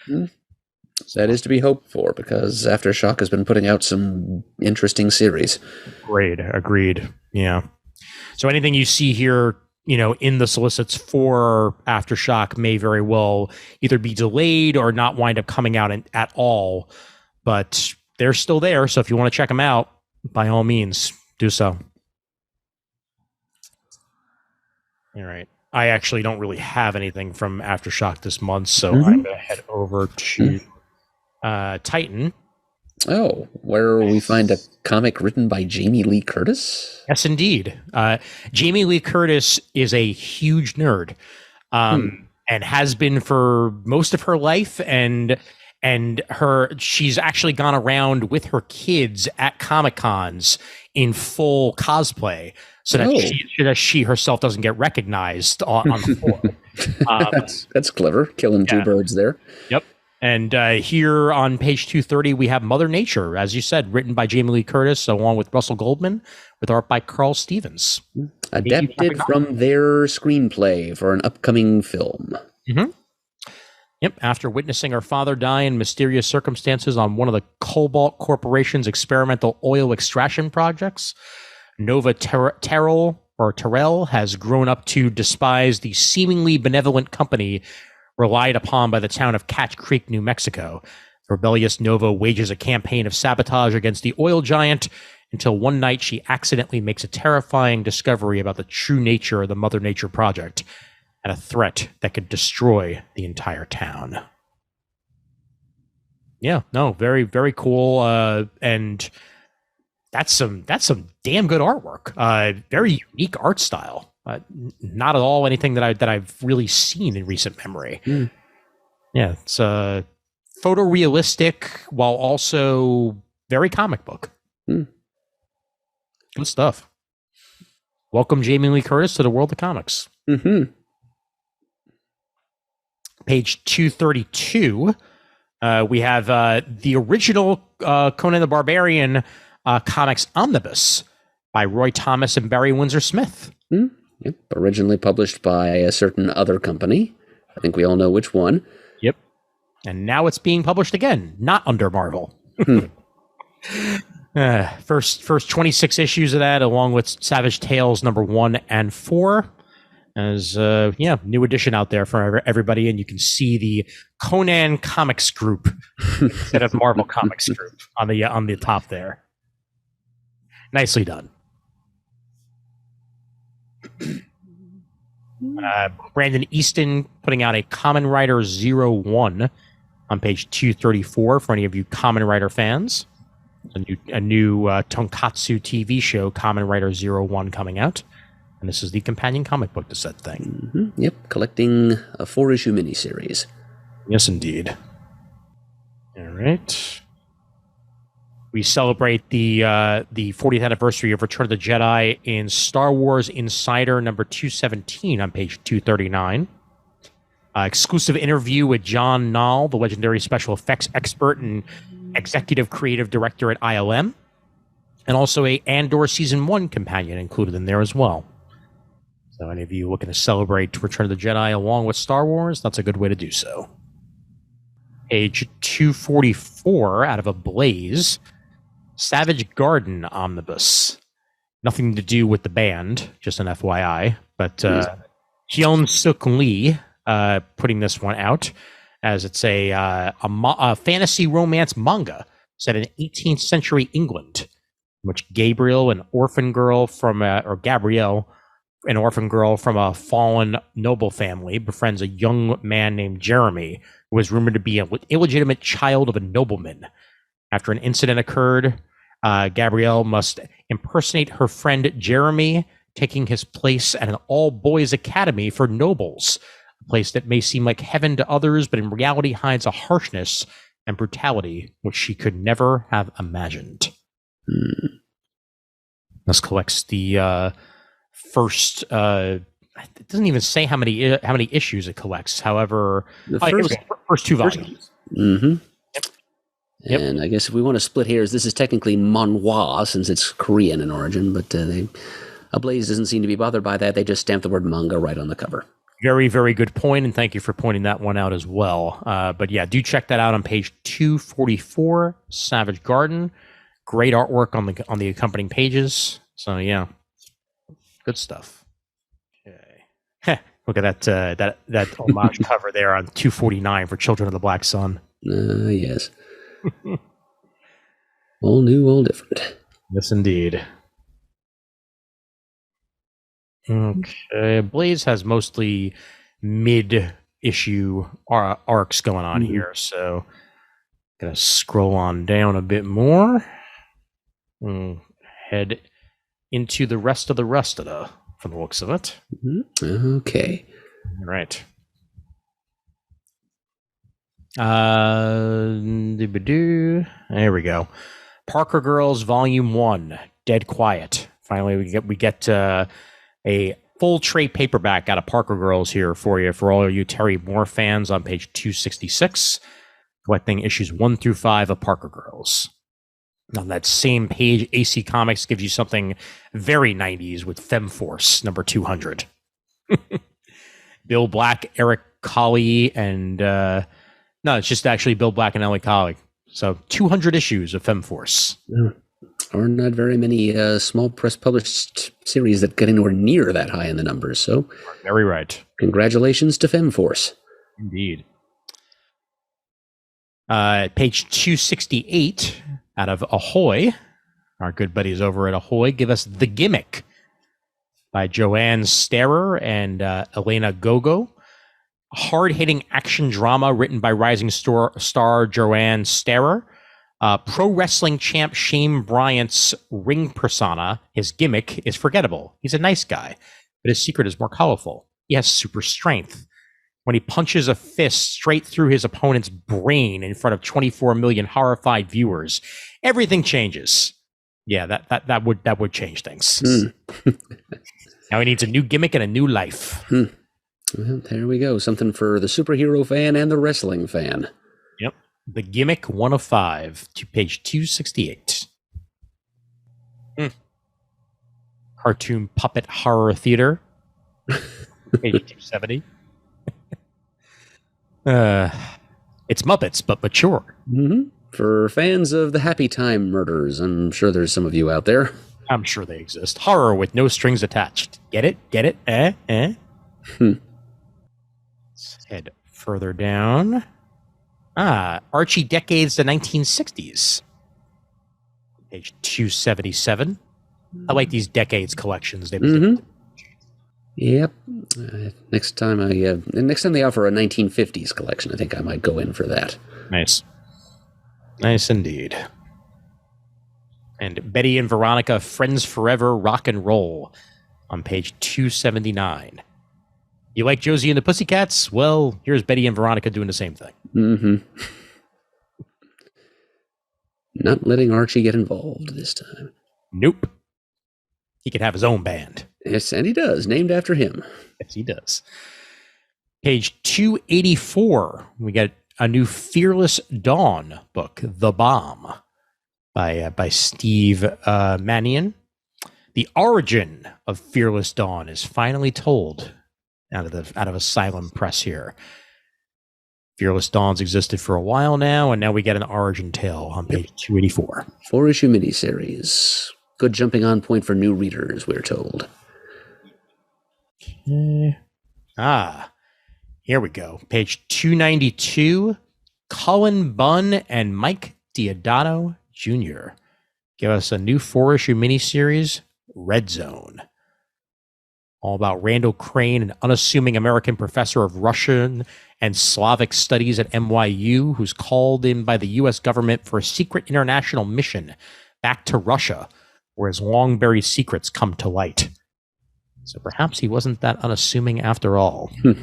So that is to be hoped for, because Aftershock has been putting out some interesting series. Agreed. Yeah. So anything you see here, in the solicits for Aftershock may very well either be delayed or not wind up coming out at all. But they're still there. So if you want to check them out, by all means, do so. All right. I actually don't really have anything from Aftershock this month, so I'm going to head over to Titan. Oh, where we find a comic written by Jamie Lee Curtis? Yes, indeed. Jamie Lee Curtis is a huge nerd, and has been for most of her life. And she's actually gone around with her kids at Comic Cons in full cosplay, so that she herself doesn't get recognized on the floor. That's clever. Killing two birds there. Yep. And here on page 230, we have Mother Nature, as you said, written by Jamie Lee Curtis, along with Russell Goldman, with art by Carl Stevens. Adapted from their screenplay for an upcoming film. Yep. After witnessing her father die in mysterious circumstances on one of the Cobalt Corporation's experimental oil extraction projects, Nova Terrell has grown up to despise the seemingly benevolent company relied upon by the town of Cat Creek, New Mexico. The rebellious Nova wages a campaign of sabotage against the oil giant until one night she accidentally makes a terrifying discovery about the true nature of the Mother Nature Project and a threat that could destroy the entire town. Yeah, no, very, very cool. And that's some damn good artwork. Very unique art style. Not at all anything that I've really seen in recent memory. Yeah, it's photorealistic while also very comic book. Good stuff. Welcome, Jamie Lee Curtis, to the world of comics. Page 232, we have the original Conan the Barbarian comics omnibus by Roy Thomas and Barry Windsor Smith. Yep, originally published by a certain other company. I think we all know which one. Yep. And now it's being published again, not under Marvel. First 26 issues of that, along with Savage Tales #1 and 4. As new edition out there for everybody, and you can see the Conan Comics Group instead of Marvel Comics Group on the top there. Nicely done. Brandon Easton putting out a Kamen Rider 01 on page 234 for any of you Kamen Rider fans. A new Tonkatsu TV show, Kamen Rider 01, coming out. And this is the companion comic book to said thing. Mm-hmm. Yep, collecting a 4-issue miniseries. Yes, indeed. All right. We celebrate the 40th anniversary of Return of the Jedi in Star Wars Insider number 217 on page 239. Exclusive interview with John Knoll, the legendary special effects expert and executive creative director at ILM. And also a Andor Season 1 companion included in there as well. So any of you looking to celebrate Return of the Jedi along with Star Wars, that's a good way to do so. Page 244 out of a Blaze. Savage Garden Omnibus. Nothing to do with the band, just an FYI. But Hyun Suk Lee putting this one out as it's a fantasy romance manga set in 18th century England, in which Gabrielle, an orphan girl from a fallen noble family, befriends a young man named Jeremy, who is rumored to be an illegitimate child of a nobleman. After an incident occurred, Gabrielle must impersonate her friend Jeremy, taking his place at an all-boys academy for nobles, a place that may seem like heaven to others, but in reality hides a harshness and brutality which she could never have imagined. This collects the first. It doesn't even say how many issues it collects. However, first 2 volumes. Mm-hmm. Yep. And I guess if we want to split hairs, this is technically manhwa since it's Korean in origin, but Ablaze doesn't seem to be bothered by that. They just stamp the word manga right on the cover. Very, very good point, and thank you for pointing that one out as well. But yeah, do check that out on page 244, Savage Garden. Great artwork on the accompanying pages. So yeah, good stuff. Okay, look at that homage cover there on 249 for Children of the Black Sun. Yes. All new, all different. Yes, indeed. Okay, Blaze has mostly mid-issue arcs going on here, so gonna scroll on down a bit more. Head into the rest of the from the looks of it. Okay. All right. There we go. Parker Girls Volume 1, Dead Quiet. Finally, we get a full trade paperback out of Parker Girls here for you, for all you Terry Moore fans on page 266, collecting issues 1 through 5 of Parker Girls. On that same page, AC Comics gives you something very 90s with FemForce number 200. Bill Black, Eric Colley, and no, it's just actually Bill Black and Ellie Colley. So 200 issues of FemForce. Are not very many small press published series that get anywhere near that high in the numbers. So very right. Congratulations to FemForce. Indeed. Page 268 out of Ahoy. Our good buddies over at Ahoy give us The Gimmick by Joanne Starer and Elena Gogo. Hard-hitting action drama written by rising star Joanne Starer. Pro wrestling champ Shane Bryant's ring persona, his gimmick, is forgettable. He's a nice guy, but his secret is more colorful. He has super strength. When he punches a fist straight through his opponent's brain in front of 24 million horrified viewers, everything changes. Yeah, that would change things. Now he needs a new gimmick and a new life. Well, there we go. Something for the superhero fan and the wrestling fan. Yep. The Gimmick 1 of 5 to page 268. Cartoon Puppet Horror Theater. Page 270. It's Muppets, but mature. For fans of the Happy Time Murders, I'm sure there's some of you out there. I'm sure they exist. Horror with no strings attached. Get it? Get it? Let's head further down. Archie Decades to 1960s. Page 277. I like these Decades collections. Yep. Next time they offer a 1950s collection, I think I might go in for that. Nice. Nice indeed. And Betty and Veronica, Friends Forever, Rock and Roll. on page 279. You like Josie and the Pussycats? Well, here's Betty and Veronica doing the same thing. Mm-hmm. Not letting Archie get involved this time. Nope. He could have his own band. Yes, and he does, named after him. Yes, he does. Page 284, we got a new Fearless Dawn book, The Bomb, by Steve Mannion. The origin of Fearless Dawn is finally told out of Asylum Press here. Fearless Dawn's existed for a while now, and now we get an origin tale on page 284. 4-issue miniseries. Good jumping on point for new readers, we're told. Here we go. Page 292. Cullen Bunn and Mike Diodato Jr. give us a new 4-issue miniseries, Red Zone. All about Randall Crane, an unassuming American professor of Russian and Slavic studies at NYU, who's called in by the U.S. government for a secret international mission back to Russia, where his long-buried secrets come to light. So perhaps he wasn't that unassuming after all. He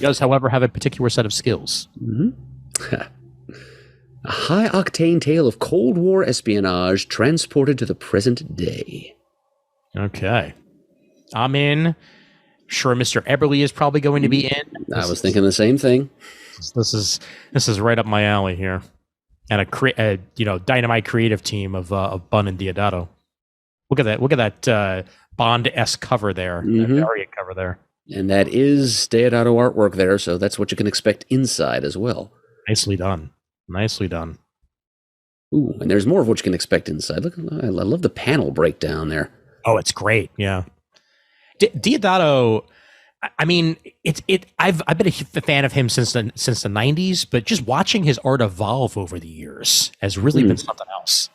does, however, have a particular set of skills. Mm-hmm. A high-octane tale of Cold War espionage transported to the present day. Okay. I'm in. Sure, Mr. Eberly is probably going to be in. I was thinking the same thing. This is right up my alley here, and a dynamite creative team of Bunn and Diodato. Look at that Bond-esque cover there, that variant cover there, and that is Diodato artwork there. So that's what you can expect inside as well. Nicely done. Nicely done. Ooh, and there's more of what you can expect inside. Look, I love the panel breakdown there. Oh, it's great. Yeah. Diodato, I mean, I've been a fan of him since the 90s, but just watching his art evolve over the years has really been something else.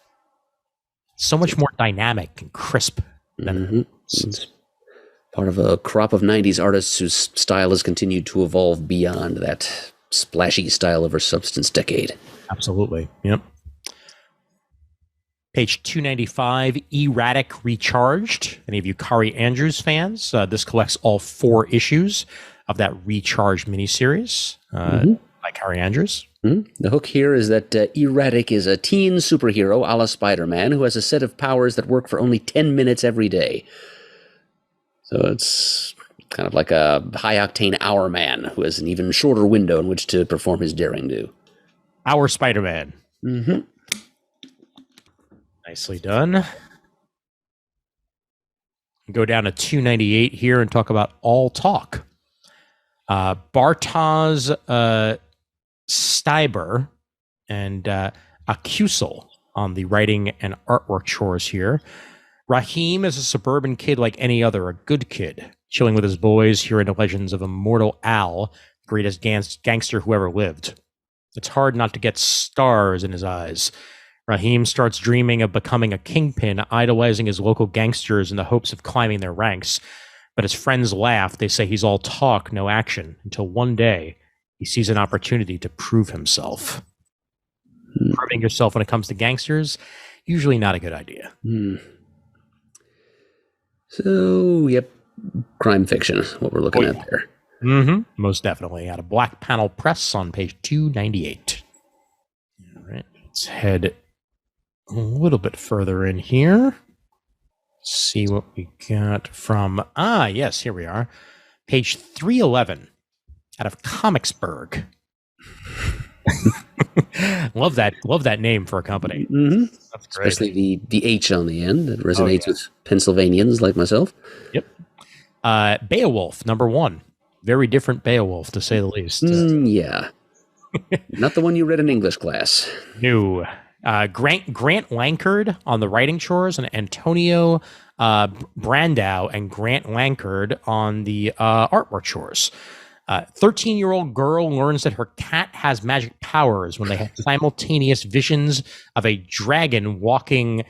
So much more dynamic and crisp than it's part of a crop of 90s artists whose style has continued to evolve beyond that splashy style over substance decade. Absolutely. Yep. Page 295, Erratic Recharged. Any of you Kari Andrews fans? This collects all 4 issues of that Recharged miniseries by Kari Andrews. The hook here is that Erratic is a teen superhero a la Spider-Man who has a set of powers that work for only 10 minutes every day. So it's kind of like a high-octane Hour Man who has an even shorter window in which to perform his daring do. Our Spider-Man. Mm-hmm. Nicely done. Go down to 298 here and talk about All Talk. Bartosz Steiber and Akusel on the writing and artwork chores here. Raheem is a suburban kid like any other, a good kid, chilling with his boys, hearing the legends of Immortal Al, greatest gangster who ever lived. It's hard not to get stars in his eyes. Raheem starts dreaming of becoming a kingpin, idolizing his local gangsters in the hopes of climbing their ranks. But his friends laugh. They say he's all talk, no action, until one day he sees an opportunity to prove himself. Proving yourself when it comes to gangsters, usually not a good idea. So, yep, crime fiction, what we're looking at there. Most definitely. Out of Black Panel Press on page 298. All right, let's head a little bit further in here. See what we got from yes, here we are. Page 311 out of Comicsburg. Love that name for a company. That's great. Especially the H on the end that resonates with Pennsylvanians like myself. Yep. Beowulf _1. Very different Beowulf, to say the least. Yeah. Not the one you read in English class. No. Grant Lankard on the writing chores, and Antonio Brandau and Grant Lankard on the artwork chores. 13-year-old girl learns that her cat has magic powers when they have simultaneous visions of a dragon waking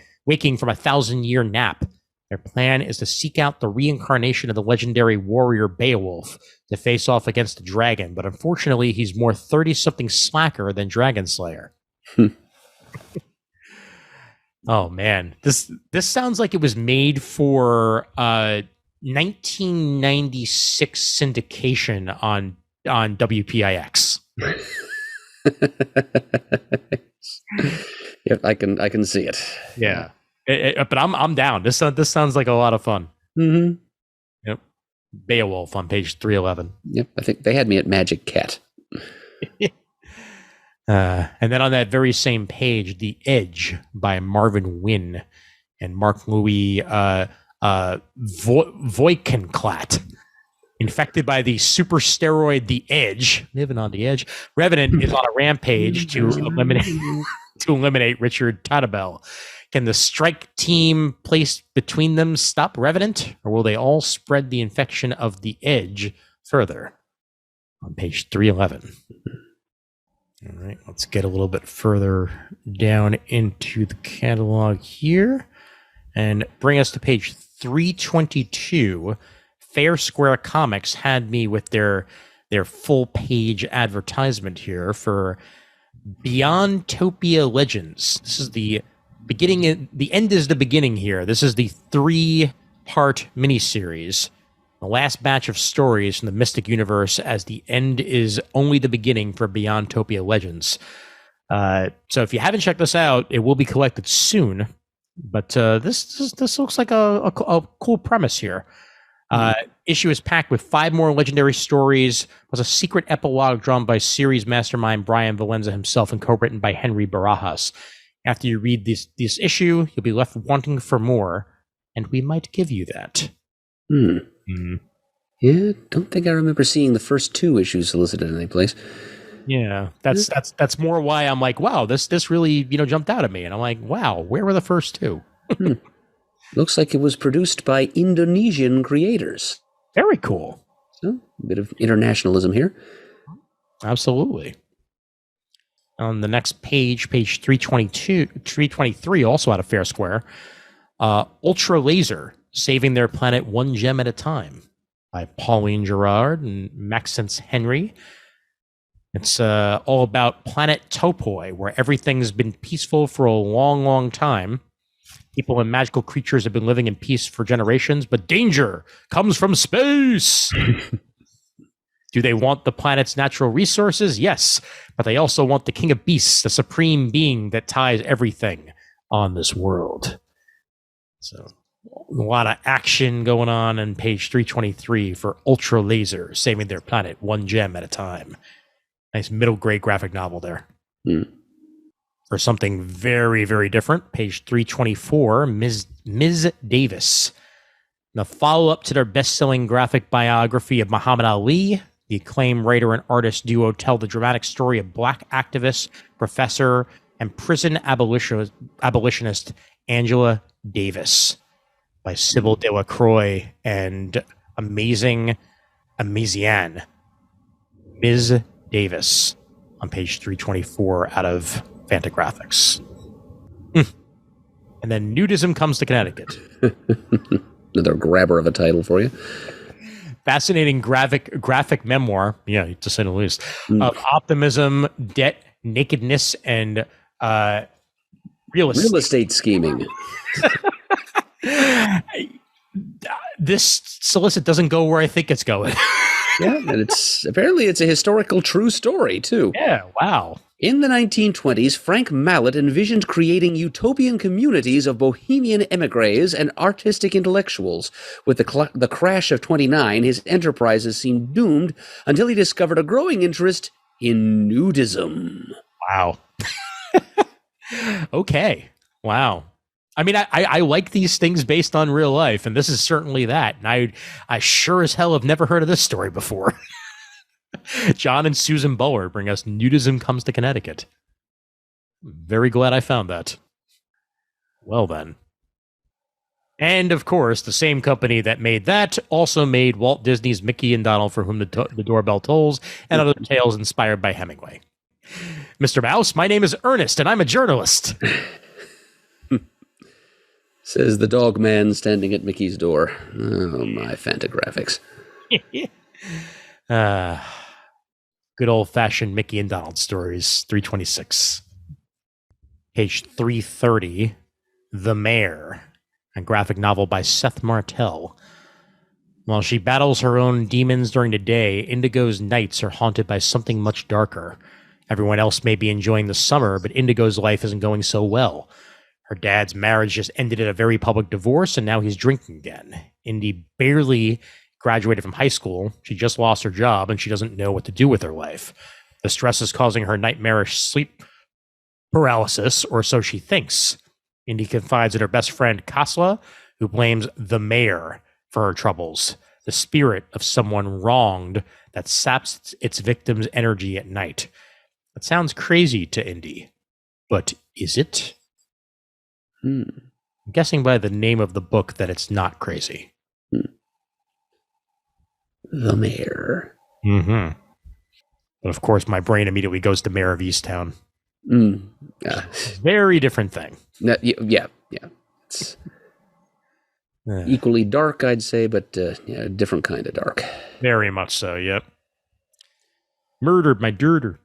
from a 1,000-year nap. Their plan is to seek out the reincarnation of the legendary warrior Beowulf to face off against the dragon, but unfortunately he's more 30-something slacker than Dragon Slayer. Oh man, this sounds like it was made for 1996 syndication on WPIX. Yep, I can see it. Yeah, but I'm down. This sounds like a lot of fun. Mm-hmm. Yep, Beowulf on page 311. Yep, I think they had me at Magic Cat. And then on that very same page, The Edge by Marvin Wynn and Mark Louis Voigtkenclat. Infected by the super steroid The Edge, living on the edge, Revenant is on a rampage to eliminate Richard Tadabel. Can the strike team placed between them stop Revenant, or will they all spread the infection of the Edge further? On page 311. All right, let's get a little bit further down into the catalog here and bring us to page 322. Fair Square Comics had me with their full page advertisement here for Beyond Topia Legends. This is the beginning. The end is the beginning here. This is the 3-part miniseries. The last batch of stories from the Mystic Universe, as the end is only the beginning for Beyond Topia Legends. So if you haven't checked this out, it will be collected soon. But this looks like a cool premise here. Issue is packed with 5 more legendary stories, plus a secret epilogue drawn by series mastermind Brian Valenza himself and co-written by Henry Barajas. After you read this issue, you'll be left wanting for more, and we might give you that. Yeah, don't think I remember seeing the first 2 issues solicited in any place. Yeah, that's more why I'm like, wow, this really jumped out at me, and I'm like, wow, where were the first 2? Looks like it was produced by Indonesian creators. Very cool. So, a bit of internationalism here. Absolutely. On the next page 323, also out of Fair Square, Ultra Laser, Saving Their Planet One Gem at a Time, by Pauline Gerard and Maxence Henry. It's all about Planet Topoi, where everything's been peaceful for a long, long time. People and magical creatures have been living in peace for generations, but danger comes from space. Do they want the planet's natural resources? Yes, but they also want the King of Beasts, the supreme being that ties everything on this world. So, a lot of action going on page 323 for Ultra Laser, Saving Their Planet One Gem at a Time. Nice middle grade graphic novel there. For something very, very different, page 324, Ms. Davis. The follow-up to their best-selling graphic biography of Muhammad Ali, the acclaimed writer and artist duo tell the dramatic story of black activist, professor, and prison abolitionist Angela Davis by Sybil Delacroix and Amazian. Ms. Davis on page 324 out of Fantagraphics. And then Nudism Comes to Connecticut. Another grabber of a title for you. Fascinating graphic memoir, yeah, to say the least, of optimism, debt, nakedness, and real estate scheming. This solicit doesn't go where I think it's going. Yeah, and it's a historical true story, too. Yeah, wow. In the 1920s, Frank Mallet envisioned creating utopian communities of bohemian émigrés and artistic intellectuals. With the crash of 29, his enterprises seemed doomed until he discovered a growing interest in nudism. Wow. Okay. Wow. I mean, I like these things based on real life, and this is certainly that. And I sure as hell have never heard of this story before. John and Susan Buller bring us Nudism Comes to Connecticut. Very glad I found that. Well then. And of course, the same company that made that also made Walt Disney's Mickey and Donald For Whom the Doorbell Tolls and other tales inspired by Hemingway. Mr. Mouse, my name is Ernest and I'm a journalist. Says the dog man standing at Mickey's door. Oh, my Fantagraphics. Good old-fashioned Mickey and Donald stories, 326. Page 330, The Mare, a graphic novel by Seth Martell. While she battles her own demons during the day, Indigo's nights are haunted by something much darker. Everyone else may be enjoying the summer, but Indigo's life isn't going so well. Her dad's marriage just ended in a very public divorce, and now he's drinking again. Indy barely graduated from high school. She just lost her job, and she doesn't know what to do with her life. The stress is causing her nightmarish sleep paralysis, or so she thinks. Indy confides in her best friend, Kasla, who blames the Mare for her troubles, the spirit of someone wronged that saps its victim's energy at night. That sounds crazy to Indy, but is it? I'm guessing by the name of the book that it's not crazy. The Mare. Mm-hmm. But of course, my brain immediately goes to Mare of Easttown. Very different thing. Yeah. It's equally dark, I'd say, but a different kind of dark. Very much so, yep. Murdered my dirter.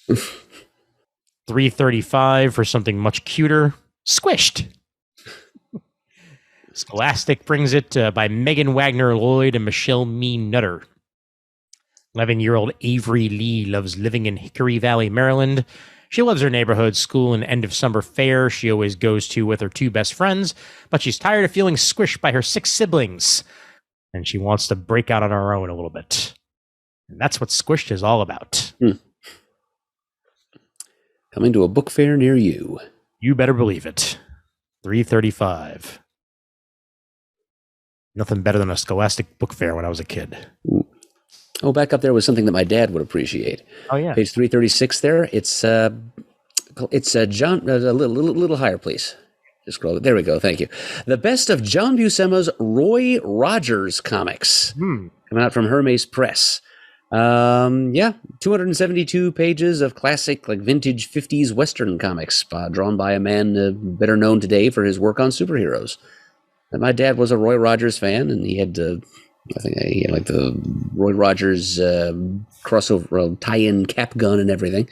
$3.35 for something much cuter. Squished. Scholastic brings it by Megan Wagner Lloyd and Michelle Mee Nutter. 11-year-old Avery Lee loves living in Hickory Valley, Maryland. She loves her neighborhood school and end of summer fair she always goes to with her 2 best friends, but she's tired of feeling squished by her 6 siblings, and she wants to break out on her own a little bit. And that's what Squished is all about. Coming to a book fair near you. You better believe it. $3.35. Nothing better than a Scholastic book fair when I was a kid. Ooh. Oh, back up there was something that my dad would appreciate. Oh yeah, page 336. There, it's John. A little higher, please. Just scroll. There we go. Thank you. The best of John Buscema's Roy Rogers comics coming out from Hermes Press. 272 pages of classic, like vintage 50s Western comics, drawn by a man better known today for his work on superheroes. And my dad was a Roy Rogers fan, and he had I think he had like the Roy Rogers crossover tie-in cap gun and everything.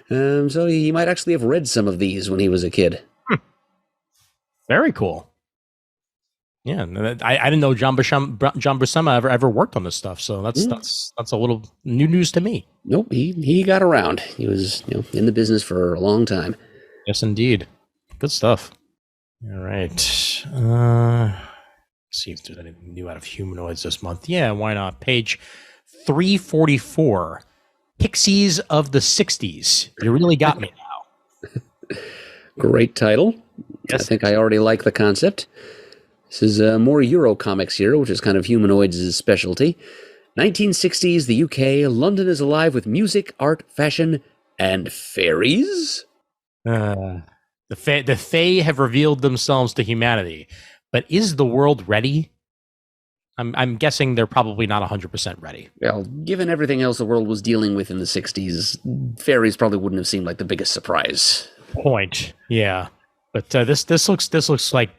So he might actually have read some of these when he was a kid. Very cool. Yeah, I didn't know John Buscema ever worked on this stuff, so that's a little new news to me. Nope, he got around. He was in the business for a long time. Yes, indeed. Good stuff. All right. See if there's anything new out of Humanoids this month. Yeah, why not? Page 344. Pixies of the 60s. You really got me now. Great title. Yes. I think I already like the concept. This is more Euro comics here, which is kind of Humanoids' specialty. 1960s, the UK. London is alive with music, art, fashion, and fairies. The Fae have revealed themselves to humanity. But is the world ready? I'm guessing they're probably not 100% ready. Well, given everything else the world was dealing with in the 60s, fairies probably wouldn't have seemed like the biggest surprise. Point. Yeah. But this looks like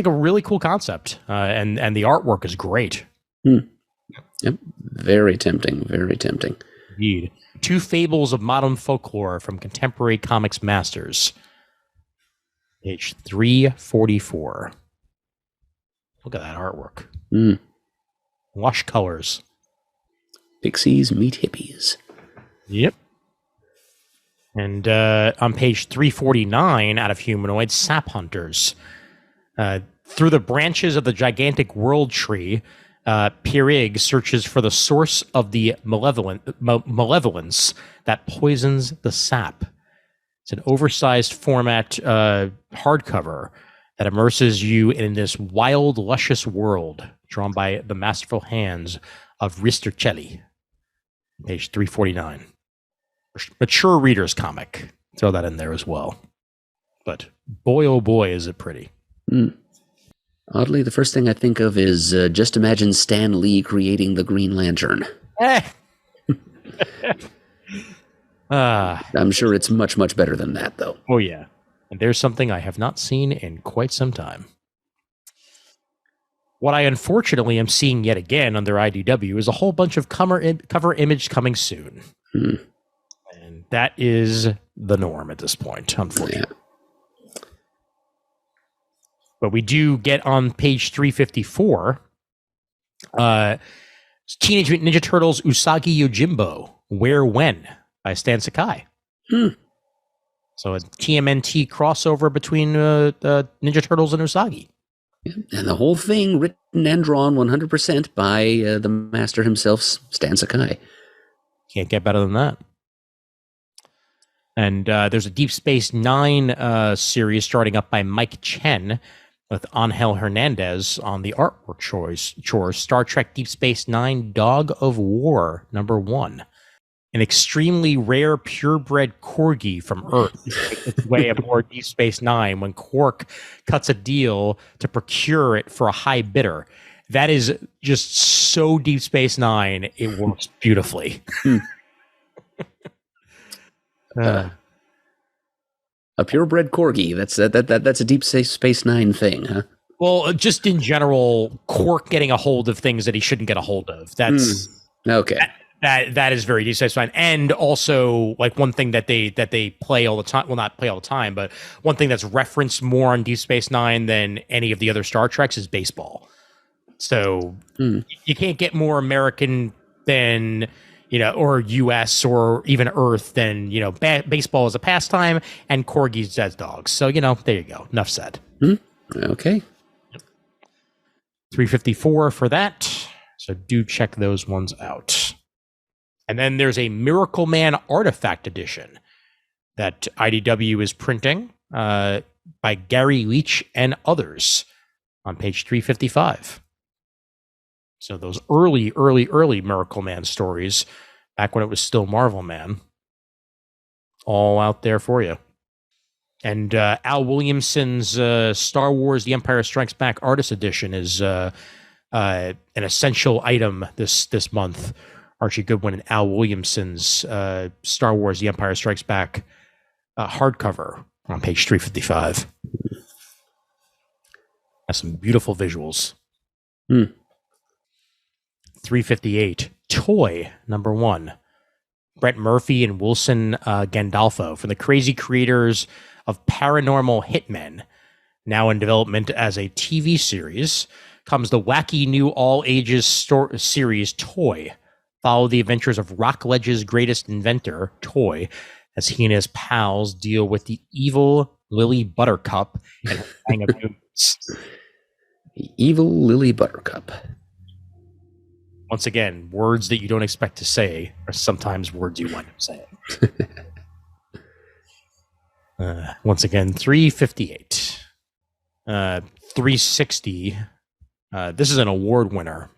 a really cool concept. And the artwork is great. Yep. Very tempting. Very tempting. Indeed. 2 fables of modern folklore from contemporary comics masters. Page 344. Look at that artwork. Lush colors. Pixies meet hippies. Yep. And on page 349 out of Humanoids, Sap Hunters. Through the branches of the gigantic world tree, Pierig searches for the source of the malevolence that poisons the sap. It's an oversized format hardcover that immerses you in this wild, luscious world drawn by the masterful hands of Ristorcelli. Page 349. Mature reader's comic. Throw that in there as well. But boy, oh boy, is it pretty. Oddly, the first thing I think of is just imagine Stan Lee creating the Green Lantern. I'm sure it's much, much better than that, though. Oh, yeah. And there's something I have not seen in quite some time. What I unfortunately am seeing yet again under IDW is a whole bunch of cover image coming soon. And that is the norm at this point, unfortunately. But we do get on page 354, Teenage Mutant Ninja Turtles Usagi Yojimbo, Where When by Stan Sakai. So a TMNT crossover between Ninja Turtles and Usagi. Yeah. And the whole thing written and drawn 100% by the master himself, Stan Sakai. Can't get better than that. And there's a Deep Space Nine series starting up by Mike Chen with Angel Hernandez on the artwork chores. Star Trek Deep Space Nine Dog of War #1. An extremely rare purebred corgi from Earth makes its way aboard Deep Space Nine when Quark cuts a deal to procure it for a high bidder. That is just so Deep Space Nine. It works beautifully. A purebred corgi. That's a Deep Space Nine thing, huh? Well, just in general, Quark getting a hold of things that he shouldn't get a hold of. That's okay. That is very Deep Space Nine, and also like one thing that they play all the time. Well, not play all the time, but one thing that's referenced more on Deep Space Nine than any of the other Star Treks is baseball. So you can't get more American than, or U.S. or even Earth than, baseball as a pastime and corgis as dogs. So, there you go. Enough said. Okay. 354 for that. So do check those ones out. And then there's a Miracle Man Artifact Edition that IDW is printing by Gary Leach and others on page 355. So those early Miracle Man stories, back when it was still Marvel Man, all out there for you. And Al Williamson's Star Wars The Empire Strikes Back Artist Edition is an essential item this month. Archie Goodwin and Al Williamson's Star Wars The Empire Strikes Back hardcover on page 355. Has some beautiful visuals. 358, Toy #1. Brett Murphy and Wilson Gandolfo from the crazy creators of Paranormal Hitmen, now in development as a TV series, comes the wacky new all-ages series Toy. Follow the adventures of Rockledge's greatest inventor, Toy, as he and his pals deal with the evil Lily Buttercup and her gang of mutants. The evil Lily Buttercup. Once again, words that you don't expect to say are sometimes words you wind up saying. Once again, 358. 360. This is an award winner.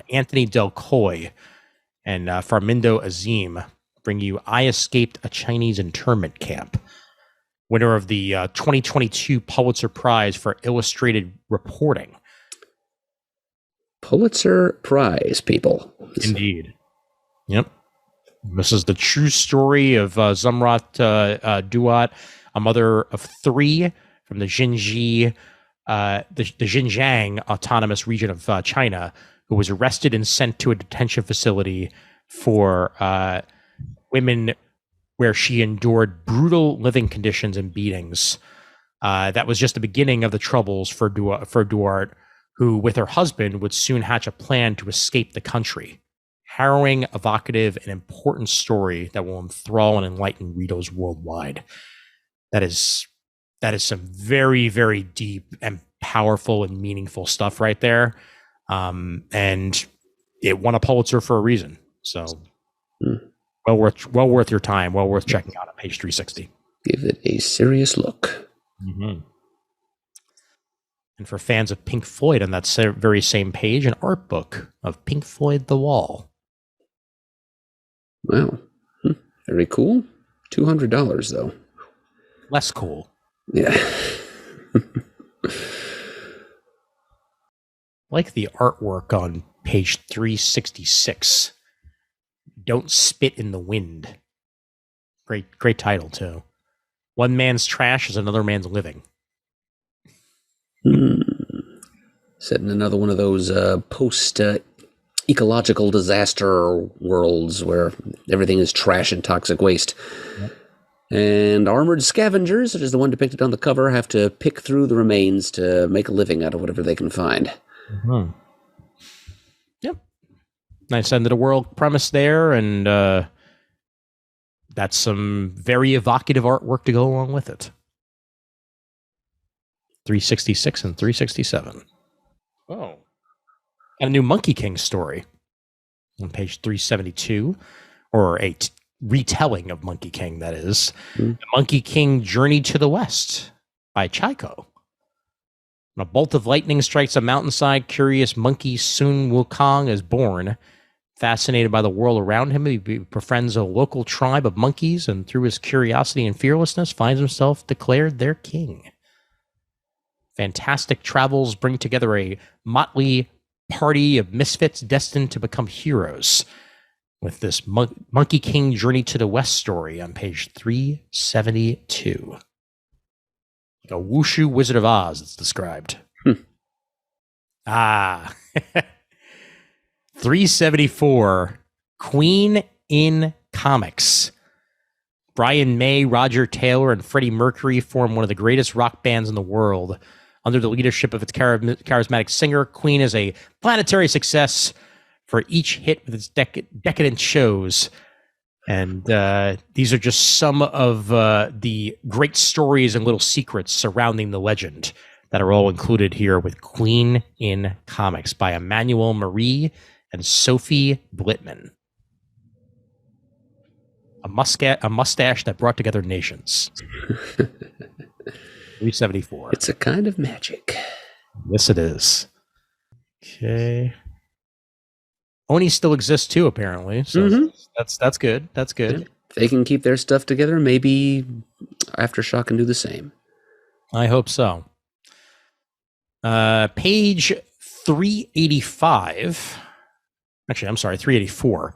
Anthony Del Coy and Farmindo Azim bring you I Escaped a Chinese Internment Camp. Winner of the 2022 Pulitzer Prize for Illustrated Reporting. Pulitzer Prize, people. Indeed. Yep. This is the true story of Zumrat Duat, a mother of 3 from the Xinjiang Autonomous Region of China, who was arrested and sent to a detention facility for women where she endured brutal living conditions and beatings. That was just the beginning of the troubles for Duart, who, with her husband, would soon hatch a plan to escape the country. Harrowing, evocative, and important story that will enthrall and enlighten readers worldwide. That is some very, very deep and powerful and meaningful stuff right there. And it won a Pulitzer for a reason. So well worth your time. Well worth checking out at page 360. Give it a serious look. Mm-hmm. And for fans of Pink Floyd, on that very same page, an art book of Pink Floyd The Wall. Wow. Very cool. $200, though. Less cool. Yeah. Like the artwork on page 366. Don't Spit in the Wind. Great title, too. One man's trash is another man's living. Set in another one of those post-ecological disaster worlds where everything is trash and toxic waste. Yep. And armored scavengers, such as the one depicted on the cover, have to pick through the remains to make a living out of whatever they can find. Mm-hmm. Yep. Nice end of the world premise there, and that's some very evocative artwork to go along with it. 366 and 367. Oh. And a new Monkey King story on page 372, or a retelling of Monkey King, that is. The Monkey King Journey to the West by Chico. When a bolt of lightning strikes a mountainside, curious monkey Sun Wukong is born. Fascinated by the world around him, he befriends a local tribe of monkeys, and through his curiosity and fearlessness, finds himself declared their king. Fantastic travels bring together a motley party of misfits destined to become heroes, with this Monkey King Journey to the West story on page 372. Like a Wushu Wizard of Oz, it's described. 374, Queen in Comics. Brian May, Roger Taylor, and Freddie Mercury form one of the greatest rock bands in the world. Under the leadership of its charismatic singer, Queen is a planetary success for each hit with its decadent shows. And these are just some of the great stories and little secrets surrounding the legend that are all included here with Queen in Comics by Emmanuel Marie and Sophie Blitman. A mustache that brought together nations. 374. It's a kind of magic. Yes, it is. Okay. Oni still exists too, apparently. So that's good. That's good. Yeah. If they can keep their stuff together, maybe Aftershock can do the same. I hope so. Page 385. Actually, I'm sorry, 384.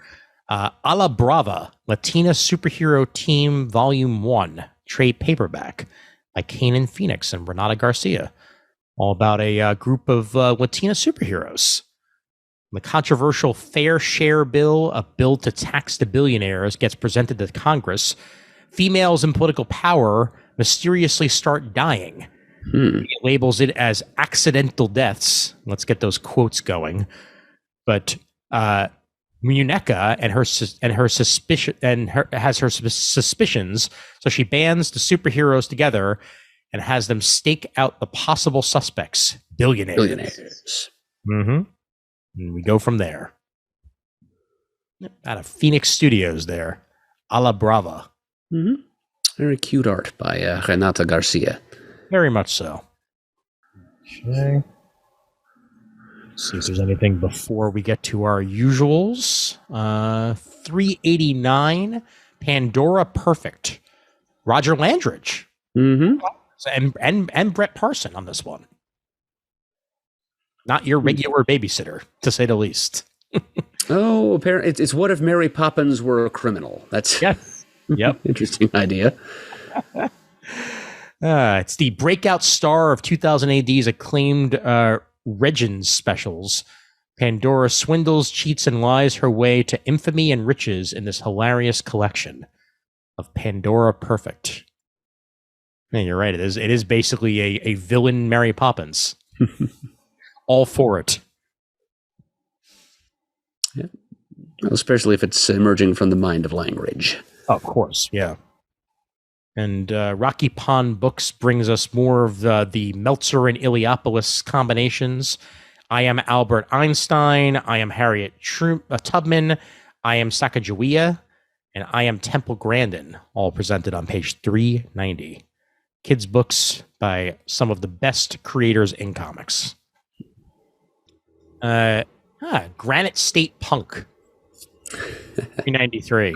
A la Brava, Latina Superhero Team Volume 1, trade paperback by Kanan Phoenix and Renata Garcia. All about a group of Latina superheroes. The controversial Fair Share Bill, a bill to tax the billionaires, gets presented to Congress. Females in political power mysteriously start dying. He labels it as accidental deaths. Let's get those quotes going. But Muneka has her suspicions, so she bands the superheroes together and has them stake out the possible suspects, billionaires. And we go from there. Out of Phoenix Studios there. A la Brava. Very cute art by Renata Garcia. Very much so. Okay. Let's see if there's anything before we get to our usuals. 389, Pandora Perfect. Roger Landridge. And Brett Parson on this one. Not your regular babysitter, to say the least. Oh, apparently it's what if Mary Poppins were a criminal? That's Yep. Interesting idea. It's the breakout star of 2000 AD's acclaimed Regins specials. Pandora swindles, cheats, and lies her way to infamy and riches in this hilarious collection of Pandora Perfect. Yeah, you're right. It is basically a villain Mary Poppins. All for it. Yeah. Well, especially if it's emerging from the mind of language. Of course, yeah. And Rocky Pond Books brings us more of the Meltzer and Iliopolis combinations. I am Albert Einstein. I am Harriet Tubman. I am Sacagawea. And I am Temple Grandin, all presented on page 390. Kids' books by some of the best creators in comics. Granite State Punk. 393.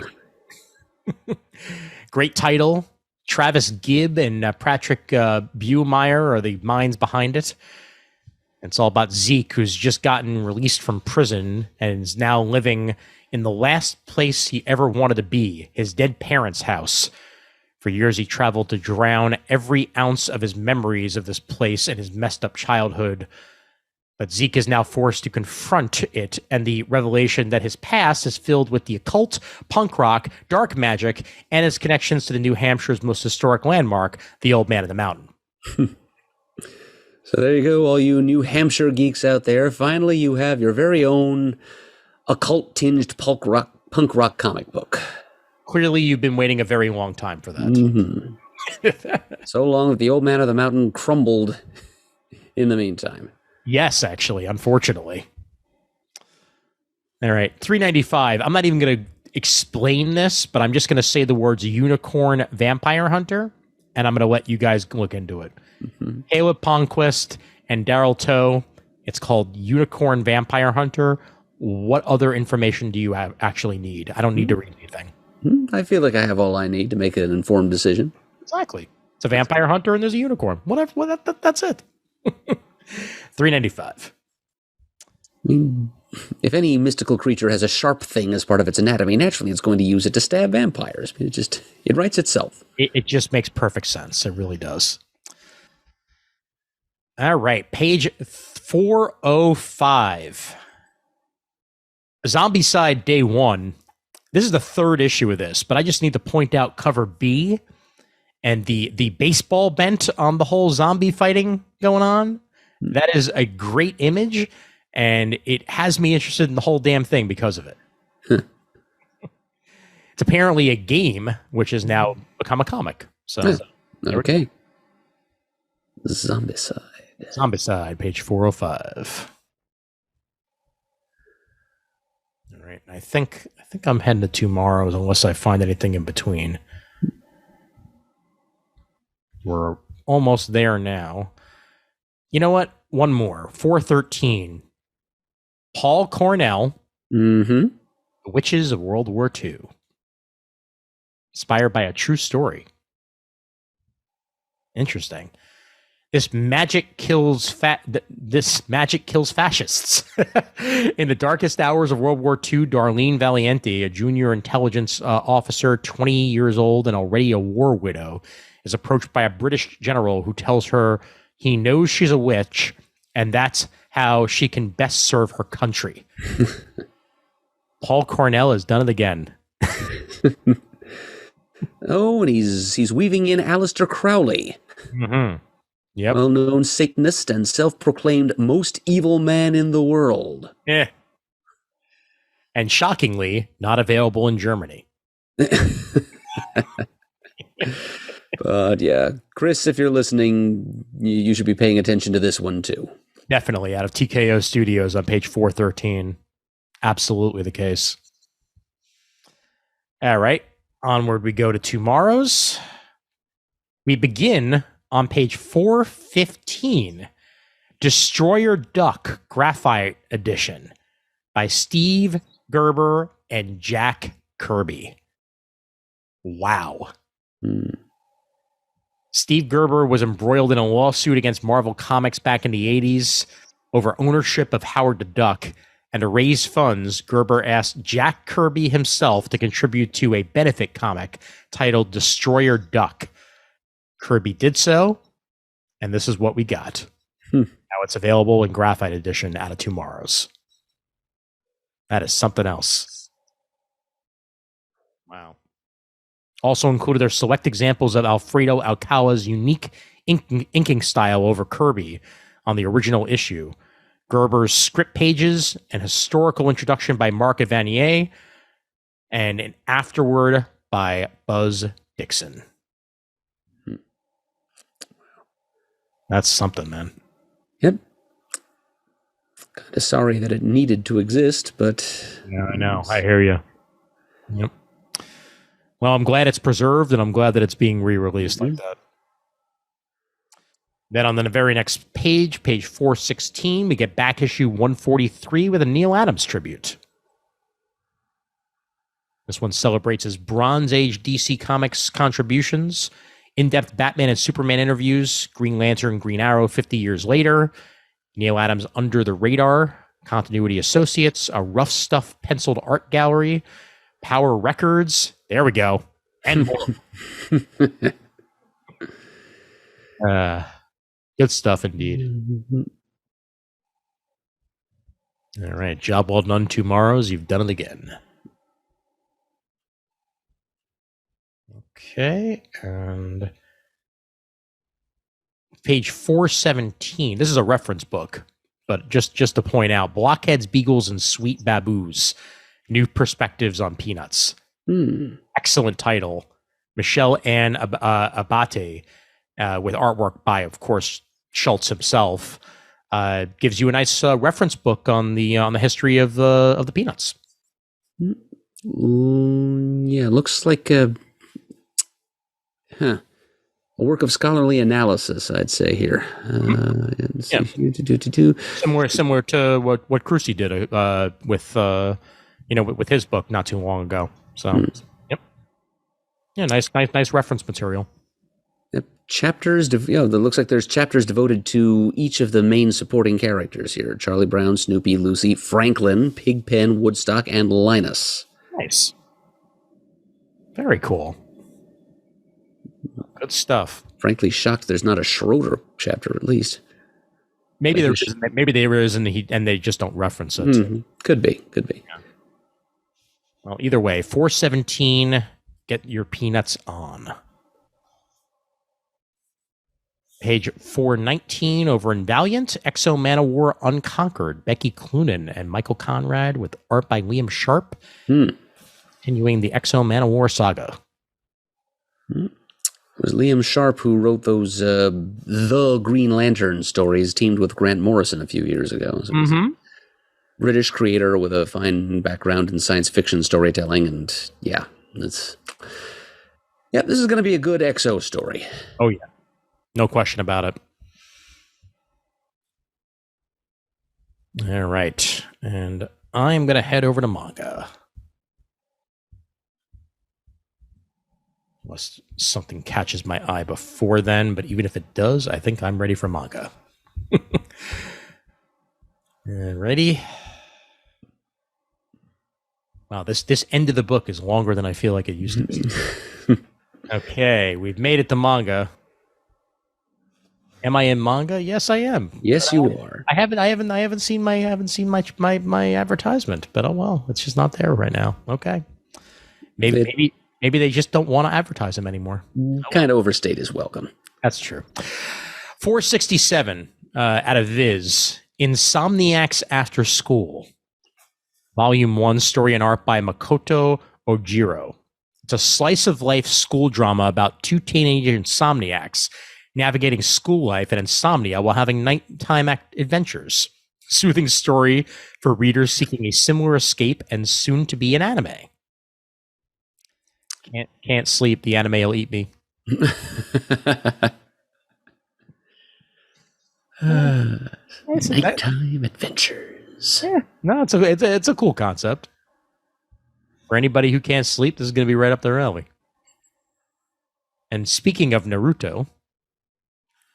Great title. Travis Gibb and Patrick Buemeyer are the minds behind it. It's all about Zeke, who's just gotten released from prison and is now living in the last place he ever wanted to be, his dead parents' house. For years, he traveled to drown every ounce of his memories of this place and his messed up childhood. But Zeke is now forced to confront it and the revelation that his past is filled with the occult, punk rock, dark magic, and his connections to the New Hampshire's most historic landmark, the Old Man of the Mountain. So there you go, all you New Hampshire geeks out there. Finally, you have your very own occult-tinged punk rock comic book. Clearly, you've been waiting a very long time for that. Mm-hmm. So long that the Old Man of the Mountain crumbled in the meantime. Yes, actually, unfortunately. All right, $3.95. I'm not even going to explain this, but I'm just going to say the words unicorn vampire hunter, and I'm going to let you guys look into it. Mm-hmm. Caleb Palmquist and Daryl Toe. It's called Unicorn Vampire Hunter. What other information do you actually need? I don't need to read anything. I feel like I have all I need to make an informed decision. Exactly. It's a vampire hunter and there's a unicorn. Whatever. That's it. $3.95. I mean, if any mystical creature has a sharp thing as part of its anatomy, naturally it's going to use it to stab vampires. It writes itself. It just makes perfect sense. It really does. All right, page 405. Zombicide Day 1. This is the third issue of this, but I just need to point out cover B and the baseball bent on the whole zombie fighting going on. That is a great image, and it has me interested in the whole damn thing because of it. It's apparently a game, which has now become a comic. So, okay. Zombicide. Zombicide, page 405. All right. I think I'm heading to tomorrow's unless I find anything in between. We're almost there now. You know what? One more. 413. Paul Cornell. Mm-hmm. The Witches of World War II. Inspired by a true story. Interesting. This magic kills fascists. In the darkest hours of World War II, Darlene Valiente, a junior intelligence officer, 20 years old and already a war widow, is approached by a British general who tells her he knows she's a witch and that's how she can best serve her country. Paul Cornell has done it again. Oh, and he's weaving in Aleister Crowley. Mm-hmm. Yep. Well-known Satanist and self-proclaimed most evil man in the world. Yeah. And shockingly, not available in Germany. But yeah, Chris, if you're listening, you should be paying attention to this one too. Definitely, out of TKO Studios on page 413. Absolutely the case. All right, onward we go to tomorrow's. We begin on page 415, Destroyer Duck Graphite Edition by Steve Gerber and Jack Kirby. Wow. Steve Gerber was embroiled in a lawsuit against Marvel Comics back in the 80s over ownership of Howard the Duck, and to raise funds, Gerber asked Jack Kirby himself to contribute to a benefit comic titled Destroyer Duck. Kirby did so, and this is what we got. Now it's available in Graphite Edition out of tomorrow's. That is something else. Wow. Also included are select examples of Alfredo Alcala's unique inking style over Kirby on the original issue, Gerber's script pages, an historical introduction by Mark Evanier, and an afterword by Buzz Dixon. That's something, man. Yep. Kind of sorry that it needed to exist, but... Yeah, I know. I hear you. Yep. Well, I'm glad it's preserved, and I'm glad that it's being re-released like that. Then on the very next page, page 416, we get back issue 143 with a Neil Adams tribute. This one celebrates his Bronze Age DC Comics contributions, in-depth Batman and Superman interviews, Green Lantern, Green Arrow 50 years later, Neil Adams Under the Radar, Continuity Associates, a Rough Stuff penciled art gallery, Power Records, there we go, and more. Good stuff indeed. All right. Job well done, tomorrows. You've done it again. Okay. And page 417. This is a reference book, but just to point out, Blockheads, Beagles, and Sweet Baboos. New Perspectives on Peanuts. Excellent title. Michelle Ann Abate, with artwork by, of course, Schultz himself, gives you a nice reference book on the history of the Peanuts. Yeah, looks like a work of scholarly analysis, I'd say here. Similar to what Crucy did with his book not too long ago. So, yep. Yeah, nice reference material. Yep. Chapters, that looks like there's chapters devoted to each of the main supporting characters here: Charlie Brown, Snoopy, Lucy, Franklin, Pigpen, Woodstock, and Linus. Nice. Very cool. Good stuff. Frankly, shocked there's not a Schroeder chapter, at least. Maybe there is, and they just don't reference it. Could be. Yeah. Well, either way, 417, get your peanuts on. Page 419 over in Valiant, Exo Manowar Unconquered, Becky Cloonan and Michael Conrad with art by Liam Sharp. Continuing the Exo Manowar saga. It was Liam Sharp who wrote those The Green Lantern stories, teamed with Grant Morrison a few years ago. So British creator with a fine background in science fiction storytelling, and this is going to be a good Exo story. Oh yeah, no question about it. All right, and I'm going to head over to manga. Unless something catches my eye before then, but even if it does, I think I'm ready for manga. Ready? Wow, this end of the book is longer than I feel like it used to be. Okay, we've made it to manga. Am I in manga? Yes, I am. Yes, you are. I haven't seen my advertisement, but oh well, it's just not there right now. Okay, maybe they just don't want to advertise them anymore. Kind of overstayed his welcome. That's true. 467 out of Viz. Insomniacs After School. Volume 1, story and art by Makoto Ojiro. It's a slice-of-life school drama about two teenage insomniacs navigating school life and insomnia while having nighttime adventures. Soothing story for readers seeking a similar escape and soon to be an anime. Can't sleep. The anime will eat me. Nighttime adventures. Yeah, no, it's a cool concept. For anybody who can't sleep, this is going to be right up their alley. And speaking of Naruto,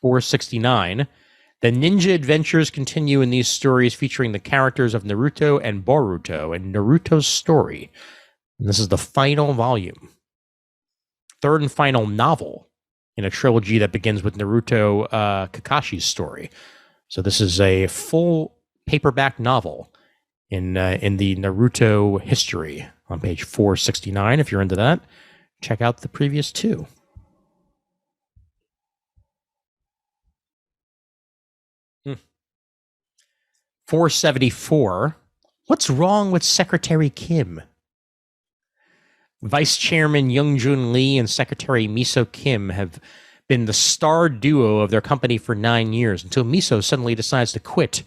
469, the ninja adventures continue in these stories featuring the characters of Naruto and Boruto and Naruto's story. And this is the final volume. Third and final novel in a trilogy that begins with Naruto Kakashi's story. So this is a full paperback novel in the Naruto history on page 469. If you're into that, check out the previous two. Hmm. 474. What's wrong with Secretary Kim? Vice Chairman Young-Jun Lee and Secretary Miso Kim have been the star duo of their company for 9 years until Miso suddenly decides to quit.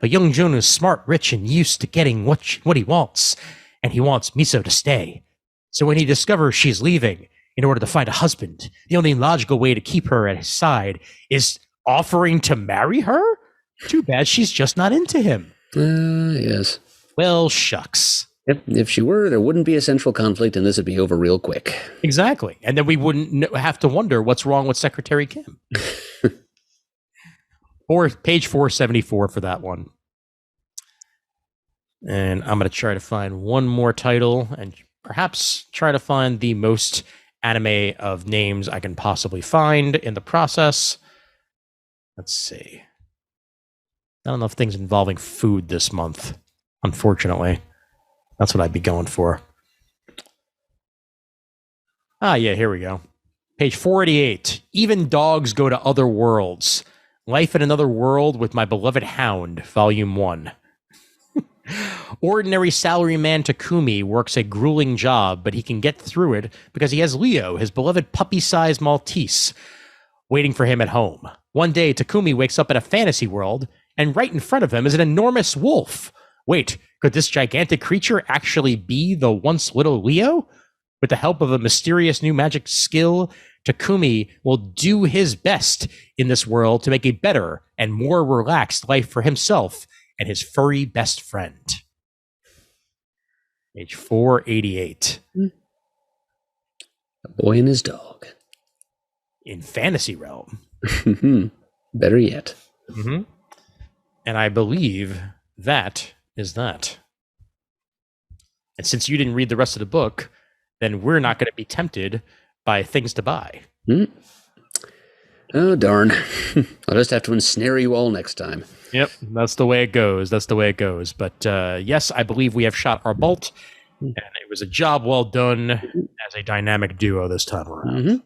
But Young-Jun is smart, rich, and used to getting what he wants, and he wants Miso to stay. So when he discovers she's leaving in order to find a husband, the only logical way to keep her at his side is offering to marry her? Too bad she's just not into him. Yes. Well, shucks. Yep. If she were, there wouldn't be a central conflict, and this would be over real quick. Exactly. And then we wouldn't have to wonder what's wrong with Secretary Kim. Or page 474 for that one. And I'm going to try to find one more title and perhaps try to find the most anime of names I can possibly find in the process. Let's see. Not enough things involving food this month. Unfortunately. That's what I'd be going for. Ah, yeah, here we go. Page 488. Even dogs go to other worlds. Life in Another World with My Beloved Hound, Volume 1. Ordinary salaryman Takumi works a grueling job, but he can get through it because he has Leo, his beloved puppy-sized Maltese, waiting for him at home. One day, Takumi wakes up in a fantasy world, and right in front of him is an enormous wolf. Wait, could this gigantic creature actually be the once little Leo? With the help of a mysterious new magic skill, Takumi will do his best in this world to make a better and more relaxed life for himself and his furry best friend. Page 488. A boy and his dog. In fantasy realm. Better yet. Mm-hmm. And I believe that is that. And since you didn't read the rest of the book, then we're not going to be tempted by things to buy. Oh, darn. I'll just have to ensnare you all next time. Yep, that's the way it goes. That's the way it goes. But yes, I believe we have shot our bolt, and it was a job well done as a dynamic duo this time around.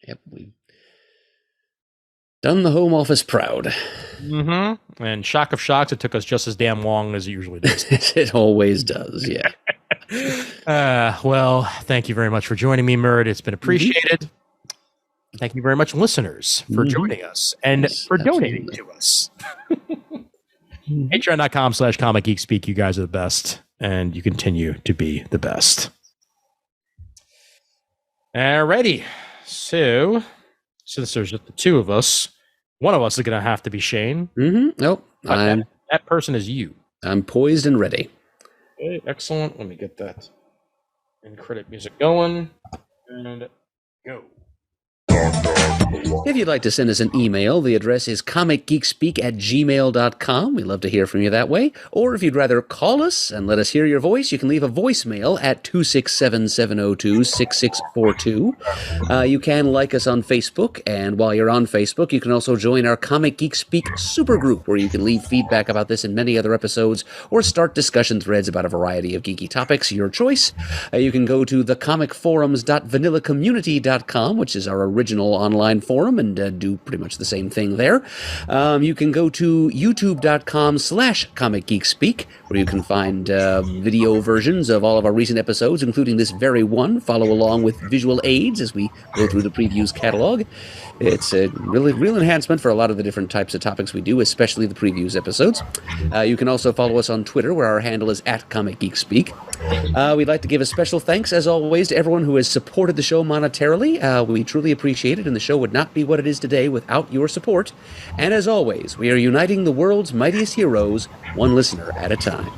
Yep, we've done the home office proud. And shock of shocks, it took us just as damn long as it usually does. It always does, yeah. Well, thank you very much for joining me, Murd. It's been appreciated. Thank you very much, listeners, for joining us and for donating to us. Patreon.com/Comic Geek Speak. You guys are the best, and you continue to be the best. Alrighty. So, since there's just the two of us, one of us is going to have to be Shane. Nope. That person is you. I'm poised and ready. Okay, excellent. Let me get that end credit music going. And go. If you'd like to send us an email, the address is comicgeekspeak@gmail.com. We'd love to hear from you that way. Or if you'd rather call us and let us hear your voice, you can leave a voicemail at 267-702-6642. You can like us on Facebook, and while you're on Facebook, you can also join our Comic Geek Speak supergroup, where you can leave feedback about this and many other episodes, or start discussion threads about a variety of geeky topics, your choice. You can go to thecomicforums.vanillacommunity.com, which is our original online forum, and do pretty much the same thing there. You can go to youtube.com/comicgeekspeak, where you can find video versions of all of our recent episodes, including this very one. Follow along with visual aids as we go through the previews catalog. It's a real enhancement for a lot of the different types of topics we do, especially the previews episodes. You can also follow us on Twitter, where our handle is @ComicGeekSpeak. We'd like to give a special thanks, as always, to everyone who has supported the show monetarily. We truly appreciate it, and the show would not be what it is today without your support. And as always, we are uniting the world's mightiest heroes, one listener at a time.